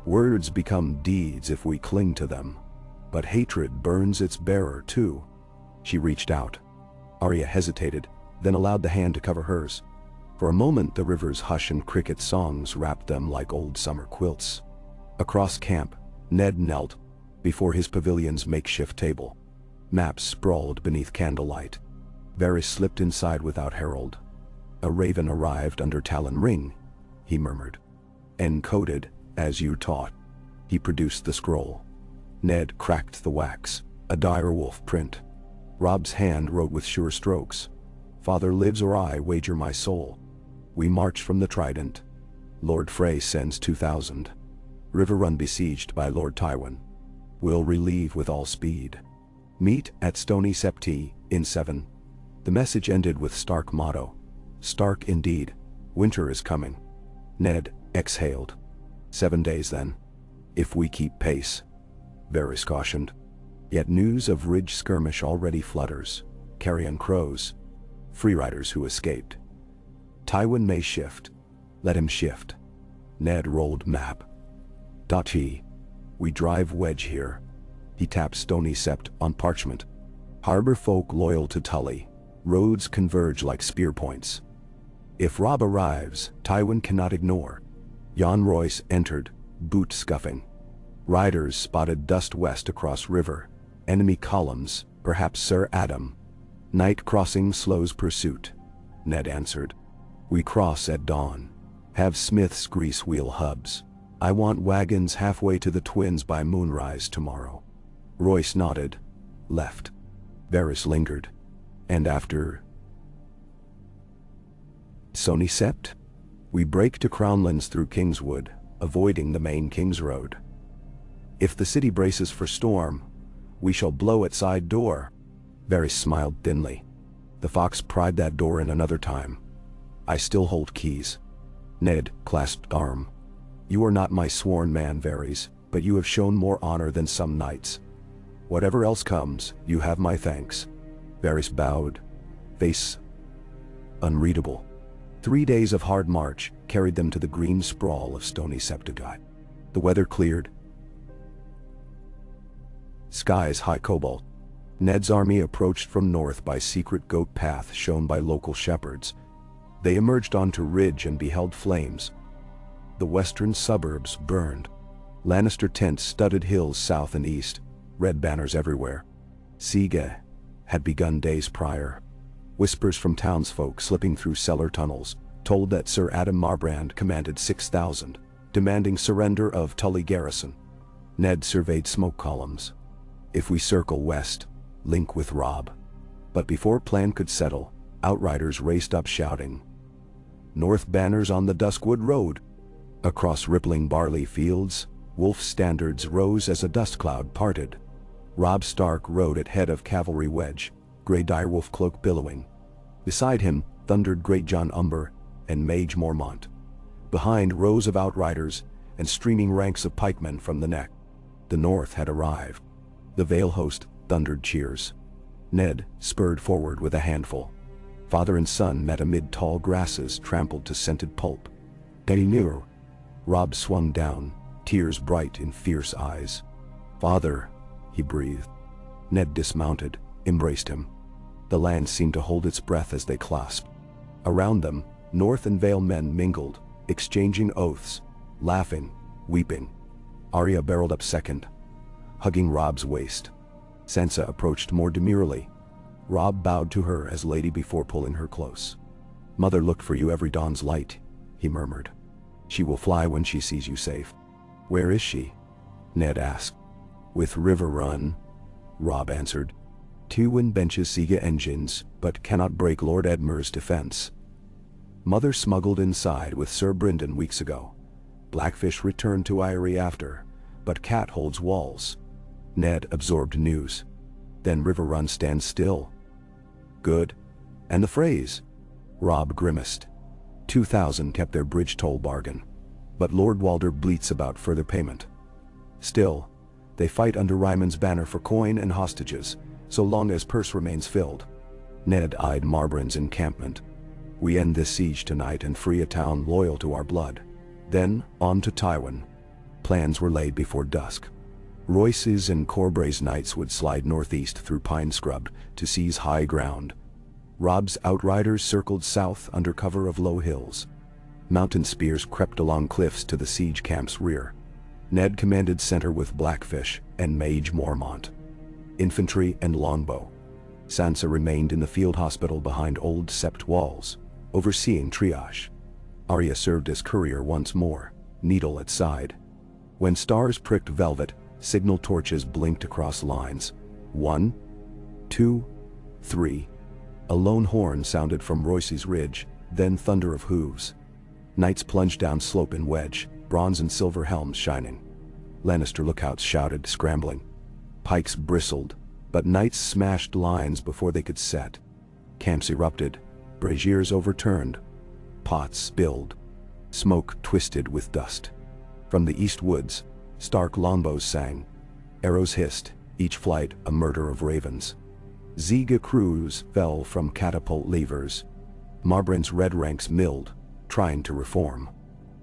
"Words become deeds if we cling to them. But hatred burns its bearer too." She reached out. Arya hesitated, then allowed the hand to cover hers. For a moment the river's hush and cricket songs wrapped them like old summer quilts. Across camp, Ned knelt, before his pavilion's makeshift table. Maps sprawled beneath candlelight. Varys slipped inside without herald. "A raven arrived under Talon Ring," he murmured. "Encoded, as you taught." He produced the scroll. Ned cracked the wax, a direwolf print. Robb's hand wrote with sure strokes. "Father lives or I wager my soul. We march from the Trident. Lord Frey sends 2,000. Riverrun besieged by Lord Tywin. Will relieve with all speed. Meet at Stony Septi in 7. The message ended with stark motto. Stark indeed. Winter is coming. Ned exhaled. 7 days then. If we keep pace, Varys cautioned. Yet news of Ridge skirmish already flutters. Carrion crows. Freeriders who escaped. Tywin may shift. Let him shift. Ned rolled map. He. We drive wedge here. He tapped Stony Sept on parchment. Harbor folk loyal to Tully. Roads converge like spear points. If Robb arrives, Tywin cannot ignore. Jon Royce entered, boot scuffing. Riders spotted dust west across river. Enemy columns, perhaps Sir Adam. Night crossing slows pursuit. Ned answered. We cross at dawn. Have Smith's grease wheel hubs. I want wagons halfway to the Twins by moonrise tomorrow. Royce nodded. Left. Varys lingered. And after Stony Sept? We break to Crownlands through Kingswood, avoiding the main King's Road. If the city braces for storm, we shall blow at side door. Varys smiled thinly. The fox pried that door in another time. I still hold keys. Ned clasped arm. You are not my sworn man, Varys, but you have shown more honor than some knights. Whatever else comes, you have my thanks. Varys bowed, face unreadable. 3 days of hard march carried them to the green sprawl of stony Septagi. The weather cleared. Skies high cobalt. Ned's army approached from north by secret goat path shown by local shepherds. They emerged onto ridge and beheld flames. The western suburbs burned. Lannister tents studded hills south and east, red banners everywhere. Siege had begun days prior. Whispers from townsfolk slipping through cellar tunnels told that Sir Adam Marbrand commanded 6,000, demanding surrender of Tully garrison. Ned surveyed smoke columns. If we circle west, link with Robb. But before plan could settle, outriders raced up shouting. North banners on the Duskwood Road. Across rippling barley fields, wolf standards rose as a dust cloud parted. Robb Stark rode at head of cavalry wedge, grey direwolf cloak billowing. Beside him thundered Great John Umber and Mage Mormont. Behind rows of outriders and streaming ranks of pikemen from the neck. The North had arrived. The Vale host thundered cheers. Ned spurred forward with a handful. Father and son met amid tall grasses trampled to scented pulp. Dainur. Robb swung down, tears bright in fierce eyes. Father, he breathed. Ned dismounted, embraced him. The land seemed to hold its breath as they clasped. Around them, North and Vale men mingled, exchanging oaths, laughing, weeping. Arya barreled up second, hugging Robb's waist. Sansa approached more demurely. Robb bowed to her as lady before pulling her close. Mother looked for you every dawn's light, he murmured. She will fly when she sees you safe. Where is she? Ned asked. With River Run, Robb answered. Tywin benches Siege engines, but cannot break Lord Edmure's defense. Mother smuggled inside with Sir Brynden weeks ago. Blackfish returned to Eyrie after, but Cat holds walls. Ned absorbed news. Then River Run stands still. Good. And the phrase? Robb grimaced. 2,000 kept their bridge toll bargain. But Lord Walder bleats about further payment. Still, they fight under Rymon's banner for coin and hostages, so long as purse remains filled. Ned eyed Marbrand's encampment. We end this siege tonight and free a town loyal to our blood. Then, on to Tywin. Plans were laid before dusk. Royce's and Corbray's knights would slide northeast through pine scrub to seize high ground. Robb's outriders circled south under cover of low hills. Mountain spears crept along cliffs to the siege camp's rear. Ned commanded center with Blackfish and Mage Mormont. Infantry and longbow. Sansa remained in the field hospital behind old sept walls, overseeing triage. Arya served as courier once more, needle at side. When stars pricked velvet, signal torches blinked across lines. 1, 2, 3. A lone horn sounded from Royce's ridge, then thunder of hooves. Knights plunged down slope in wedge, bronze and silver helms shining. Lannister lookouts shouted, scrambling. Pikes bristled, but knights smashed lines before they could set. Camps erupted, braziers overturned, pots spilled. Smoke twisted with dust. From the east woods, Stark longbows sang. Arrows hissed, each flight a murder of ravens. Siege crews fell from catapult levers. Marbrand's red ranks milled, trying to reform.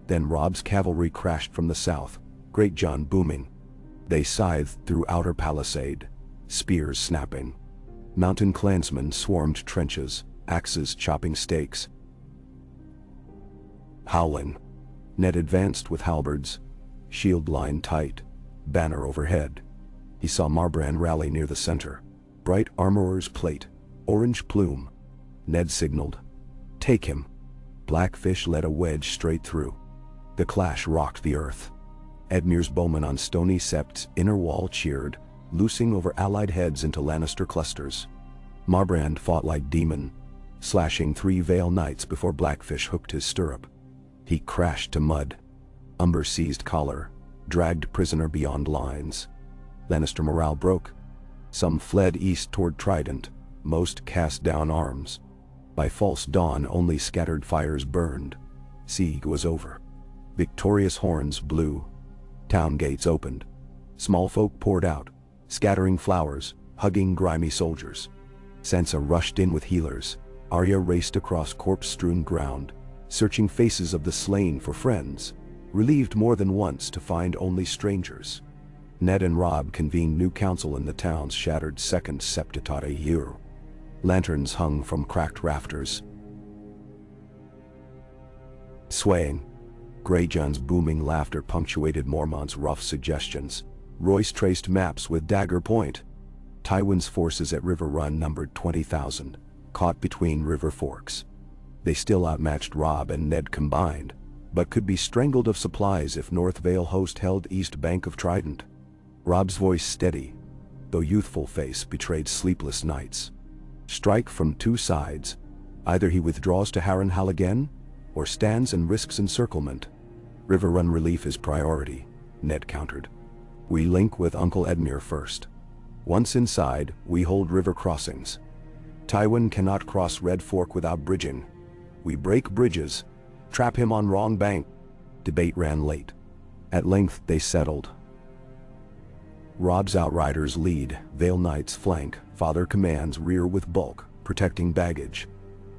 Then Robb's cavalry crashed from the south, Great John booming. They scythed through outer palisade, spears snapping. Mountain clansmen swarmed trenches, axes chopping stakes. Howling. Ned advanced with halberds, shield line tight, banner overhead. He saw Marbrand rally near the center. Bright armorer's plate, orange plume. Ned signaled. Take him. Blackfish led a wedge straight through. The clash rocked the earth. Edmure's bowmen on stony sept's inner wall cheered, loosing over allied heads into Lannister clusters. Marbrand fought like demon, slashing 3 Vale knights before Blackfish hooked his stirrup. He crashed to mud. Umber seized collar, dragged prisoner beyond lines. Lannister morale broke. Some fled east toward Trident, most cast down arms. By false dawn only scattered fires burned. Siege was over. Victorious horns blew. Town gates opened. Small folk poured out, scattering flowers, hugging grimy soldiers. Sansa rushed in with healers. Arya raced across corpse-strewn ground, searching faces of the slain for friends, relieved more than once to find only strangers. Ned and Robb convened new council in the town's shattered second septitata year. Lanterns hung from cracked rafters, swaying. Greyjohn's booming laughter punctuated Mormont's rough suggestions. Royce traced maps with dagger point. Tywin's forces at River Run numbered 20,000, caught between river forks. They still outmatched Robb and Ned combined, but could be strangled of supplies if North Vale host held east bank of Trident. Robb's voice steady, though youthful face betrayed sleepless nights. Strike from two sides. Either he withdraws to Harrenhal again, or stands and risks encirclement. River Run relief is priority, Ned countered. We link with Uncle Edmure first. Once inside, we hold river crossings. Tywin cannot cross Red Fork without bridging. We break bridges, trap him on wrong bank. Debate ran late. At length they settled. Robb's outriders lead, Vale Knights flank, Father commands rear with bulk, protecting baggage.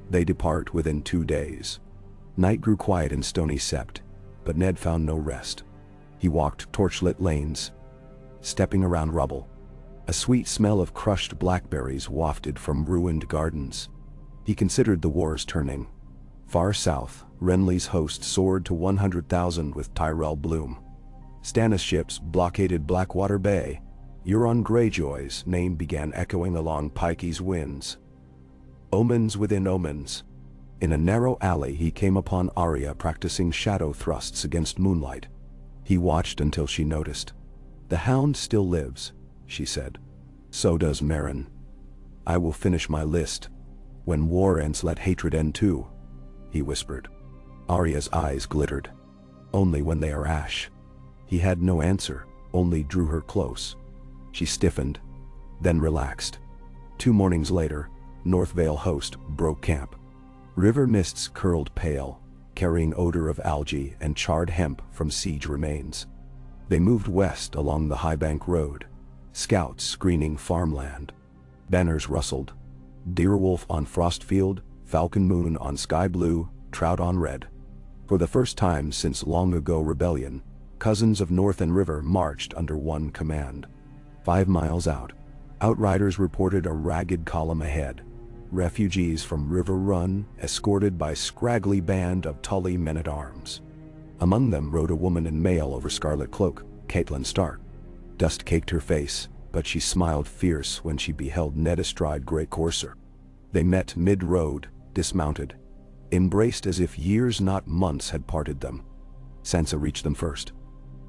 They depart within 2 days. Night grew quiet in Stony Sept, but Ned found no rest. He walked torchlit lanes, stepping around rubble. A sweet smell of crushed blackberries wafted from ruined gardens. He considered the wars turning. Far south, Renly's host soared to 100,000 with Tyrell Bloom. Stannis ships blockaded Blackwater Bay. Euron Greyjoy's name began echoing along Pikey's winds. Omens within omens. In a narrow alley he came upon Arya practicing shadow thrusts against moonlight. He watched until she noticed. "The Hound still lives," she said. "So does Meryn. I will finish my list. When war ends, let hatred end too," he whispered. Arya's eyes glittered. "Only when they are ash." He had no answer, only drew her close. She stiffened, then relaxed. 2 mornings later, North Vale host broke camp. River mists curled pale, carrying odor of algae and charred hemp from siege remains. They moved west along the High Bank Road, scouts screening farmland. Banners rustled. Deerwolf on Frostfield, Falcon Moon on Sky Blue, Trout on Red. For the first time since long ago rebellion, cousins of North and River marched under one command. 5 miles out, outriders reported a ragged column ahead. Refugees from River Run, escorted by scraggly band of Tully men-at-arms. Among them rode a woman in mail over scarlet cloak, Catelyn Stark. Dust caked her face, but she smiled fierce when she beheld Ned astride Grey Courser. They met mid-road, dismounted, embraced as if years not months had parted them. Sansa reached them first.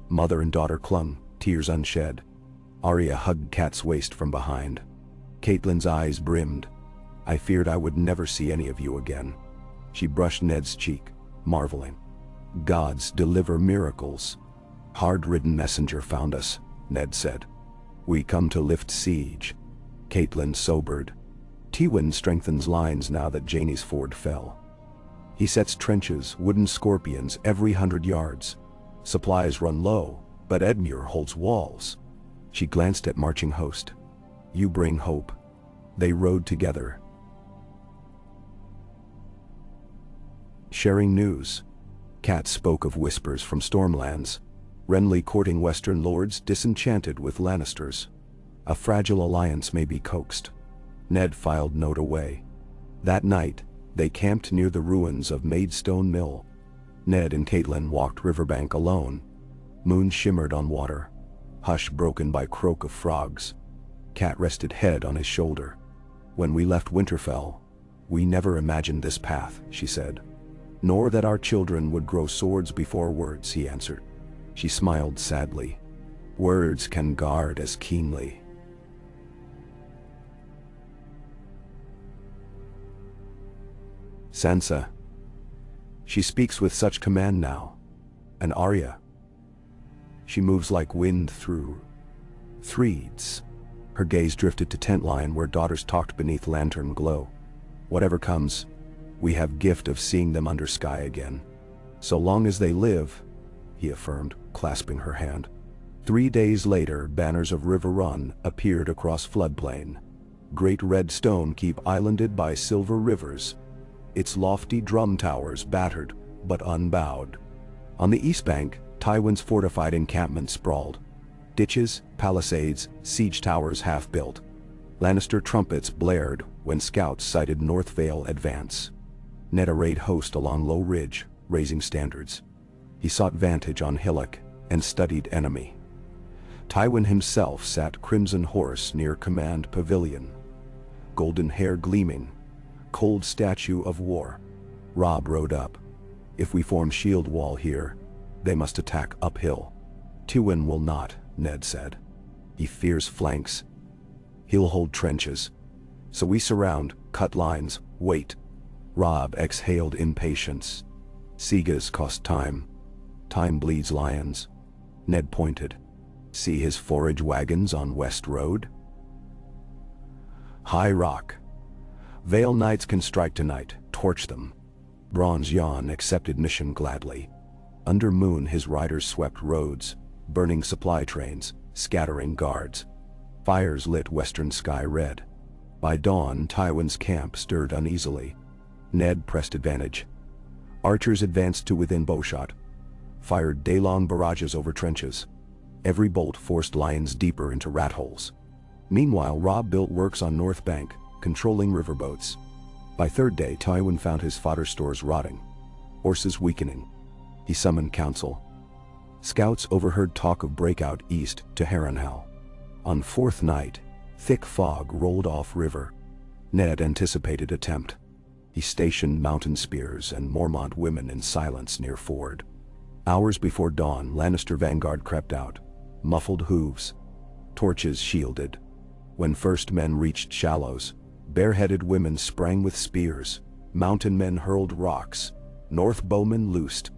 Mother and daughter clung, tears unshed. Arya hugged Kat's waist from behind. Catelyn's eyes brimmed. "I feared I would never see any of you again." She brushed Ned's cheek, marveling. "Gods deliver miracles." "Hard-ridden messenger found us," Ned said. "We come to lift siege." Catelyn sobered. "Tywin strengthens lines now that Janie's ford fell. He sets trenches, wooden scorpions, every 100 yards. Supplies run low, but Edmure holds walls." She glanced at marching host. "You bring hope." They rode together, sharing news. Kat spoke of whispers from Stormlands. Renly courting Western lords disenchanted with Lannisters. A fragile alliance may be coaxed. Ned filed note away. That night, they camped near the ruins of Maidstone Mill. Ned and Catelyn walked riverbank alone. Moon shimmered on water, hush broken by croak of frogs. Kat rested head on his shoulder. "When we left Winterfell, we never imagined this path," she said. "Nor that our children would grow swords before words," he answered. She smiled sadly. "Words can guard as keenly." Sansa. She speaks with such command now. And Arya. She moves like wind through threads. Her gaze drifted to tent line where daughters talked beneath lantern glow. "Whatever comes, we have gift of seeing them under sky again." "So long as they live," he affirmed, clasping her hand. 3 days later, banners of River Run appeared across floodplain. Great red stone keep islanded by silver rivers, its lofty drum towers battered but unbowed. On the east bank, Tywin's fortified encampment sprawled. Ditches, palisades, siege towers half-built. Lannister trumpets blared when scouts sighted North Vale advance. Ned arrayed host along low ridge, raising standards. He sought vantage on hillock and studied enemy. Tywin himself sat crimson horse near command pavilion. Golden hair gleaming, cold statue of war. Robb rode up. "If we form shield wall here, they must attack uphill." "Tywin will not," Ned said. "He fears flanks. He'll hold trenches. So we surround, cut lines, wait." Robb exhaled impatience. "Sieges cost time. Time bleeds lions." Ned pointed. "See his forage wagons on West Road? High Rock. Vale Knights can strike tonight, torch them." Bronze Jan accepted mission gladly. Under moon his riders swept roads, burning supply trains, scattering guards. Fires lit western sky red. By dawn, Tywin's camp stirred uneasily. Ned pressed advantage. Archers advanced to within bowshot, fired day-long barrages over trenches. Every bolt forced lions deeper into rat holes. Meanwhile, Robb built works on North Bank, controlling riverboats. By third day, Tywin found his fodder stores rotting, horses weakening. He summoned council. Scouts overheard talk of breakout east to Harrenhal. On fourth night, thick fog rolled off river. Ned anticipated attempt. He stationed mountain spears and Mormont women in silence near ford. Hours before dawn, Lannister vanguard crept out, muffled hooves, torches shielded. When first men reached shallows, bareheaded women sprang with spears, mountain men hurled rocks, North bowmen loosed.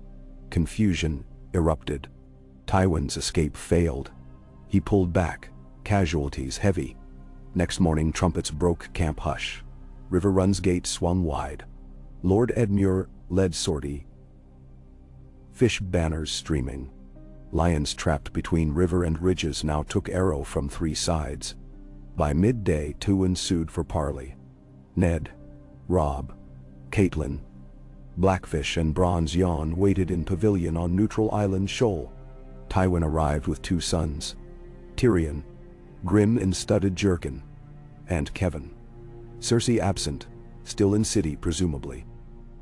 Confusion erupted. Tywin's escape failed. He pulled back, casualties heavy. Next morning, trumpets broke camp hush. River Run's gate swung wide. Lord Edmure led sortie. Fish banners streaming. Lions trapped between river and ridges now took arrow from 3 sides. By midday, Tywin sued for parley. Ned, Robb, Catelyn, Blackfish and Bronze Jan waited in pavilion on Neutral Island Shoal. Tywin arrived with 2 sons, Tyrion, grim in studded jerkin, and Kevin. Cersei absent, still in city presumably.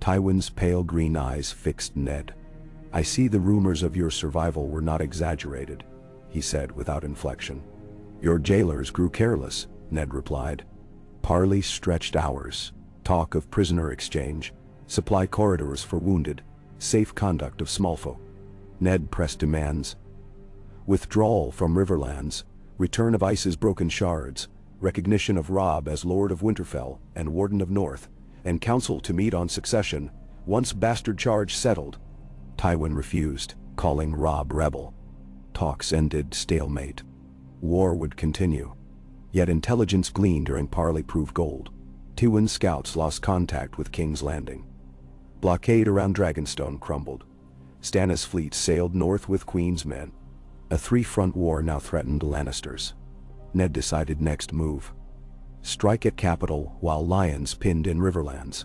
Tywin's pale green eyes fixed Ned. "I see the rumors of your survival were not exaggerated," he said without inflection. "Your jailers grew careless," Ned replied. Parley stretched hours, talk of prisoner exchange, supply corridors for wounded, safe conduct of smallfolk. Ned pressed demands. Withdrawal from Riverlands, return of Ice's broken shards, recognition of Robb as Lord of Winterfell and Warden of North, and council to meet on succession, once bastard charge settled. Tywin refused, calling Robb rebel. Talks ended stalemate. War would continue. Yet intelligence gleaned during parley proved gold. Tywin's scouts lost contact with King's Landing. Blockade around Dragonstone crumbled. Stannis' fleet sailed north with Queen's men. A 3-front war now threatened Lannisters. Ned decided next move. Strike at capital while lions pinned in Riverlands.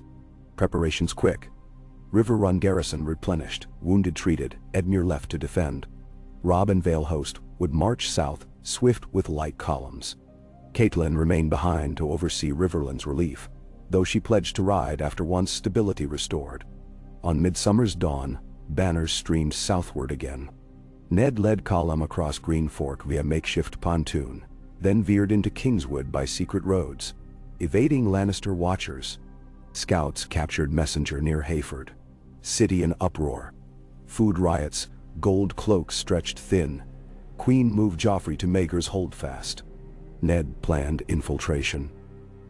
Preparations quick. River Run garrison replenished, wounded treated, Edmure left to defend. Robb and Vale host would march south, swift with light columns. Catelyn remained behind to oversee Riverland's relief, though she pledged to ride after once stability restored. On midsummer's dawn, banners streamed southward again. Ned led column across Green Fork via makeshift pontoon, then veered into Kingswood by secret roads, evading Lannister watchers. Scouts captured Messenger near Hayford. City in uproar. Food riots, gold cloaks stretched thin. Queen moved Joffrey to Maegor's Holdfast. Ned planned infiltration.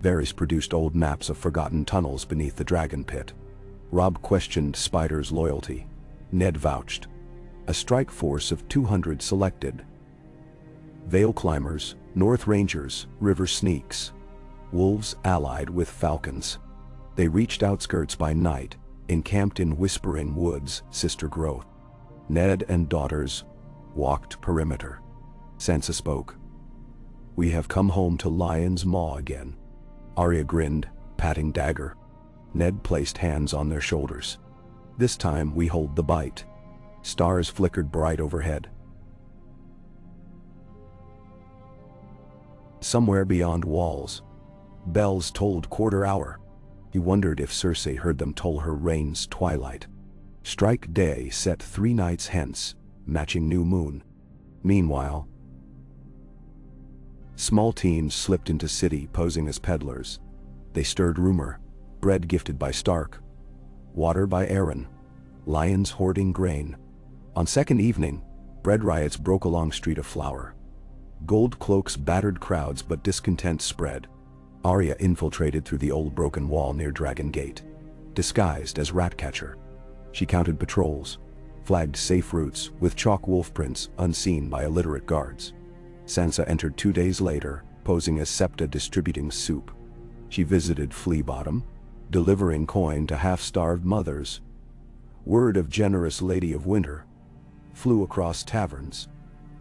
Varys produced old maps of forgotten tunnels beneath the Dragon Pit. Robb questioned Spider's loyalty. Ned vouched. A strike force of 200 selected. Vale climbers, North Rangers, river sneaks. Wolves allied with falcons. They reached outskirts by night, encamped in Whispering Woods, Sister Growth. Ned and daughters walked perimeter. Sansa spoke. "We have come home to Lion's Maw again." Arya grinned, patting dagger. Ned placed hands on their shoulders. "This time we hold the bite." Stars flickered bright overhead. Somewhere beyond walls, bells tolled quarter hour. He wondered if Cersei heard them toll her reign's twilight. Strike day set 3 nights hence, matching new moon. Meanwhile, small teams slipped into city posing as peddlers. They stirred rumor, bread gifted by Stark, water by Aaron, lions hoarding grain. On second evening, bread riots broke along Street of Flower. Gold cloaks battered crowds, but discontent spread. Arya infiltrated through the old broken wall near Dragon Gate, disguised as Ratcatcher. She counted patrols, flagged safe routes with chalk wolf prints unseen by illiterate guards. Sansa entered 2 days later, posing as Septa distributing soup. She visited Flea Bottom, delivering coin to half-starved mothers. Word of generous Lady of Winter flew across taverns.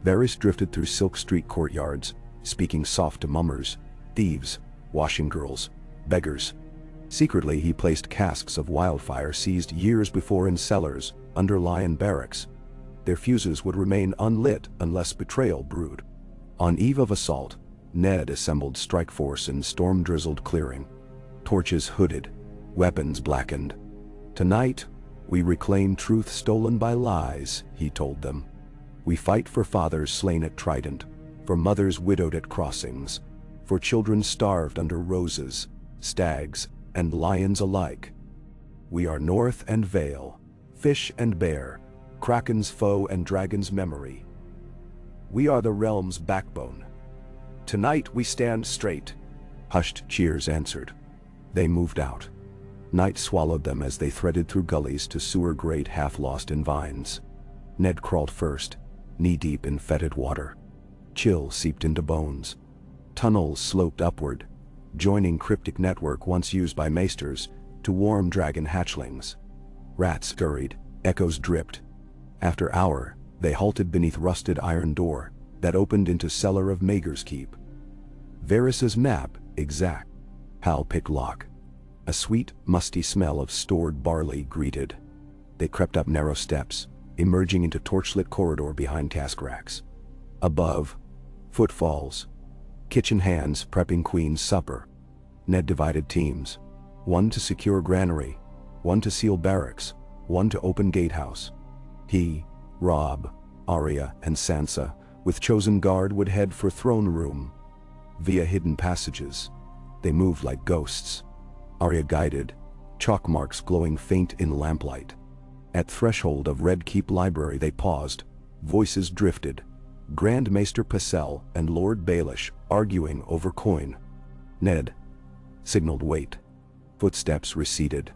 Varys drifted through Silk Street courtyards, speaking soft to mummers, thieves, washing girls, beggars. Secretly, he placed casks of wildfire seized years before in cellars under Lion Barracks. Their fuses would remain unlit unless betrayal brewed. On eve of assault, Ned assembled strike force in storm-drizzled clearing. Torches hooded, weapons blackened. "Tonight, we reclaim truth stolen by lies," he told them. "We fight for fathers slain at Trident, for mothers widowed at crossings, for children starved under roses, stags, and lions alike. We are North and Vale, fish and bear, Kraken's foe and dragon's memory. We are the realm's backbone. Tonight we stand straight." Hushed cheers answered. They moved out. Night swallowed them as they threaded through gullies to sewer grate half lost in vines. Ned crawled first, knee-deep in fetid water. Chill seeped into bones. Tunnels sloped upward, joining cryptic network once used by maesters to warm dragon hatchlings. Rats scurried, echoes dripped. After hour, they halted beneath rusted iron door that opened into cellar of Maegor's Keep. Varys's map exact. Hal picked lock. A sweet, musty smell of stored barley greeted. They crept up narrow steps, emerging into torchlit corridor behind cask racks. Above, footfalls. Kitchen hands prepping Queen's supper. Ned divided teams. One to secure granary, one to seal barracks, one to open gatehouse. He, Robb, Arya, and Sansa, with chosen guard, would head for throne room. Via hidden passages, they moved like ghosts. Arya guided, chalk marks glowing faint in lamplight. At threshold of Red Keep Library they paused, voices drifted. Grand Maester Pycelle and Lord Baelish arguing over coin. Ned signaled wait. Footsteps receded.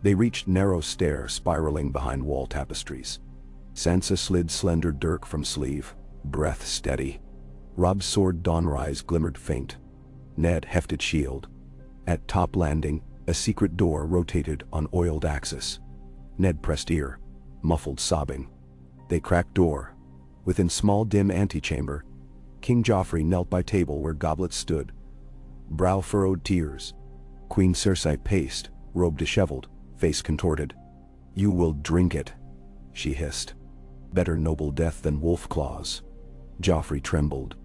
They reached narrow stair spiraling behind wall tapestries. Sansa slid slender dirk from sleeve, breath steady. Robb's sword Dawnrise glimmered faint. Ned hefted shield. At top landing, a secret door rotated on oiled axis. Ned pressed ear, muffled sobbing. They cracked door. Within small dim antechamber, King Joffrey knelt by table where goblets stood. Brow furrowed tears. Queen Cersei paced, robe disheveled, face contorted. "You will drink it," she hissed. "Better noble death than wolf claws." Joffrey trembled.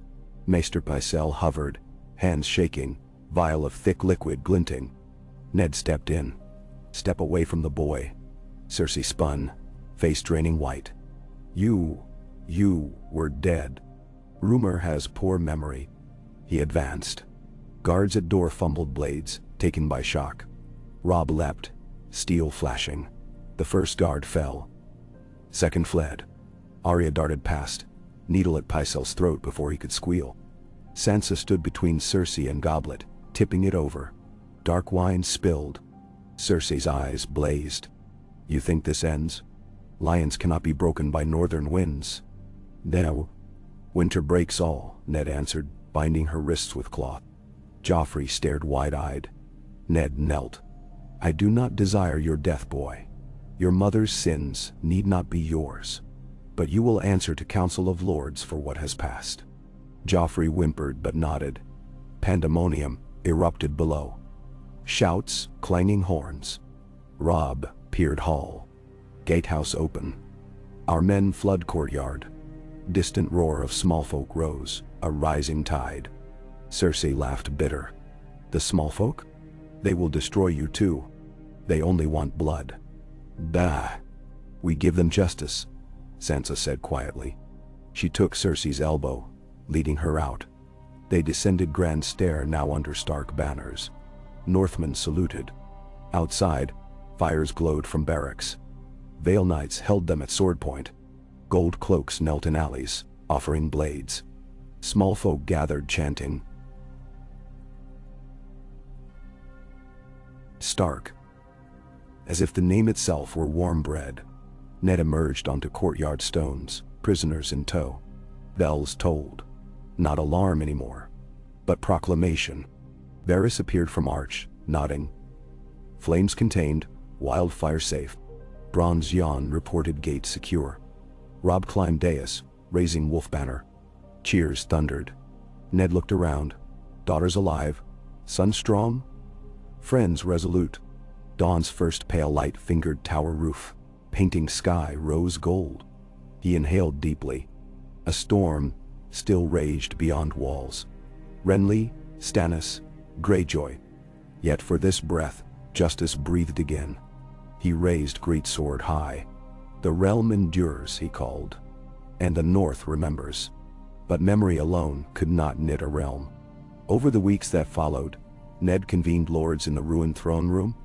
Maester Pycelle hovered, hands shaking, vial of thick liquid glinting. Ned stepped in. "Step away from the boy." Cersei spun, face draining white. You were dead. Rumor has poor memory." He advanced. Guards at door fumbled blades, taken by shock. Robb leapt, steel flashing. The first guard fell. Second fled. Arya darted past, needle at Pycelle's throat before he could squeal. Sansa stood between Cersei and goblet, tipping it over. Dark wine spilled. Cersei's eyes blazed. "You think this ends? Lions cannot be broken by northern winds." "No. Winter breaks all," Ned answered, binding her wrists with cloth. Joffrey stared wide-eyed. Ned knelt. I do not desire your death, boy. Your mother's sins need not be yours. But you will answer to Council of Lords for what has passed." Joffrey whimpered but nodded. Pandemonium erupted below. Shouts, clanging horns. Robb peered hall. Gatehouse open. Our men flood courtyard. Distant roar of small folk rose, a rising tide. Cersei laughed bitter. "The small folk? They will destroy you too. They only want blood." "Bah! We give them justice," Sansa said quietly. She took Cersei's elbow, leading her out. They descended Grand Stair, now under Stark banners. Northmen saluted. Outside, fires glowed from barracks. Vale Knights held them at sword point. Gold cloaks knelt in alleys, offering blades. Small folk gathered, chanting, "Stark." As if the name itself were warm bread. Ned emerged onto courtyard stones, prisoners in tow. Bells tolled. Not alarm anymore, but proclamation. Varys appeared from arch, nodding. Flames contained, wildfire safe. Bronze Jan reported gate secure. Robb climbed dais, raising wolf banner. Cheers thundered. Ned looked around. Daughters alive. Son strong? Friends resolute. Dawn's first pale light fingered tower roof, painting sky rose gold. He inhaled deeply. A storm still raged beyond walls. Renly, Stannis, Greyjoy. Yet for this breath, justice breathed again. He raised greatsword high. "The realm endures," he called. "And the North remembers." But memory alone could not knit a realm. Over the weeks that followed, Ned convened lords in the ruined throne room,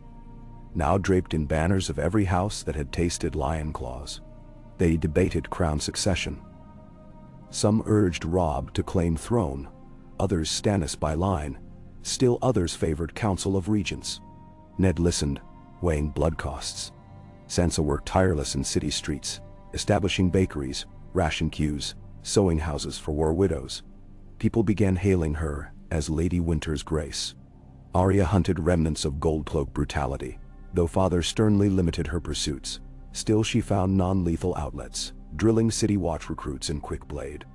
now draped in banners of every house that had tasted lion claws. They debated crown succession. Some urged Robb to claim throne, others Stannis by line, still others favored Council of Regents. Ned listened, weighing blood costs. Sansa worked tireless in city streets, establishing bakeries, ration queues, sewing houses for war widows. People began hailing her as Lady Winter's Grace. Arya hunted remnants of Goldcloak brutality. Though father sternly limited her pursuits, still she found non-lethal outlets, drilling City Watch recruits in quick blade.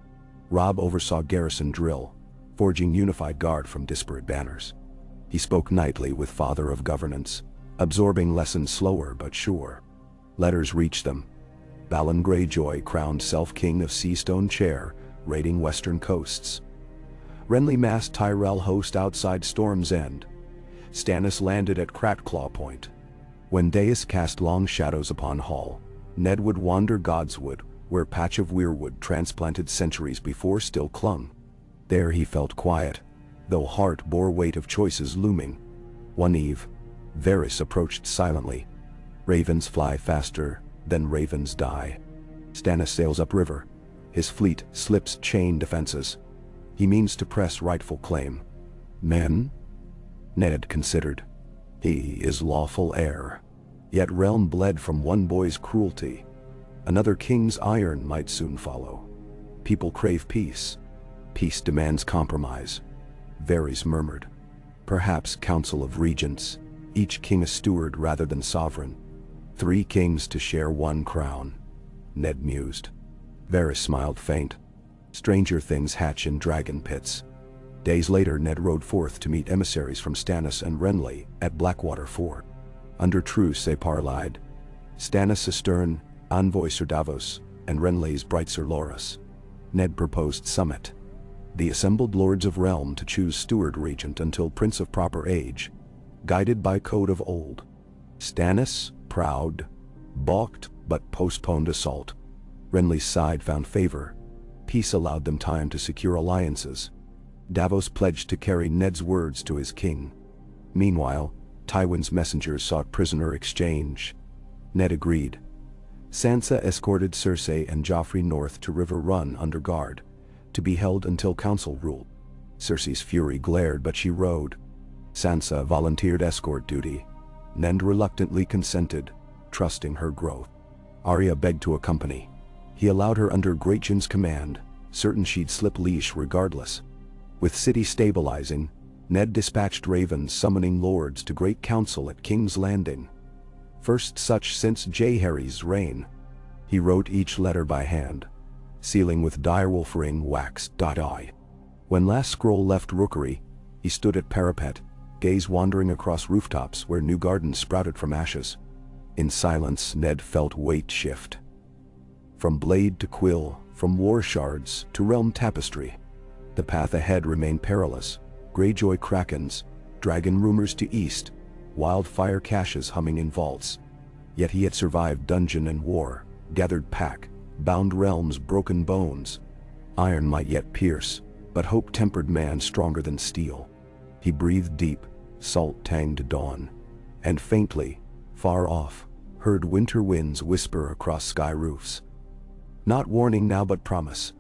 Robb oversaw garrison drill, forging unified guard from disparate banners. He spoke nightly with Father of Governance, absorbing lessons slower but sure. Letters reached them. Balon Greyjoy crowned self-king of Seastone Chair, raiding western coasts. Renly massed Tyrell host outside Storm's End. Stannis landed at Crackclaw Point. When Daeus cast long shadows upon Hall, Ned would wander Godswood, where patch of weirwood transplanted centuries before still clung. There he felt quiet, though heart bore weight of choices looming. One eve, Varys approached silently. Ravens fly faster than ravens die. Stannis sails upriver. His fleet slips chain defenses. He means to press rightful claim. Men? Ned considered. He is lawful heir. Yet realm bled from one boy's cruelty. Another king's iron might soon follow. People crave peace. Peace demands compromise. Varys murmured. Perhaps Council of Regents, each king a steward rather than sovereign. 3 kings to share one crown. Ned mused. Varys smiled faint. Stranger things hatch in dragon pits. Days later, Ned rode forth to meet emissaries from Stannis and Renly at Blackwater Fort. Under truce they parleyed. Stannis astern, envoy Sir Davos, and Renly's bright Sir Loras. Ned proposed summit. The assembled lords of realm to choose steward regent until prince of proper age, guided by code of old. Stannis, proud, balked but postponed assault. Renly's side found favor. Peace allowed them time to secure alliances. Davos pledged to carry Ned's words to his king. Meanwhile, Tywin's messengers sought prisoner exchange. Ned agreed. Sansa escorted Cersei and Joffrey north to River Run under guard, to be held until council ruled. Cersei's fury glared, but she rode. Sansa volunteered escort duty. Ned reluctantly consented, trusting her growth. Arya begged to accompany. He allowed her under Greyjoy's command, certain she'd slip leash regardless. With city stabilizing, Ned dispatched ravens summoning lords to great council at King's Landing. First such since J. Harry's reign. He wrote each letter by hand, sealing with direwolf ring wax.I. When last scroll left Rookery, he stood at parapet, gaze wandering across rooftops where new gardens sprouted from ashes. In silence Ned felt weight shift. From blade to quill, from war shards to realm tapestry. The path ahead remained perilous. Greyjoy krakens, dragon rumors to east, wildfire caches humming in vaults. Yet he had survived dungeon and war, gathered pack, bound realms, broken bones. Iron might yet pierce, but hope tempered man stronger than steel. He breathed deep, salt tanged dawn, and faintly, far off, heard winter winds whisper across sky roofs. Not warning now but promise,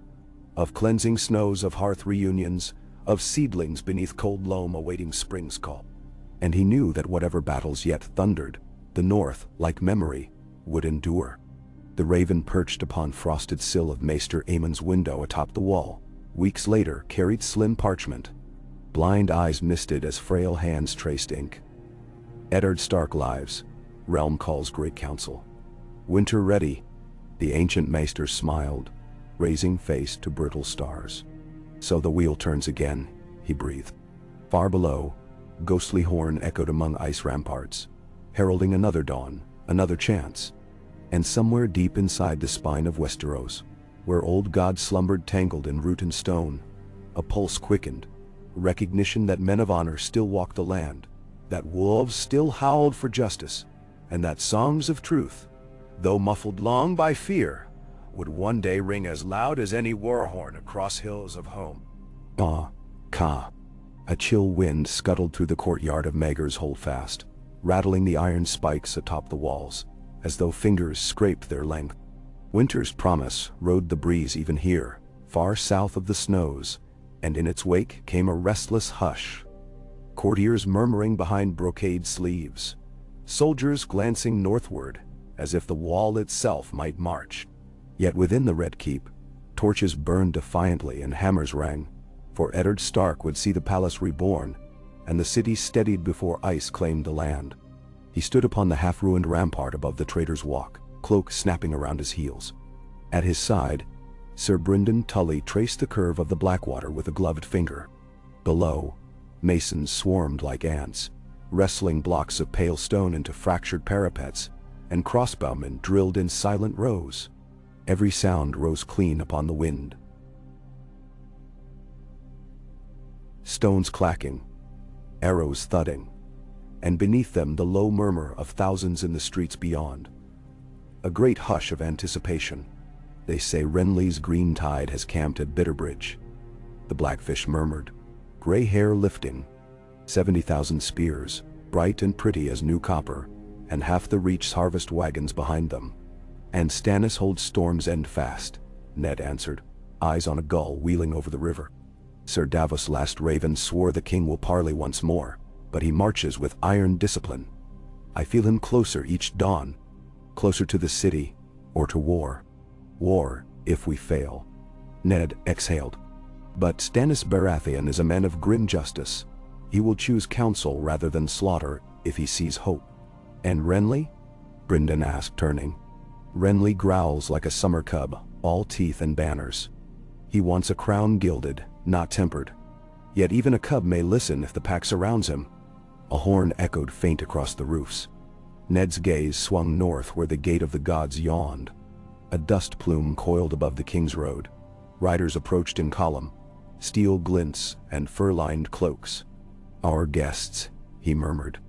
of cleansing snows, of hearth reunions, of seedlings beneath cold loam awaiting spring's call. And he knew that whatever battles yet thundered, the north, like memory, would endure. The raven perched upon frosted sill of Maester Aemon's window atop the wall, weeks later carried slim parchment. Blind eyes misted as frail hands traced ink. Eddard Stark lives, realm calls great council. Winter ready, the ancient Maester smiled, raising face to brittle stars. So the wheel turns again, he breathed. Far below, ghostly horn echoed among ice ramparts, heralding another dawn, another chance. And somewhere deep inside the spine of Westeros, where old gods slumbered tangled in root and stone, a pulse quickened, recognition that men of honor still walked the land, that wolves still howled for justice, and that songs of truth, though muffled long by fear, would one day ring as loud as any war horn across hills of home. Ka. A chill wind scuttled through the courtyard of Maegor's Holdfast, rattling the iron spikes atop the walls, as though fingers scraped their length. Winter's promise rode the breeze even here, far south of the snows, and in its wake came a restless hush. Courtiers murmuring behind brocade sleeves, soldiers glancing northward, as if the wall itself might march. Yet within the Red Keep, torches burned defiantly and hammers rang, for Eddard Stark would see the palace reborn, and the city steadied before ice claimed the land. He stood upon the half-ruined rampart above the Trader's Walk, cloak snapping around his heels. At his side, Sir Brynden Tully traced the curve of the Blackwater with a gloved finger. Below, masons swarmed like ants, wrestling blocks of pale stone into fractured parapets, and crossbowmen drilled in silent rows. Every sound rose clean upon the wind. Stones clacking, arrows thudding, and beneath them the low murmur of thousands in the streets beyond. A great hush of anticipation. They say Renly's green tide has camped at Bitterbridge. The Blackfish murmured, gray hair lifting. 70,000 spears, bright and pretty as new copper, and half the Reach's harvest wagons behind them. And Stannis holds Storm's End fast, Ned answered, eyes on a gull wheeling over the river. Sir Davos last Raven swore the king will parley once more, but he marches with iron discipline. I feel him closer each dawn, closer to the city, or to war. War, if we fail. Ned exhaled. But Stannis Baratheon is a man of grim justice. He will choose counsel rather than slaughter if he sees hope. And Renly? Brynden asked, turning. Renly growls like a summer cub, all teeth and banners. He wants a crown gilded, not tempered. Yet even a cub may listen if the pack surrounds him. A horn echoed faint across the roofs. Ned's gaze swung north where the gate of the gods yawned. A dust plume coiled above the King's Road. Riders approached in column, steel glints and fur-lined cloaks. Our guests, he murmured.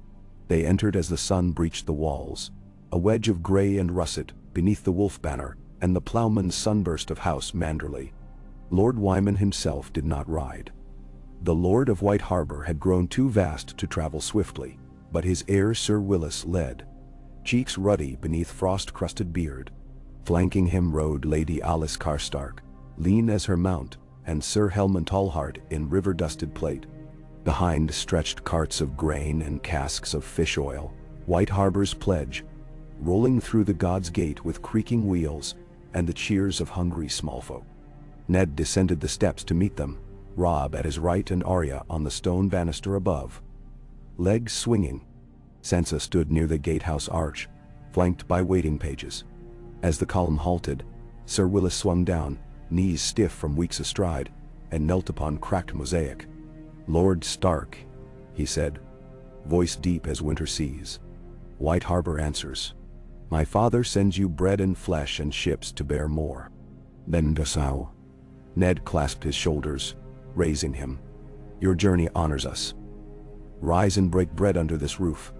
They entered as the sun breached the walls, a wedge of gray and russet beneath the wolf banner and the ploughman's sunburst of House Manderley. Lord Wyman himself did not ride. The Lord of White Harbor had grown too vast to travel swiftly, but his heir Sir Willis led, cheeks ruddy beneath frost-crusted beard. Flanking him rode Lady Alice Karstark, lean as her mount, and Sir Helmund Tallheart in river-dusted plate. Behind stretched carts of grain and casks of fish oil, White Harbor's pledge, rolling through the God's Gate with creaking wheels and the cheers of hungry smallfolk. Ned descended the steps to meet them, Robb at his right and Arya on the stone banister above. Legs swinging, Sansa stood near the gatehouse arch, flanked by waiting pages. As the column halted, Sir Willis swung down, knees stiff from weeks astride, and knelt upon cracked mosaic. "Lord Stark," he said, voice deep as winter seas. White Harbor answers. "My father sends you bread and flesh and ships to bear more." "Then Dasau." Ned clasped his shoulders, raising him. "Your journey honors us. Rise and break bread under this roof.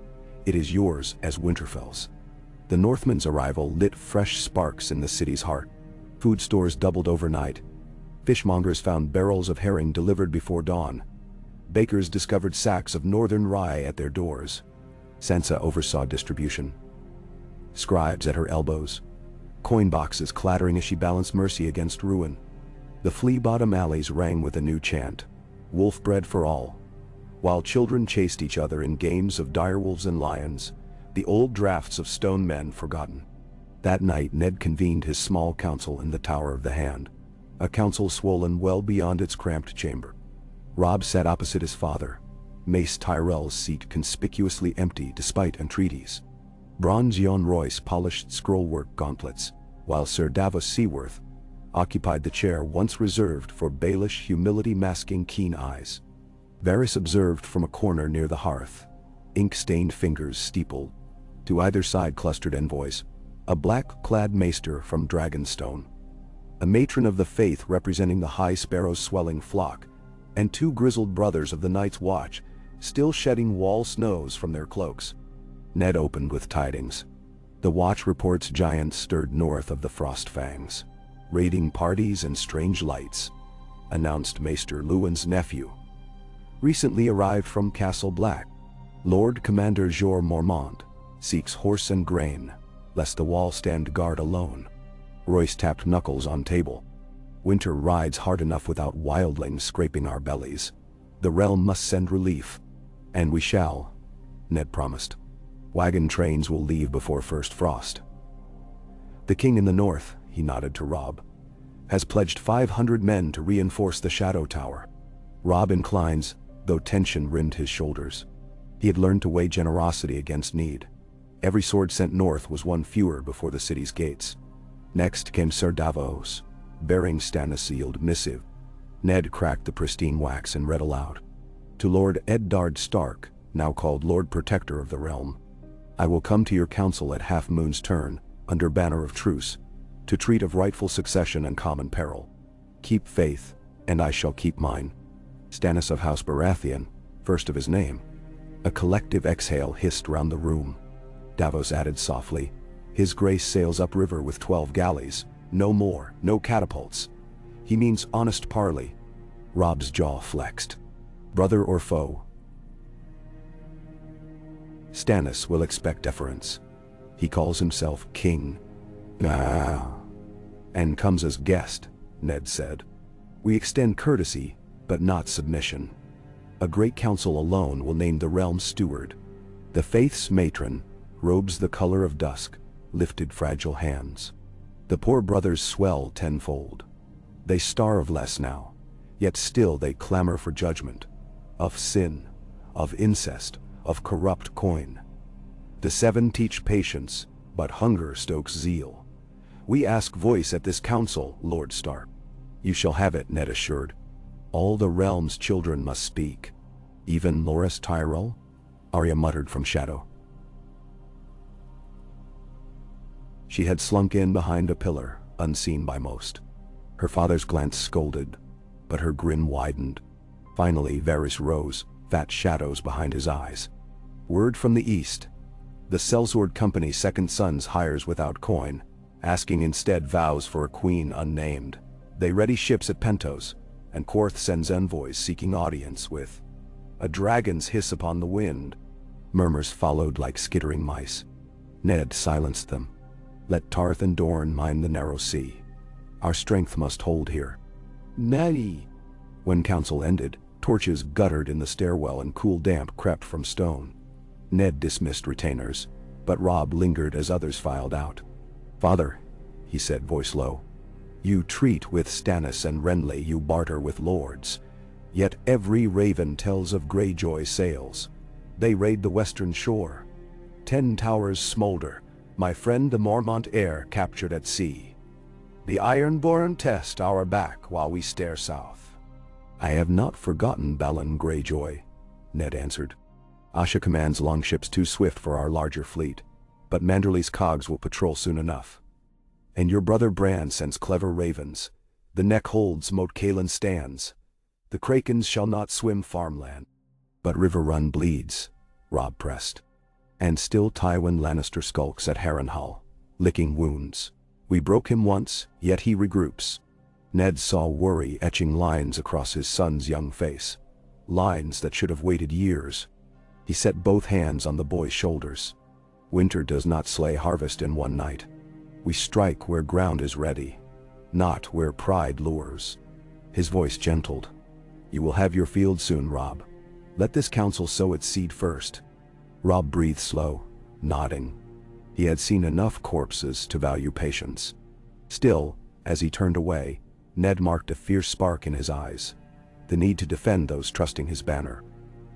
It is yours as Winterfell's." The Northmen's arrival lit fresh sparks in the city's heart. Food stores doubled overnight. Fishmongers found barrels of herring delivered before dawn. Bakers discovered sacks of northern rye at their doors. Sansa oversaw distribution. Scribes at her elbows. Coin boxes clattering as she balanced mercy against ruin. The flea-bottom alleys rang with a new chant. Wolf bread for all. While children chased each other in games of direwolves and lions, the old drafts of stone men forgotten. That night Ned convened his small council in the Tower of the Hand, a council swollen well beyond its cramped chamber. Robb sat opposite his father, Mace Tyrell's seat conspicuously empty despite entreaties. Bronze Yohn Royce polished scrollwork gauntlets, while Sir Davos Seaworth occupied the chair once reserved for Baelish humility masking keen eyes. Varys observed from a corner near the hearth, ink-stained fingers steepled. To either side clustered envoys, a black-clad maester from Dragonstone, a matron of the faith representing the High Sparrow's swelling flock, and two grizzled brothers of the Night's Watch, still shedding wall snows from their cloaks. Ned opened with tidings. The Watch reports giants stirred north of the Frostfangs, raiding parties and strange lights, announced Maester Luwin's nephew. Recently arrived from Castle Black, Lord Commander Jorah Mormont seeks horse and grain, lest the wall stand guard alone. Royce tapped knuckles on table. Winter rides hard enough without wildlings scraping our bellies. The realm must send relief. And we shall, Ned promised. Wagon trains will leave before first frost. The king in the north, he nodded to Robb, has pledged 500 men to reinforce the Shadow Tower. Robb inclines, though tension rimmed his shoulders. He had learned to weigh generosity against need. Every sword sent north was one fewer before the city's gates. Next came Sir Davos, bearing Stannis' sealed missive. Ned cracked the pristine wax and read aloud. To Lord Eddard Stark, now called Lord Protector of the Realm. I will come to your council at Half Moon's turn, under banner of truce, to treat of rightful succession and common peril. Keep faith, and I shall keep mine. Stannis of House Baratheon, first of his name. A collective exhale hissed round the room. Davos added softly, His Grace sails upriver with 12 galleys, no more, no catapults. He means honest parley. Robb's jaw flexed. Brother or foe? Stannis will expect deference. He calls himself king. And comes as guest, Ned said. We extend courtesy, but not submission. A great council alone will name the realm's steward. The faith's matron, robes the color of dusk, lifted fragile hands. The poor brothers swell tenfold. They starve less now, yet still they clamor for judgment. Of sin, of incest, of corrupt coin. The seven teach patience, but hunger stokes zeal. We ask voice at this council, Lord Stark. You shall have it, Ned assured. All the realm's children must speak. Even Loras Tyrell? Arya muttered from shadow. She had slunk in behind a pillar, unseen by most. Her father's glance scolded, but her grin widened. Finally Varys rose, fat shadows behind his eyes. Word from the east. The Sellsword Company's second sons hires without coin, asking instead vows for a queen unnamed. They ready ships at Pentos, and Quarth sends envoys seeking audience with a dragon's hiss upon the wind. Murmurs followed like skittering mice. Ned silenced them. Let Tarth and Dorne mind the narrow sea. Our strength must hold here. Nay. When council ended, torches guttered in the stairwell and cool damp crept from stone. Ned dismissed retainers, but Robb lingered as others filed out. Father, he said, voice low. You treat with Stannis and Renly, you barter with lords. Yet every raven tells of Greyjoy sails. They raid the western shore. 10 towers smolder, my friend the Mormont heir captured at sea. The Ironborn test our back while we stare south. I have not forgotten Balon Greyjoy, Ned answered. Asha commands longships too swift for our larger fleet, but Manderley's cogs will patrol soon enough. And your brother Bran sends clever ravens. The neck holds Moat Cailin stands. The Krakens shall not swim farmland. But River Run bleeds, Robb pressed. And still Tywin Lannister skulks at Harrenhal, licking wounds. We broke him once, yet he regroups. Ned saw worry etching lines across his son's young face. Lines that should have waited years. He set both hands on the boy's shoulders. Winter does not slay harvest in one night. We strike where ground is ready, not where pride lures. His voice gentled. You will have your field soon, Robb. Let this council sow its seed first. Robb breathed slow, nodding. He had seen enough corpses to value patience. Still, as he turned away, Ned marked a fierce spark in his eyes. The need to defend those trusting his banner.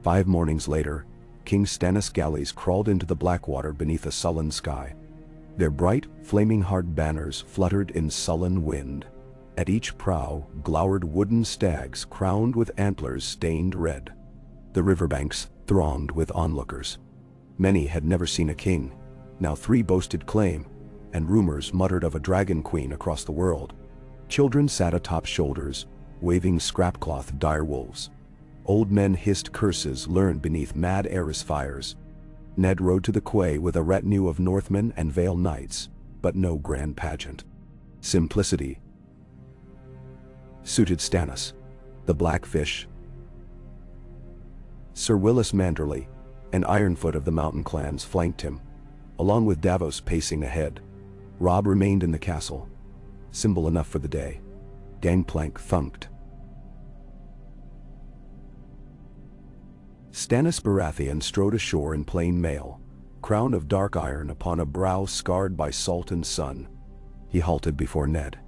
5 mornings later, King Stannis' galleys crawled into the Blackwater beneath a sullen sky. Their bright, flaming hard banners fluttered in sullen wind. At each prow, glowered wooden stags crowned with antlers stained red. The riverbanks thronged with onlookers. Many had never seen a king. Now 3 boasted claim, and rumors muttered of a dragon queen across the world. Children sat atop shoulders, waving scrapcloth direwolves. Old men hissed curses learned beneath mad Aerys fires. Ned rode to the quay with a retinue of Northmen and Vale knights, but no grand pageant. Simplicity suited Stannis. The Blackfish, Sir Willis Manderley, and Ironfoot of the Mountain Clans flanked him, along with Davos pacing ahead. Robb remained in the castle, simple enough for the day. Gangplank thunked. Stannis Baratheon strode ashore in plain mail, crown of dark iron upon a brow scarred by salt and sun. He halted before Ned.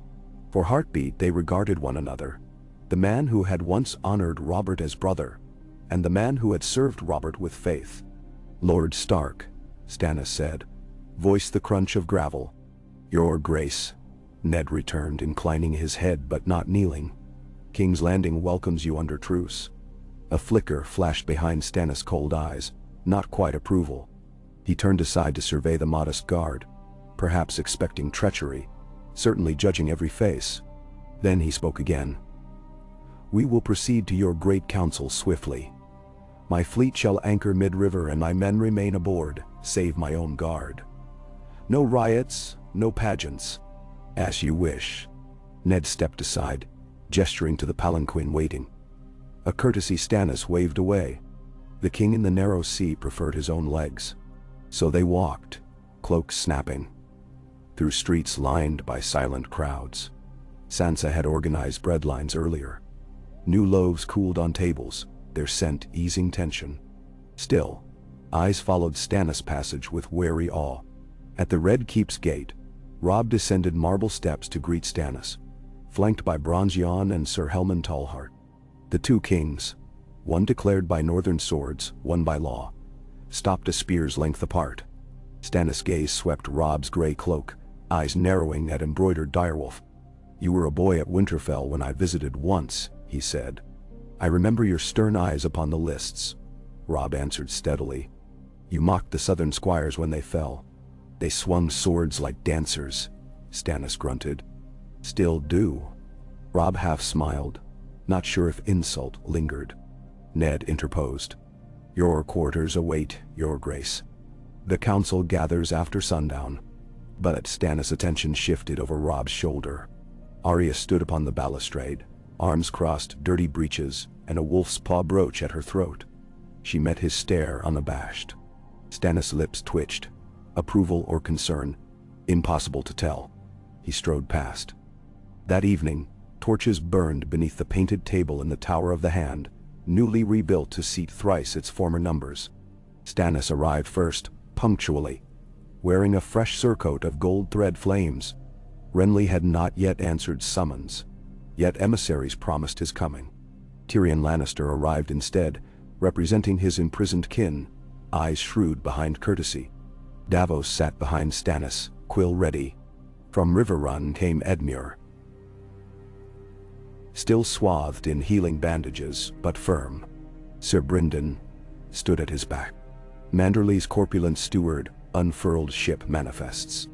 For heartbeat they regarded one another. The man who had once honored Robert as brother, and the man who had served Robert with faith. Lord Stark, Stannis said, voiced the crunch of gravel. Your Grace, Ned returned, inclining his head but not kneeling. King's Landing welcomes you under truce. A flicker flashed behind Stannis' cold eyes, not quite approval. He turned aside to survey the modest guard, perhaps expecting treachery, certainly judging every face. Then he spoke again. We will proceed to your great council swiftly. My fleet shall anchor mid-river and my men remain aboard, save my own guard. No riots, no pageants. As you wish. Ned stepped aside, gesturing to the palanquin waiting. A courtesy Stannis waved away. The king in the narrow sea preferred his own legs. So they walked, cloaks snapping, through streets lined by silent crowds. Sansa had organized bread lines earlier. New loaves cooled on tables, their scent easing tension. Still, eyes followed Stannis' passage with wary awe. At the Red Keep's gate, Robb descended marble steps to greet Stannis, flanked by Bronzeon and Sir Helman Tallheart. The 2 kings, one declared by northern swords, one by law, stopped a spear's length apart. Stannis' gaze swept Robb's gray cloak, eyes narrowing at embroidered direwolf. You were a boy at Winterfell when I visited once, he said. I remember your stern eyes upon the lists. Robb answered steadily. You mocked the southern squires when they fell. They swung swords like dancers, Stannis grunted. Still do. Robb half smiled, not sure if insult lingered. Ned interposed. Your quarters await, your grace. The council gathers after sundown. But Stannis' attention shifted over Robb's shoulder. Arya stood upon the balustrade, arms crossed, dirty breeches, and a wolf's paw brooch at her throat. She met his stare unabashed. Stannis' lips twitched. Approval or concern? Impossible to tell. He strode past. That evening, torches burned beneath the painted table in the Tower of the Hand, newly rebuilt to seat thrice its former numbers. Stannis arrived first, punctually, wearing a fresh surcoat of gold thread flames. Renly had not yet answered summons, yet emissaries promised his coming. Tyrion Lannister arrived instead, representing his imprisoned kin, eyes shrewd behind courtesy. Davos sat behind Stannis, quill ready. From Riverrun came Edmure, still swathed in healing bandages, but firm. Sir Brynden stood at his back. Manderley's corpulent steward, unfurled ship manifests.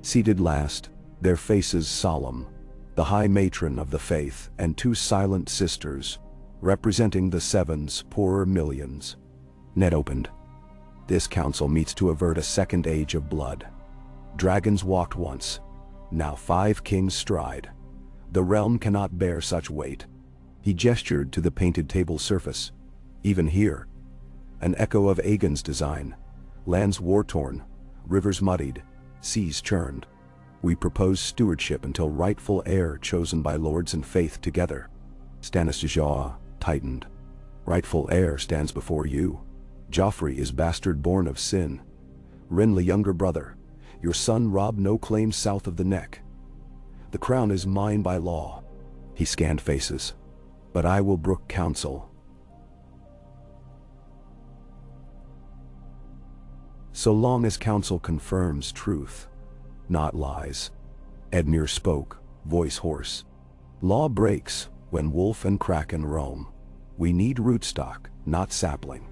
Seated last, their faces solemn, the high matron of the faith and two silent sisters, representing the Seven's poorer millions. Ned opened. This council meets to avert a second age of blood. Dragons walked once, now 5 kings stride. The realm cannot bear such weight. He gestured to the painted table surface. Even here, an echo of Aegon's design. Lands war-torn, rivers muddied, seas churned. We propose stewardship until rightful heir chosen by lords and faith together. Stannis' jaw tightened. Rightful heir stands before you. Joffrey is bastard born of sin. Renly younger brother. Your son Robb no claim south of the neck. The crown is mine by law. He scanned faces. But I will brook counsel. So long as counsel confirms truth, not lies. Edmure spoke, voice hoarse. Law breaks when wolf and kraken roam. We need rootstock, not sapling.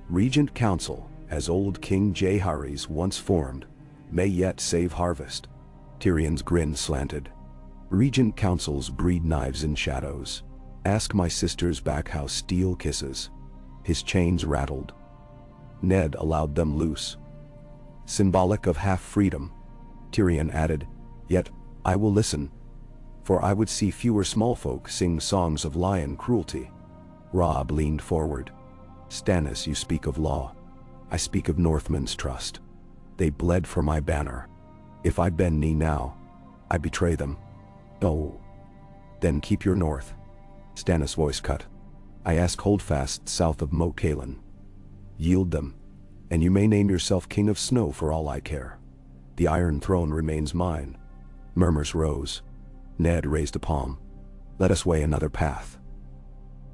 Regent Council, as old King Jaehaerys once formed, may yet save harvest. Tyrion's grin slanted. Regent Councils breed knives in shadows. Ask my sisters back how steel kisses. His chains rattled. Ned allowed them loose. Symbolic of half-freedom. Tyrion added, yet I will listen, for I would see fewer small folk sing songs of lion cruelty. Robb leaned forward. Stannis, you speak of law. I speak of Northmen's trust. They bled for my banner. If I bend knee now, I betray them. Oh, then keep your north. Stannis' voice cut. I ask holdfast south of Moat Cailin. Yield them, and you may name yourself King of Snow for all I care. The Iron Throne remains mine. Murmurs rose. Ned raised a palm. Let us weigh another path.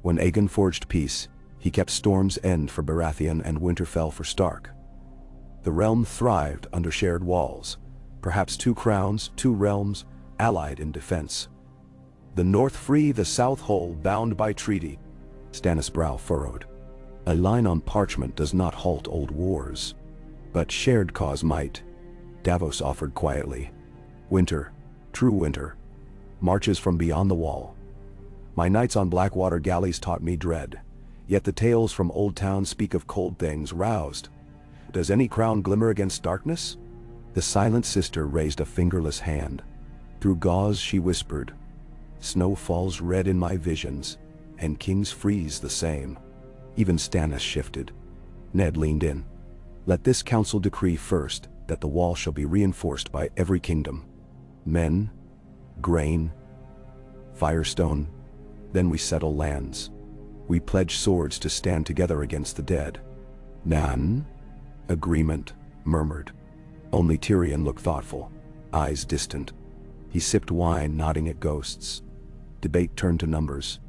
When Aegon forged peace, he kept Storm's End for Baratheon and Winterfell for Stark. The realm thrived under shared walls, perhaps 2 crowns, 2 realms, allied in defense. The north free, the south whole, bound by treaty. Stannis' brow furrowed. A line on parchment does not halt old wars, but shared cause might. Davos offered quietly. Winter, true winter, marches from beyond the wall. My nights on Blackwater galleys taught me dread, yet the tales from Old Town speak of cold things roused. Does any crown glimmer against darkness? The silent sister raised a fingerless hand. Through gauze she whispered, snow falls red in my visions, and kings freeze the same. Even Stannis shifted. Ned leaned in. Let this council decree first that the wall shall be reinforced by every kingdom. Men, grain, firestone, then we settle lands. We pledge swords to stand together against the dead. Nan? Agreement, murmured. Only Tyrion looked thoughtful, eyes distant. He sipped wine, nodding at ghosts. Debate turned to numbers.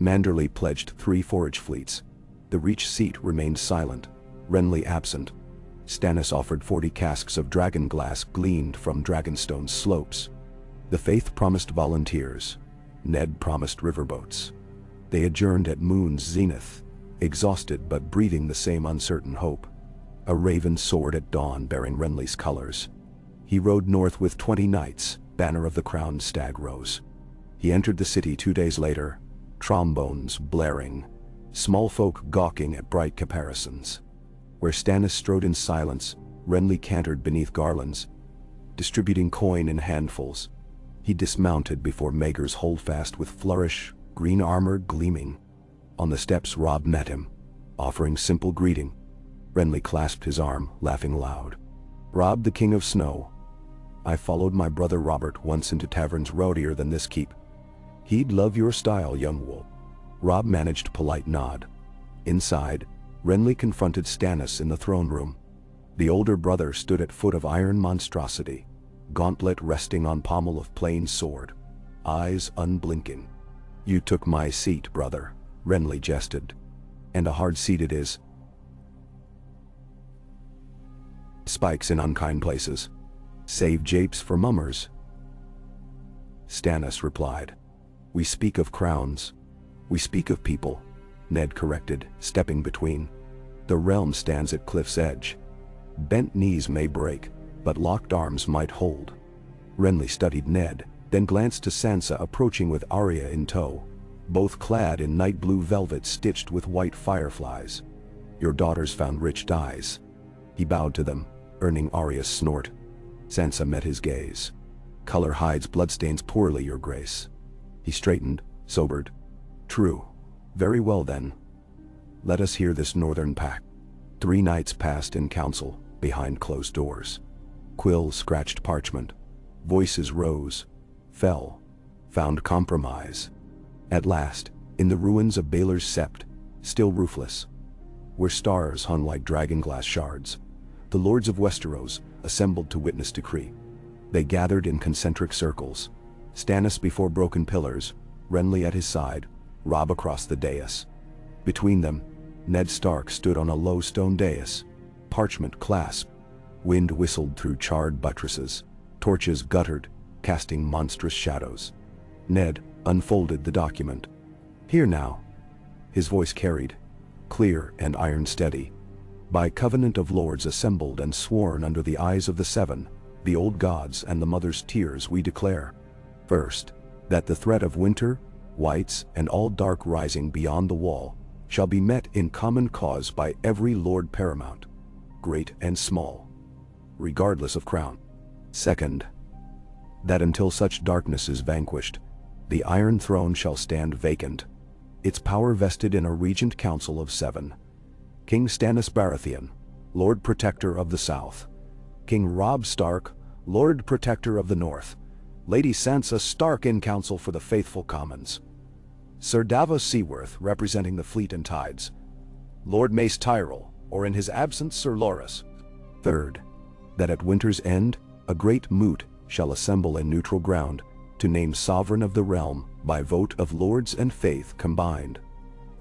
Manderley pledged 3 forage fleets. The Reach seat remained silent, Renly absent. Stannis offered 40 casks of dragon glass gleaned from Dragonstone's slopes. The Faith promised volunteers. Ned promised riverboats. They adjourned at moon's zenith, exhausted but breathing the same uncertain hope. A raven soared at dawn bearing Renly's colors. He rode north with 20 knights, banner of the crowned stag rose. He entered the city 2 days later, trombones blaring, small folk gawking at bright caparisons. Where Stannis strode in silence, Renly cantered beneath garlands, distributing coin in handfuls. He dismounted before Maegor's holdfast with flourish, green armor gleaming. On the steps Robb met him, offering simple greeting. Renly clasped his arm, laughing loud. Robb the King of Snow. I followed my brother Robert once into taverns rowdier than this keep. He'd love your style, young wolf. Robb managed polite nod. Inside, Renly confronted Stannis in the throne room. The older brother stood at foot of iron monstrosity, gauntlet resting on pommel of plain sword, eyes unblinking. You took my seat, brother. Renly jested. And a hard seat it is. Spikes in unkind places. Save japes for mummers. Stannis replied. We speak of crowns. We speak of people, Ned corrected, stepping between. The realm stands at cliff's edge. Bent knees may break, but locked arms might hold. Renly studied Ned, then glanced to Sansa approaching with Arya in tow, both clad in night blue velvet stitched with white fireflies. Your daughters found rich dyes. He bowed to them, earning Arya's snort. Sansa met his gaze. Color hides bloodstains poorly, your grace. He straightened, sobered. True. Very well then. Let us hear this northern pact. 3 nights passed in council, behind closed doors. Quills scratched parchment. Voices rose, fell, found compromise. At last, in the ruins of Baelor's Sept, still roofless, where stars hung like dragonglass shards, the lords of Westeros assembled to witness decree. They gathered in concentric circles, Stannis before broken pillars, Renly at his side, Robb across the dais. Between them, Ned Stark stood on a low stone dais, parchment clasped. Wind whistled through charred buttresses, torches guttered, casting monstrous shadows. Ned unfolded the document. Here now. His voice carried, clear and iron-steady. By covenant of lords assembled and sworn under the eyes of the 7, the old gods and the mother's tears, we declare. First, that the threat of winter, whites, and all dark rising beyond the wall shall be met in common cause by every lord paramount, great and small, regardless of crown. Second, that until such darkness is vanquished, the Iron Throne shall stand vacant, its power vested in a regent council of 7. King Stannis Baratheon, Lord Protector of the South. King Robb Stark, Lord Protector of the North. Lady Sansa Stark in council for the faithful commons. Sir Davos Seaworth representing the fleet and tides. Lord Mace Tyrell, or in his absence Sir Loras. Third, that at winter's end, a great moot shall assemble in neutral ground, to name sovereign of the realm by vote of lords and faith combined.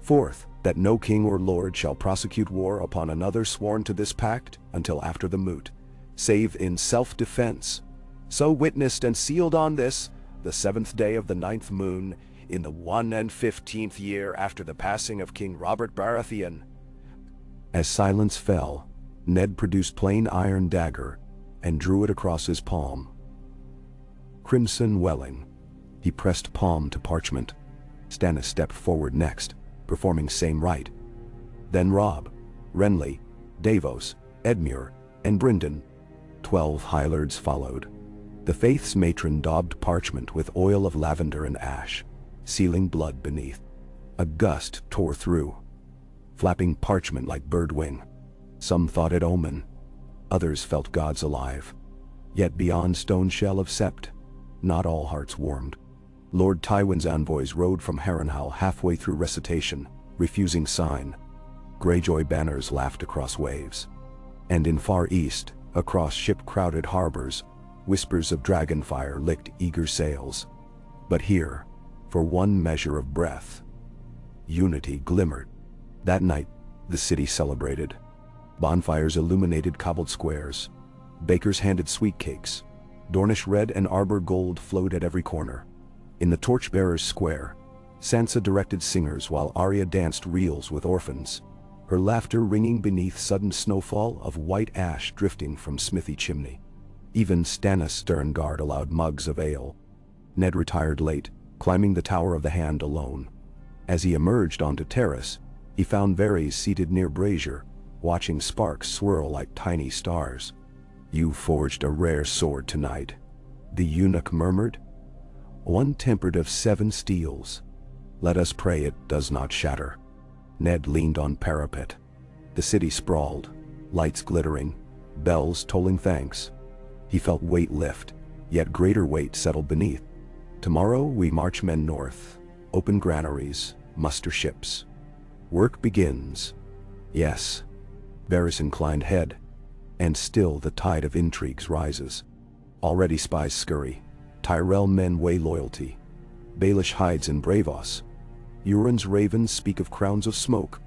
Fourth, that no king or lord shall prosecute war upon another sworn to this pact until after the moot, save in self-defense. So witnessed and sealed on this, the 7th day of the 9th moon, in the 115th year after the passing of King Robert Baratheon. As silence fell, Ned produced plain iron dagger and drew it across his palm. Crimson welling, he pressed palm to parchment. Stannis stepped forward next, performing same rite. Then Robb, Renly, Davos, Edmure, and Brynden. 12 High Lords followed. The Faith's matron daubed parchment with oil of lavender and ash, sealing blood beneath. A gust tore through, flapping parchment like bird wing. Some thought it omen, others felt gods alive. Yet beyond stone shell of Sept, not all hearts warmed. Lord Tywin's envoys rode from Harrenhal halfway through recitation, refusing sign. Greyjoy banners laughed across waves. And in far east, across ship-crowded harbors, whispers of dragonfire licked eager sails. But here, for one measure of breath, unity glimmered. That night, the city celebrated. Bonfires illuminated cobbled squares. Bakers handed sweet cakes. Dornish red and Arbor gold flowed at every corner. In the Torchbearers' Square, Sansa directed singers while Arya danced reels with orphans, her laughter ringing beneath sudden snowfall of white ash drifting from smithy chimney. Even Stannis' stern guard allowed mugs of ale. Ned retired late, climbing the Tower of the Hand alone. As he emerged onto terrace, he found Varys seated near brazier, watching sparks swirl like tiny stars. "You forged a rare sword tonight," the eunuch murmured. "One tempered of 7 steels. Let us pray it does not shatter." Ned leaned on parapet. The city sprawled, lights glittering, bells tolling thanks. He felt weight lift, yet greater weight settle beneath. Tomorrow we march men north, open granaries, muster ships. Work begins. Yes. Varys inclined head, and still the tide of intrigues rises. Already spies scurry. Tyrell men weigh loyalty. Baelish hides in Bravos. Euron's ravens speak of crowns of smoke.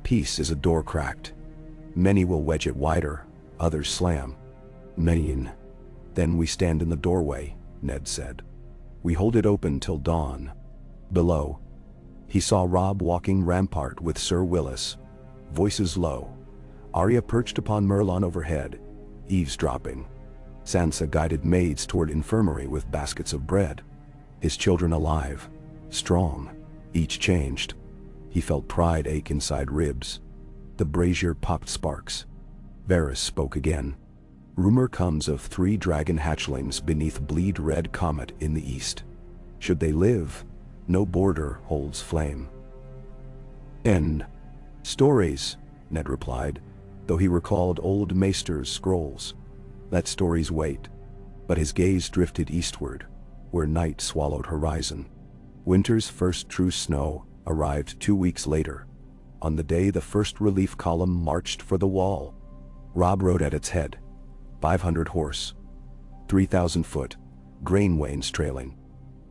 Peace is a door cracked. Many will wedge it wider, others slam. Main. Then we stand in the doorway, Ned said. We hold it open till dawn. Below, he saw Robb walking rampart with Sir Willis. Voices low. Arya perched upon Merlon overhead, eavesdropping. Sansa guided maids toward infirmary with baskets of bread. His children alive, strong, each changed. He felt pride ache inside ribs. The brazier popped sparks. Varys spoke again. Rumor comes of 3 dragon hatchlings beneath bleed-red comet in the east. Should they live, no border holds flame. End. Stories, Ned replied, though he recalled old Maester's scrolls. Let stories wait. But his gaze drifted eastward, where night swallowed horizon. Winter's first true snow arrived 2 weeks later, on the day the first relief column marched for the wall. Robb rode at its head, 500 horse, 3,000 foot, grain wains trailing.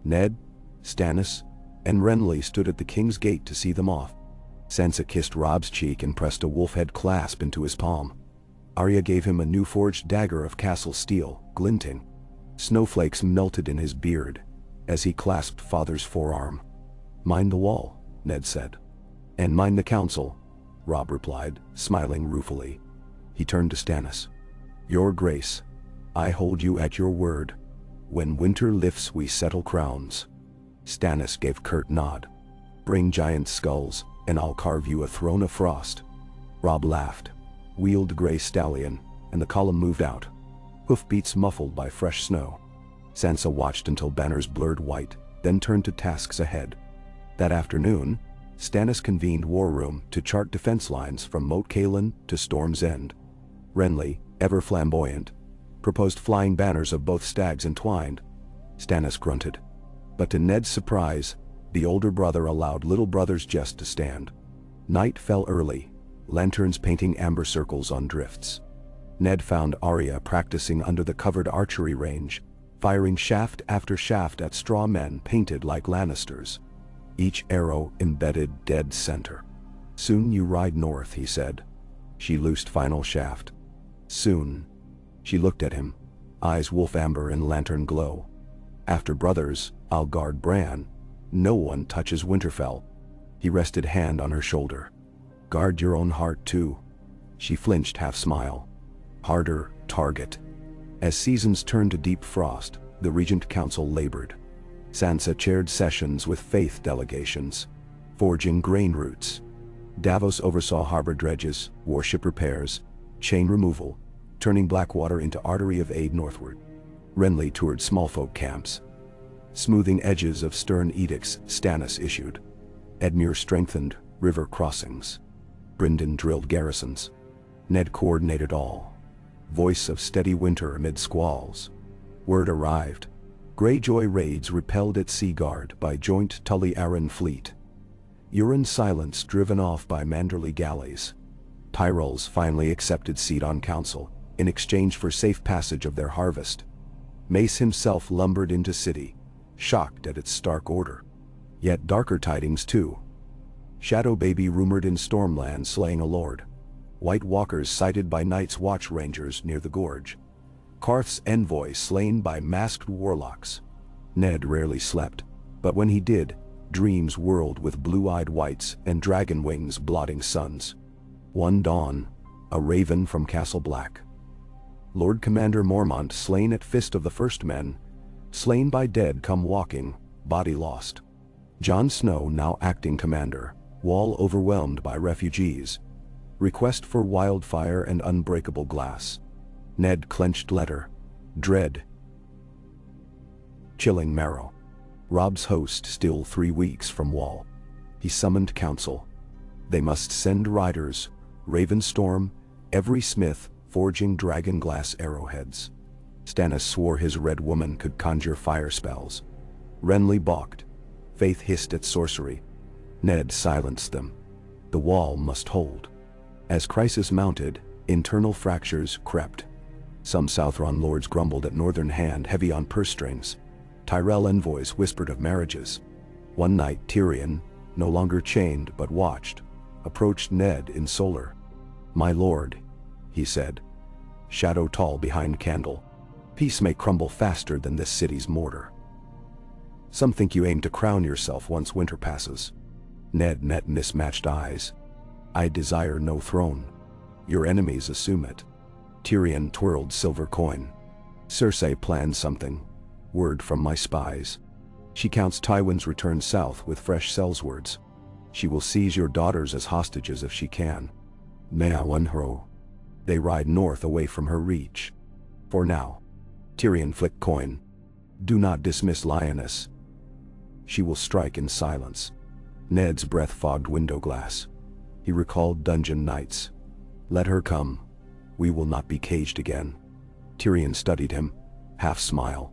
Ned, Stannis, and Renly stood at the king's gate to see them off. Sansa kissed Robb's cheek and pressed a wolf-head clasp into his palm. Arya gave him a new-forged dagger of castle steel, glinting. Snowflakes melted in his beard as he clasped father's forearm. Mind the wall, Ned said. And mind the council, Robb replied, smiling ruefully. He turned to Stannis. Your grace, I hold you at your word. When winter lifts we settle crowns. Stannis gave curt nod. Bring giant skulls, and I'll carve you a throne of frost. Robb laughed, wheeled gray stallion, and the column moved out. Hoofbeats muffled by fresh snow. Sansa watched until banners blurred white, then turned to tasks ahead. That afternoon, Stannis convened War Room to chart defense lines from Moat Cailin to Storm's End. Renly, ever flamboyant, proposed flying banners of both stags entwined. Stannis grunted. But to Ned's surprise, the older brother allowed little brother's jest to stand. Night fell early, lanterns painting amber circles on drifts. Ned found Arya practicing under the covered archery range, firing shaft after shaft at straw men painted like Lannisters. Each arrow embedded dead center. Soon you ride north, he said. She loosed final shaft. Soon. She looked at him, eyes wolf amber in lantern glow. After brothers, I'll guard Bran. No one touches Winterfell. He rested hand on her shoulder. Guard your own heart too. She flinched half-smile. Harder target. As seasons turned to deep frost, the Regent Council labored. Sansa chaired sessions with faith delegations, forging grain routes. Davos oversaw harbor dredges, warship repairs, chain removal, turning Blackwater into artery of aid northward. Renly toured smallfolk camps. Smoothing edges of stern edicts Stannis issued. Edmure strengthened river crossings. Brynden drilled garrisons. Ned coordinated all. Voice of steady winter amid squalls. Word arrived. Greyjoy raids repelled at Seaguard by joint Tully-Arryn fleet. Euron's silence driven off by Manderley galleys. Tyrells finally accepted seat on council, in exchange for safe passage of their harvest. Mace himself lumbered into city, shocked at its stark order. Yet darker tidings too. Shadow Baby rumored in Stormland slaying a lord. White Walkers sighted by Night's Watch Rangers near the gorge. Karth's envoy slain by masked warlocks. Ned rarely slept, but when he did, dreams whirled with blue-eyed whites and dragon wings blotting suns. One dawn, a raven from Castle Black. Lord Commander Mormont slain at Fist of the First Men, slain by dead come walking, body lost. Jon Snow now acting commander, wall overwhelmed by refugees. Request for wildfire and unbreakable glass. Ned clenched letter. Dread. Chilling marrow. Robb's host still 3 weeks from wall. He summoned council. They must send riders, Ravenstorm, every smith forging dragon glass arrowheads. Stannis swore his red woman could conjure fire spells. Renly balked. Faith hissed at sorcery. Ned silenced them. The wall must hold. As crisis mounted, internal fractures crept. Some Southron lords grumbled at Northern Hand heavy on purse strings. Tyrell envoys whispered of marriages. One night Tyrion, no longer chained but watched, approached Ned in solar. "My lord," he said, shadow tall behind candle. "Peace may crumble faster than this city's mortar. Some think you aim to crown yourself once winter passes." Ned met mismatched eyes. "I desire no throne. Your enemies assume it." Tyrion twirled silver coin. "Cersei plans something. Word from my spies. She counts Tywin's return south with fresh sellswords. She will seize your daughters as hostages if she can. Meawanhro. They ride north away from her reach. For now." Tyrion flicked coin. "Do not dismiss Lioness. She will strike in silence." Ned's breath fogged window glass. He recalled dungeon nights. "Let her come. We will not be caged again." Tyrion studied him, half smile.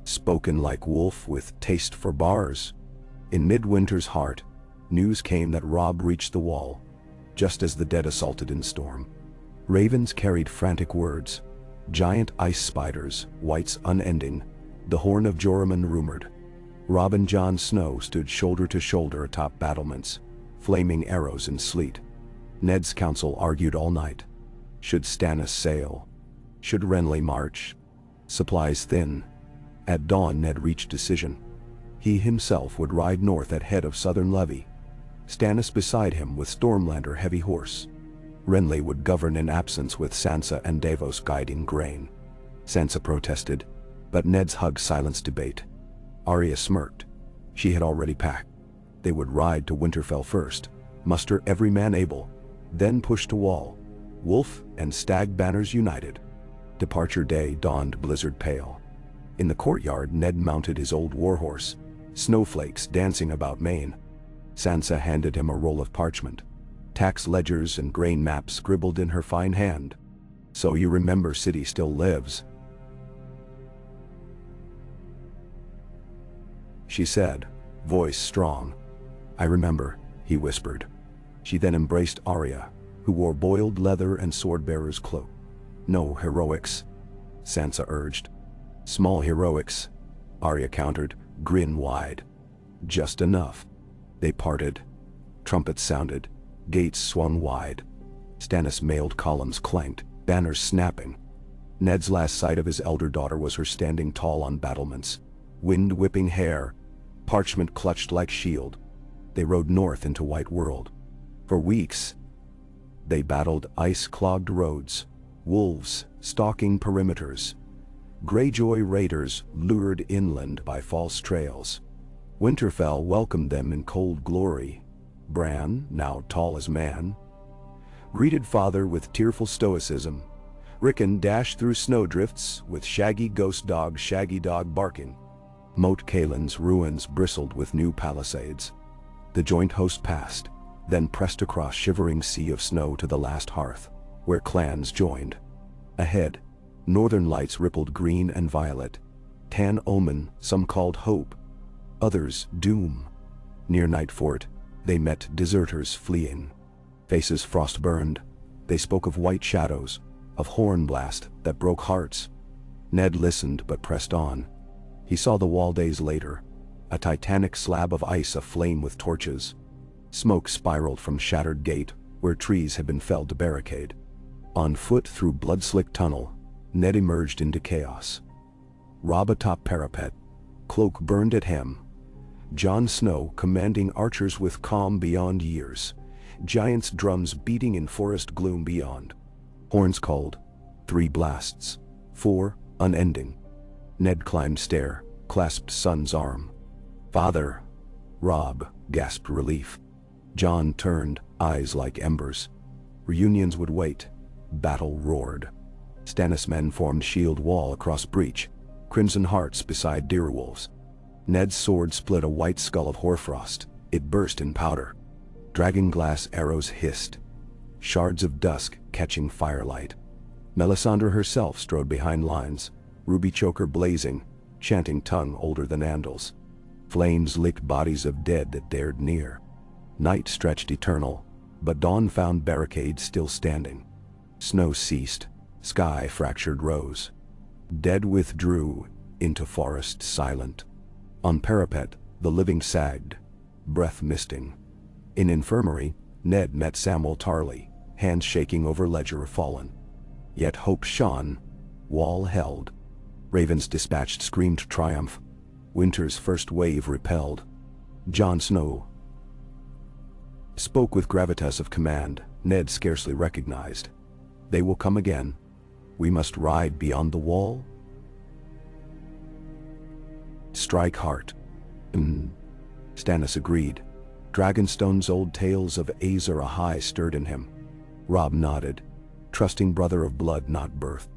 Spoken like wolf with taste for bars. In midwinter's heart, news came that Robb reached the wall, just as the dead assaulted in storm. Ravens carried frantic words. Giant ice spiders, whites unending, the horn of Joramun rumored. Robb and Jon Snow stood shoulder to shoulder atop battlements, flaming arrows in sleet. Ned's council argued all night. Should Stannis sail? Should Renly march? Supplies thin. At dawn Ned reached decision. He himself would ride north at head of southern levy. Stannis beside him with Stormlander heavy horse. Renly would govern in absence with Sansa and Davos guiding grain. Sansa protested, but Ned's hug silenced debate. Arya smirked. She had already packed. They would ride to Winterfell first, muster every man able, then push to Wall. Wolf and Stag banners united. Departure day dawned blizzard pale. In the courtyard Ned mounted his old warhorse, snowflakes dancing about mane. Sansa handed him a roll of parchment. Tax ledgers and grain maps scribbled in her fine hand. "So you remember city still lives," she said, voice strong. "I remember," he whispered. She then embraced Arya, who wore boiled leather and sword-bearer's cloak. "No heroics," Sansa urged. "Small heroics," Arya countered, grin wide. "Just enough." They parted. Trumpets sounded. Gates swung wide. Stannis' mailed columns clanked, banners snapping. Ned's last sight of his elder daughter was her standing tall on battlements, wind-whipping hair, parchment clutched like shield. They rode north into White World. For weeks, they battled ice-clogged roads, wolves stalking perimeters, Greyjoy raiders lured inland by false trails. Winterfell welcomed them in cold glory. Bran, now tall as man, greeted father with tearful stoicism. Rickon dashed through snowdrifts with shaggy ghost dog Shaggy Dog barking. Moat Caelan's ruins bristled with new palisades. The joint host passed, then pressed across shivering sea of snow to the last hearth, where clans joined. Ahead, northern lights rippled green and violet. Tan omen some called hope, others doom. Near Nightfort, they met deserters fleeing. Faces frost-burned, they spoke of white shadows, of hornblast that broke hearts. Ned listened but pressed on. He saw the wall days later, a titanic slab of ice aflame with torches. Smoke spiraled from shattered gate where trees had been felled to barricade. On foot through blood-slick tunnel, Ned emerged into chaos. Robb atop parapet, cloak burned at hem. Jon Snow commanding archers with calm beyond years. Giants' drums beating in forest gloom beyond. Horns called. 3 blasts. 4, unending. Ned climbed stair, clasped son's arm. "Father!" Robb gasped relief. Jon turned, eyes like embers. Reunions would wait. Battle roared. Stannis men formed shield wall across breach, crimson hearts beside deerwolves. Ned's sword split a white skull of hoarfrost. It burst in powder. Dragon glass arrows hissed, shards of dusk catching firelight. Melisandre herself strode behind lines, ruby choker blazing, chanting tongue older than Andal's. Flames licked bodies of dead that dared near. Night stretched eternal, but dawn found barricades still standing. Snow ceased, sky fractured rose. Dead withdrew into forest silent. On parapet, the living sagged, breath misting. In infirmary, Ned met Samuel Tarley, hands shaking over ledger fallen. Yet hope shone, wall held. Ravens dispatched screamed triumph. Winter's first wave repelled. Jon Snow spoke with gravitas of command Ned scarcely recognized. They will come again. We must ride beyond the wall. Strike heart. Stannis agreed. Dragonstone's old tales of Azor Ahai stirred in him. Robb nodded, trusting brother of blood not birth.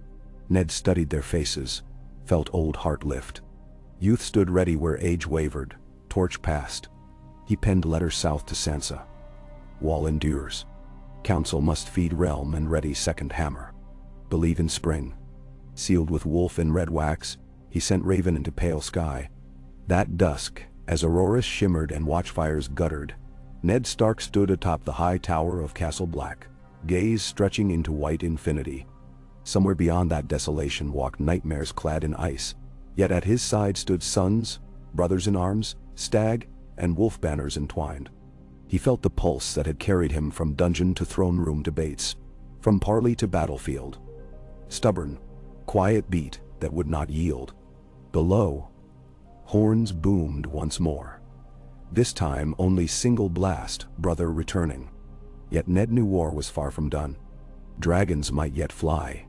Ned studied their faces, felt old heart lift. Youth stood ready where age wavered, torch passed. He penned letters south to Sansa. Wall endures. Council must feed realm and ready second hammer. Believe in spring. Sealed with wolf in red wax, he sent Raven into pale sky. That dusk, as auroras shimmered and watchfires guttered, Ned Stark stood atop the high tower of Castle Black, gaze stretching into white infinity. Somewhere beyond that desolation walked nightmares clad in ice, yet at his side stood sons, brothers in arms, stag, and wolf banners entwined. He felt the pulse that had carried him from dungeon to throne room debates, from parley to battlefield. Stubborn, quiet beat that would not yield. Below, horns boomed once more. This time only single blast, brother returning. Yet Ned knew war was far from done. Dragons might yet fly.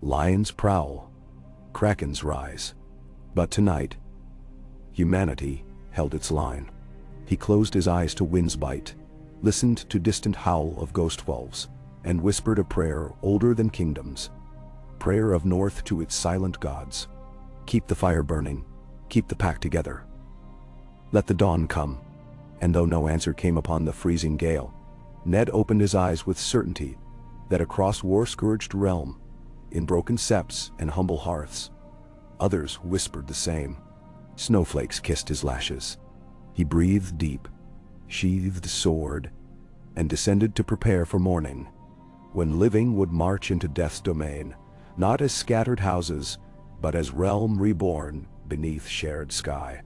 Lions prowl. Krakens rise. But tonight, humanity held its line. He closed his eyes to wind's bite, listened to distant howl of ghost wolves, and whispered a prayer older than kingdoms. Prayer of North to its silent gods. Keep the fire burning. Keep the pack together. Let the dawn come. And though no answer came upon the freezing gale, Ned opened his eyes with certainty that across war-scourged realm, in broken septs and humble hearths, others whispered the same. Snowflakes kissed his lashes. He breathed deep, sheathed sword, and descended to prepare for morning, when living would march into death's domain, not as scattered houses, but as realm reborn beneath shared sky.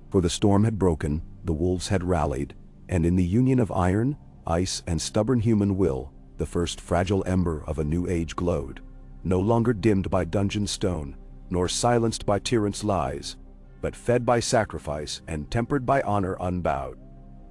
For the storm had broken, the wolves had rallied, and in the union of iron, ice, and stubborn human will, the first fragile ember of a new age glowed, no longer dimmed by dungeon stone, nor silenced by tyrant's lies, but fed by sacrifice and tempered by honor unbowed.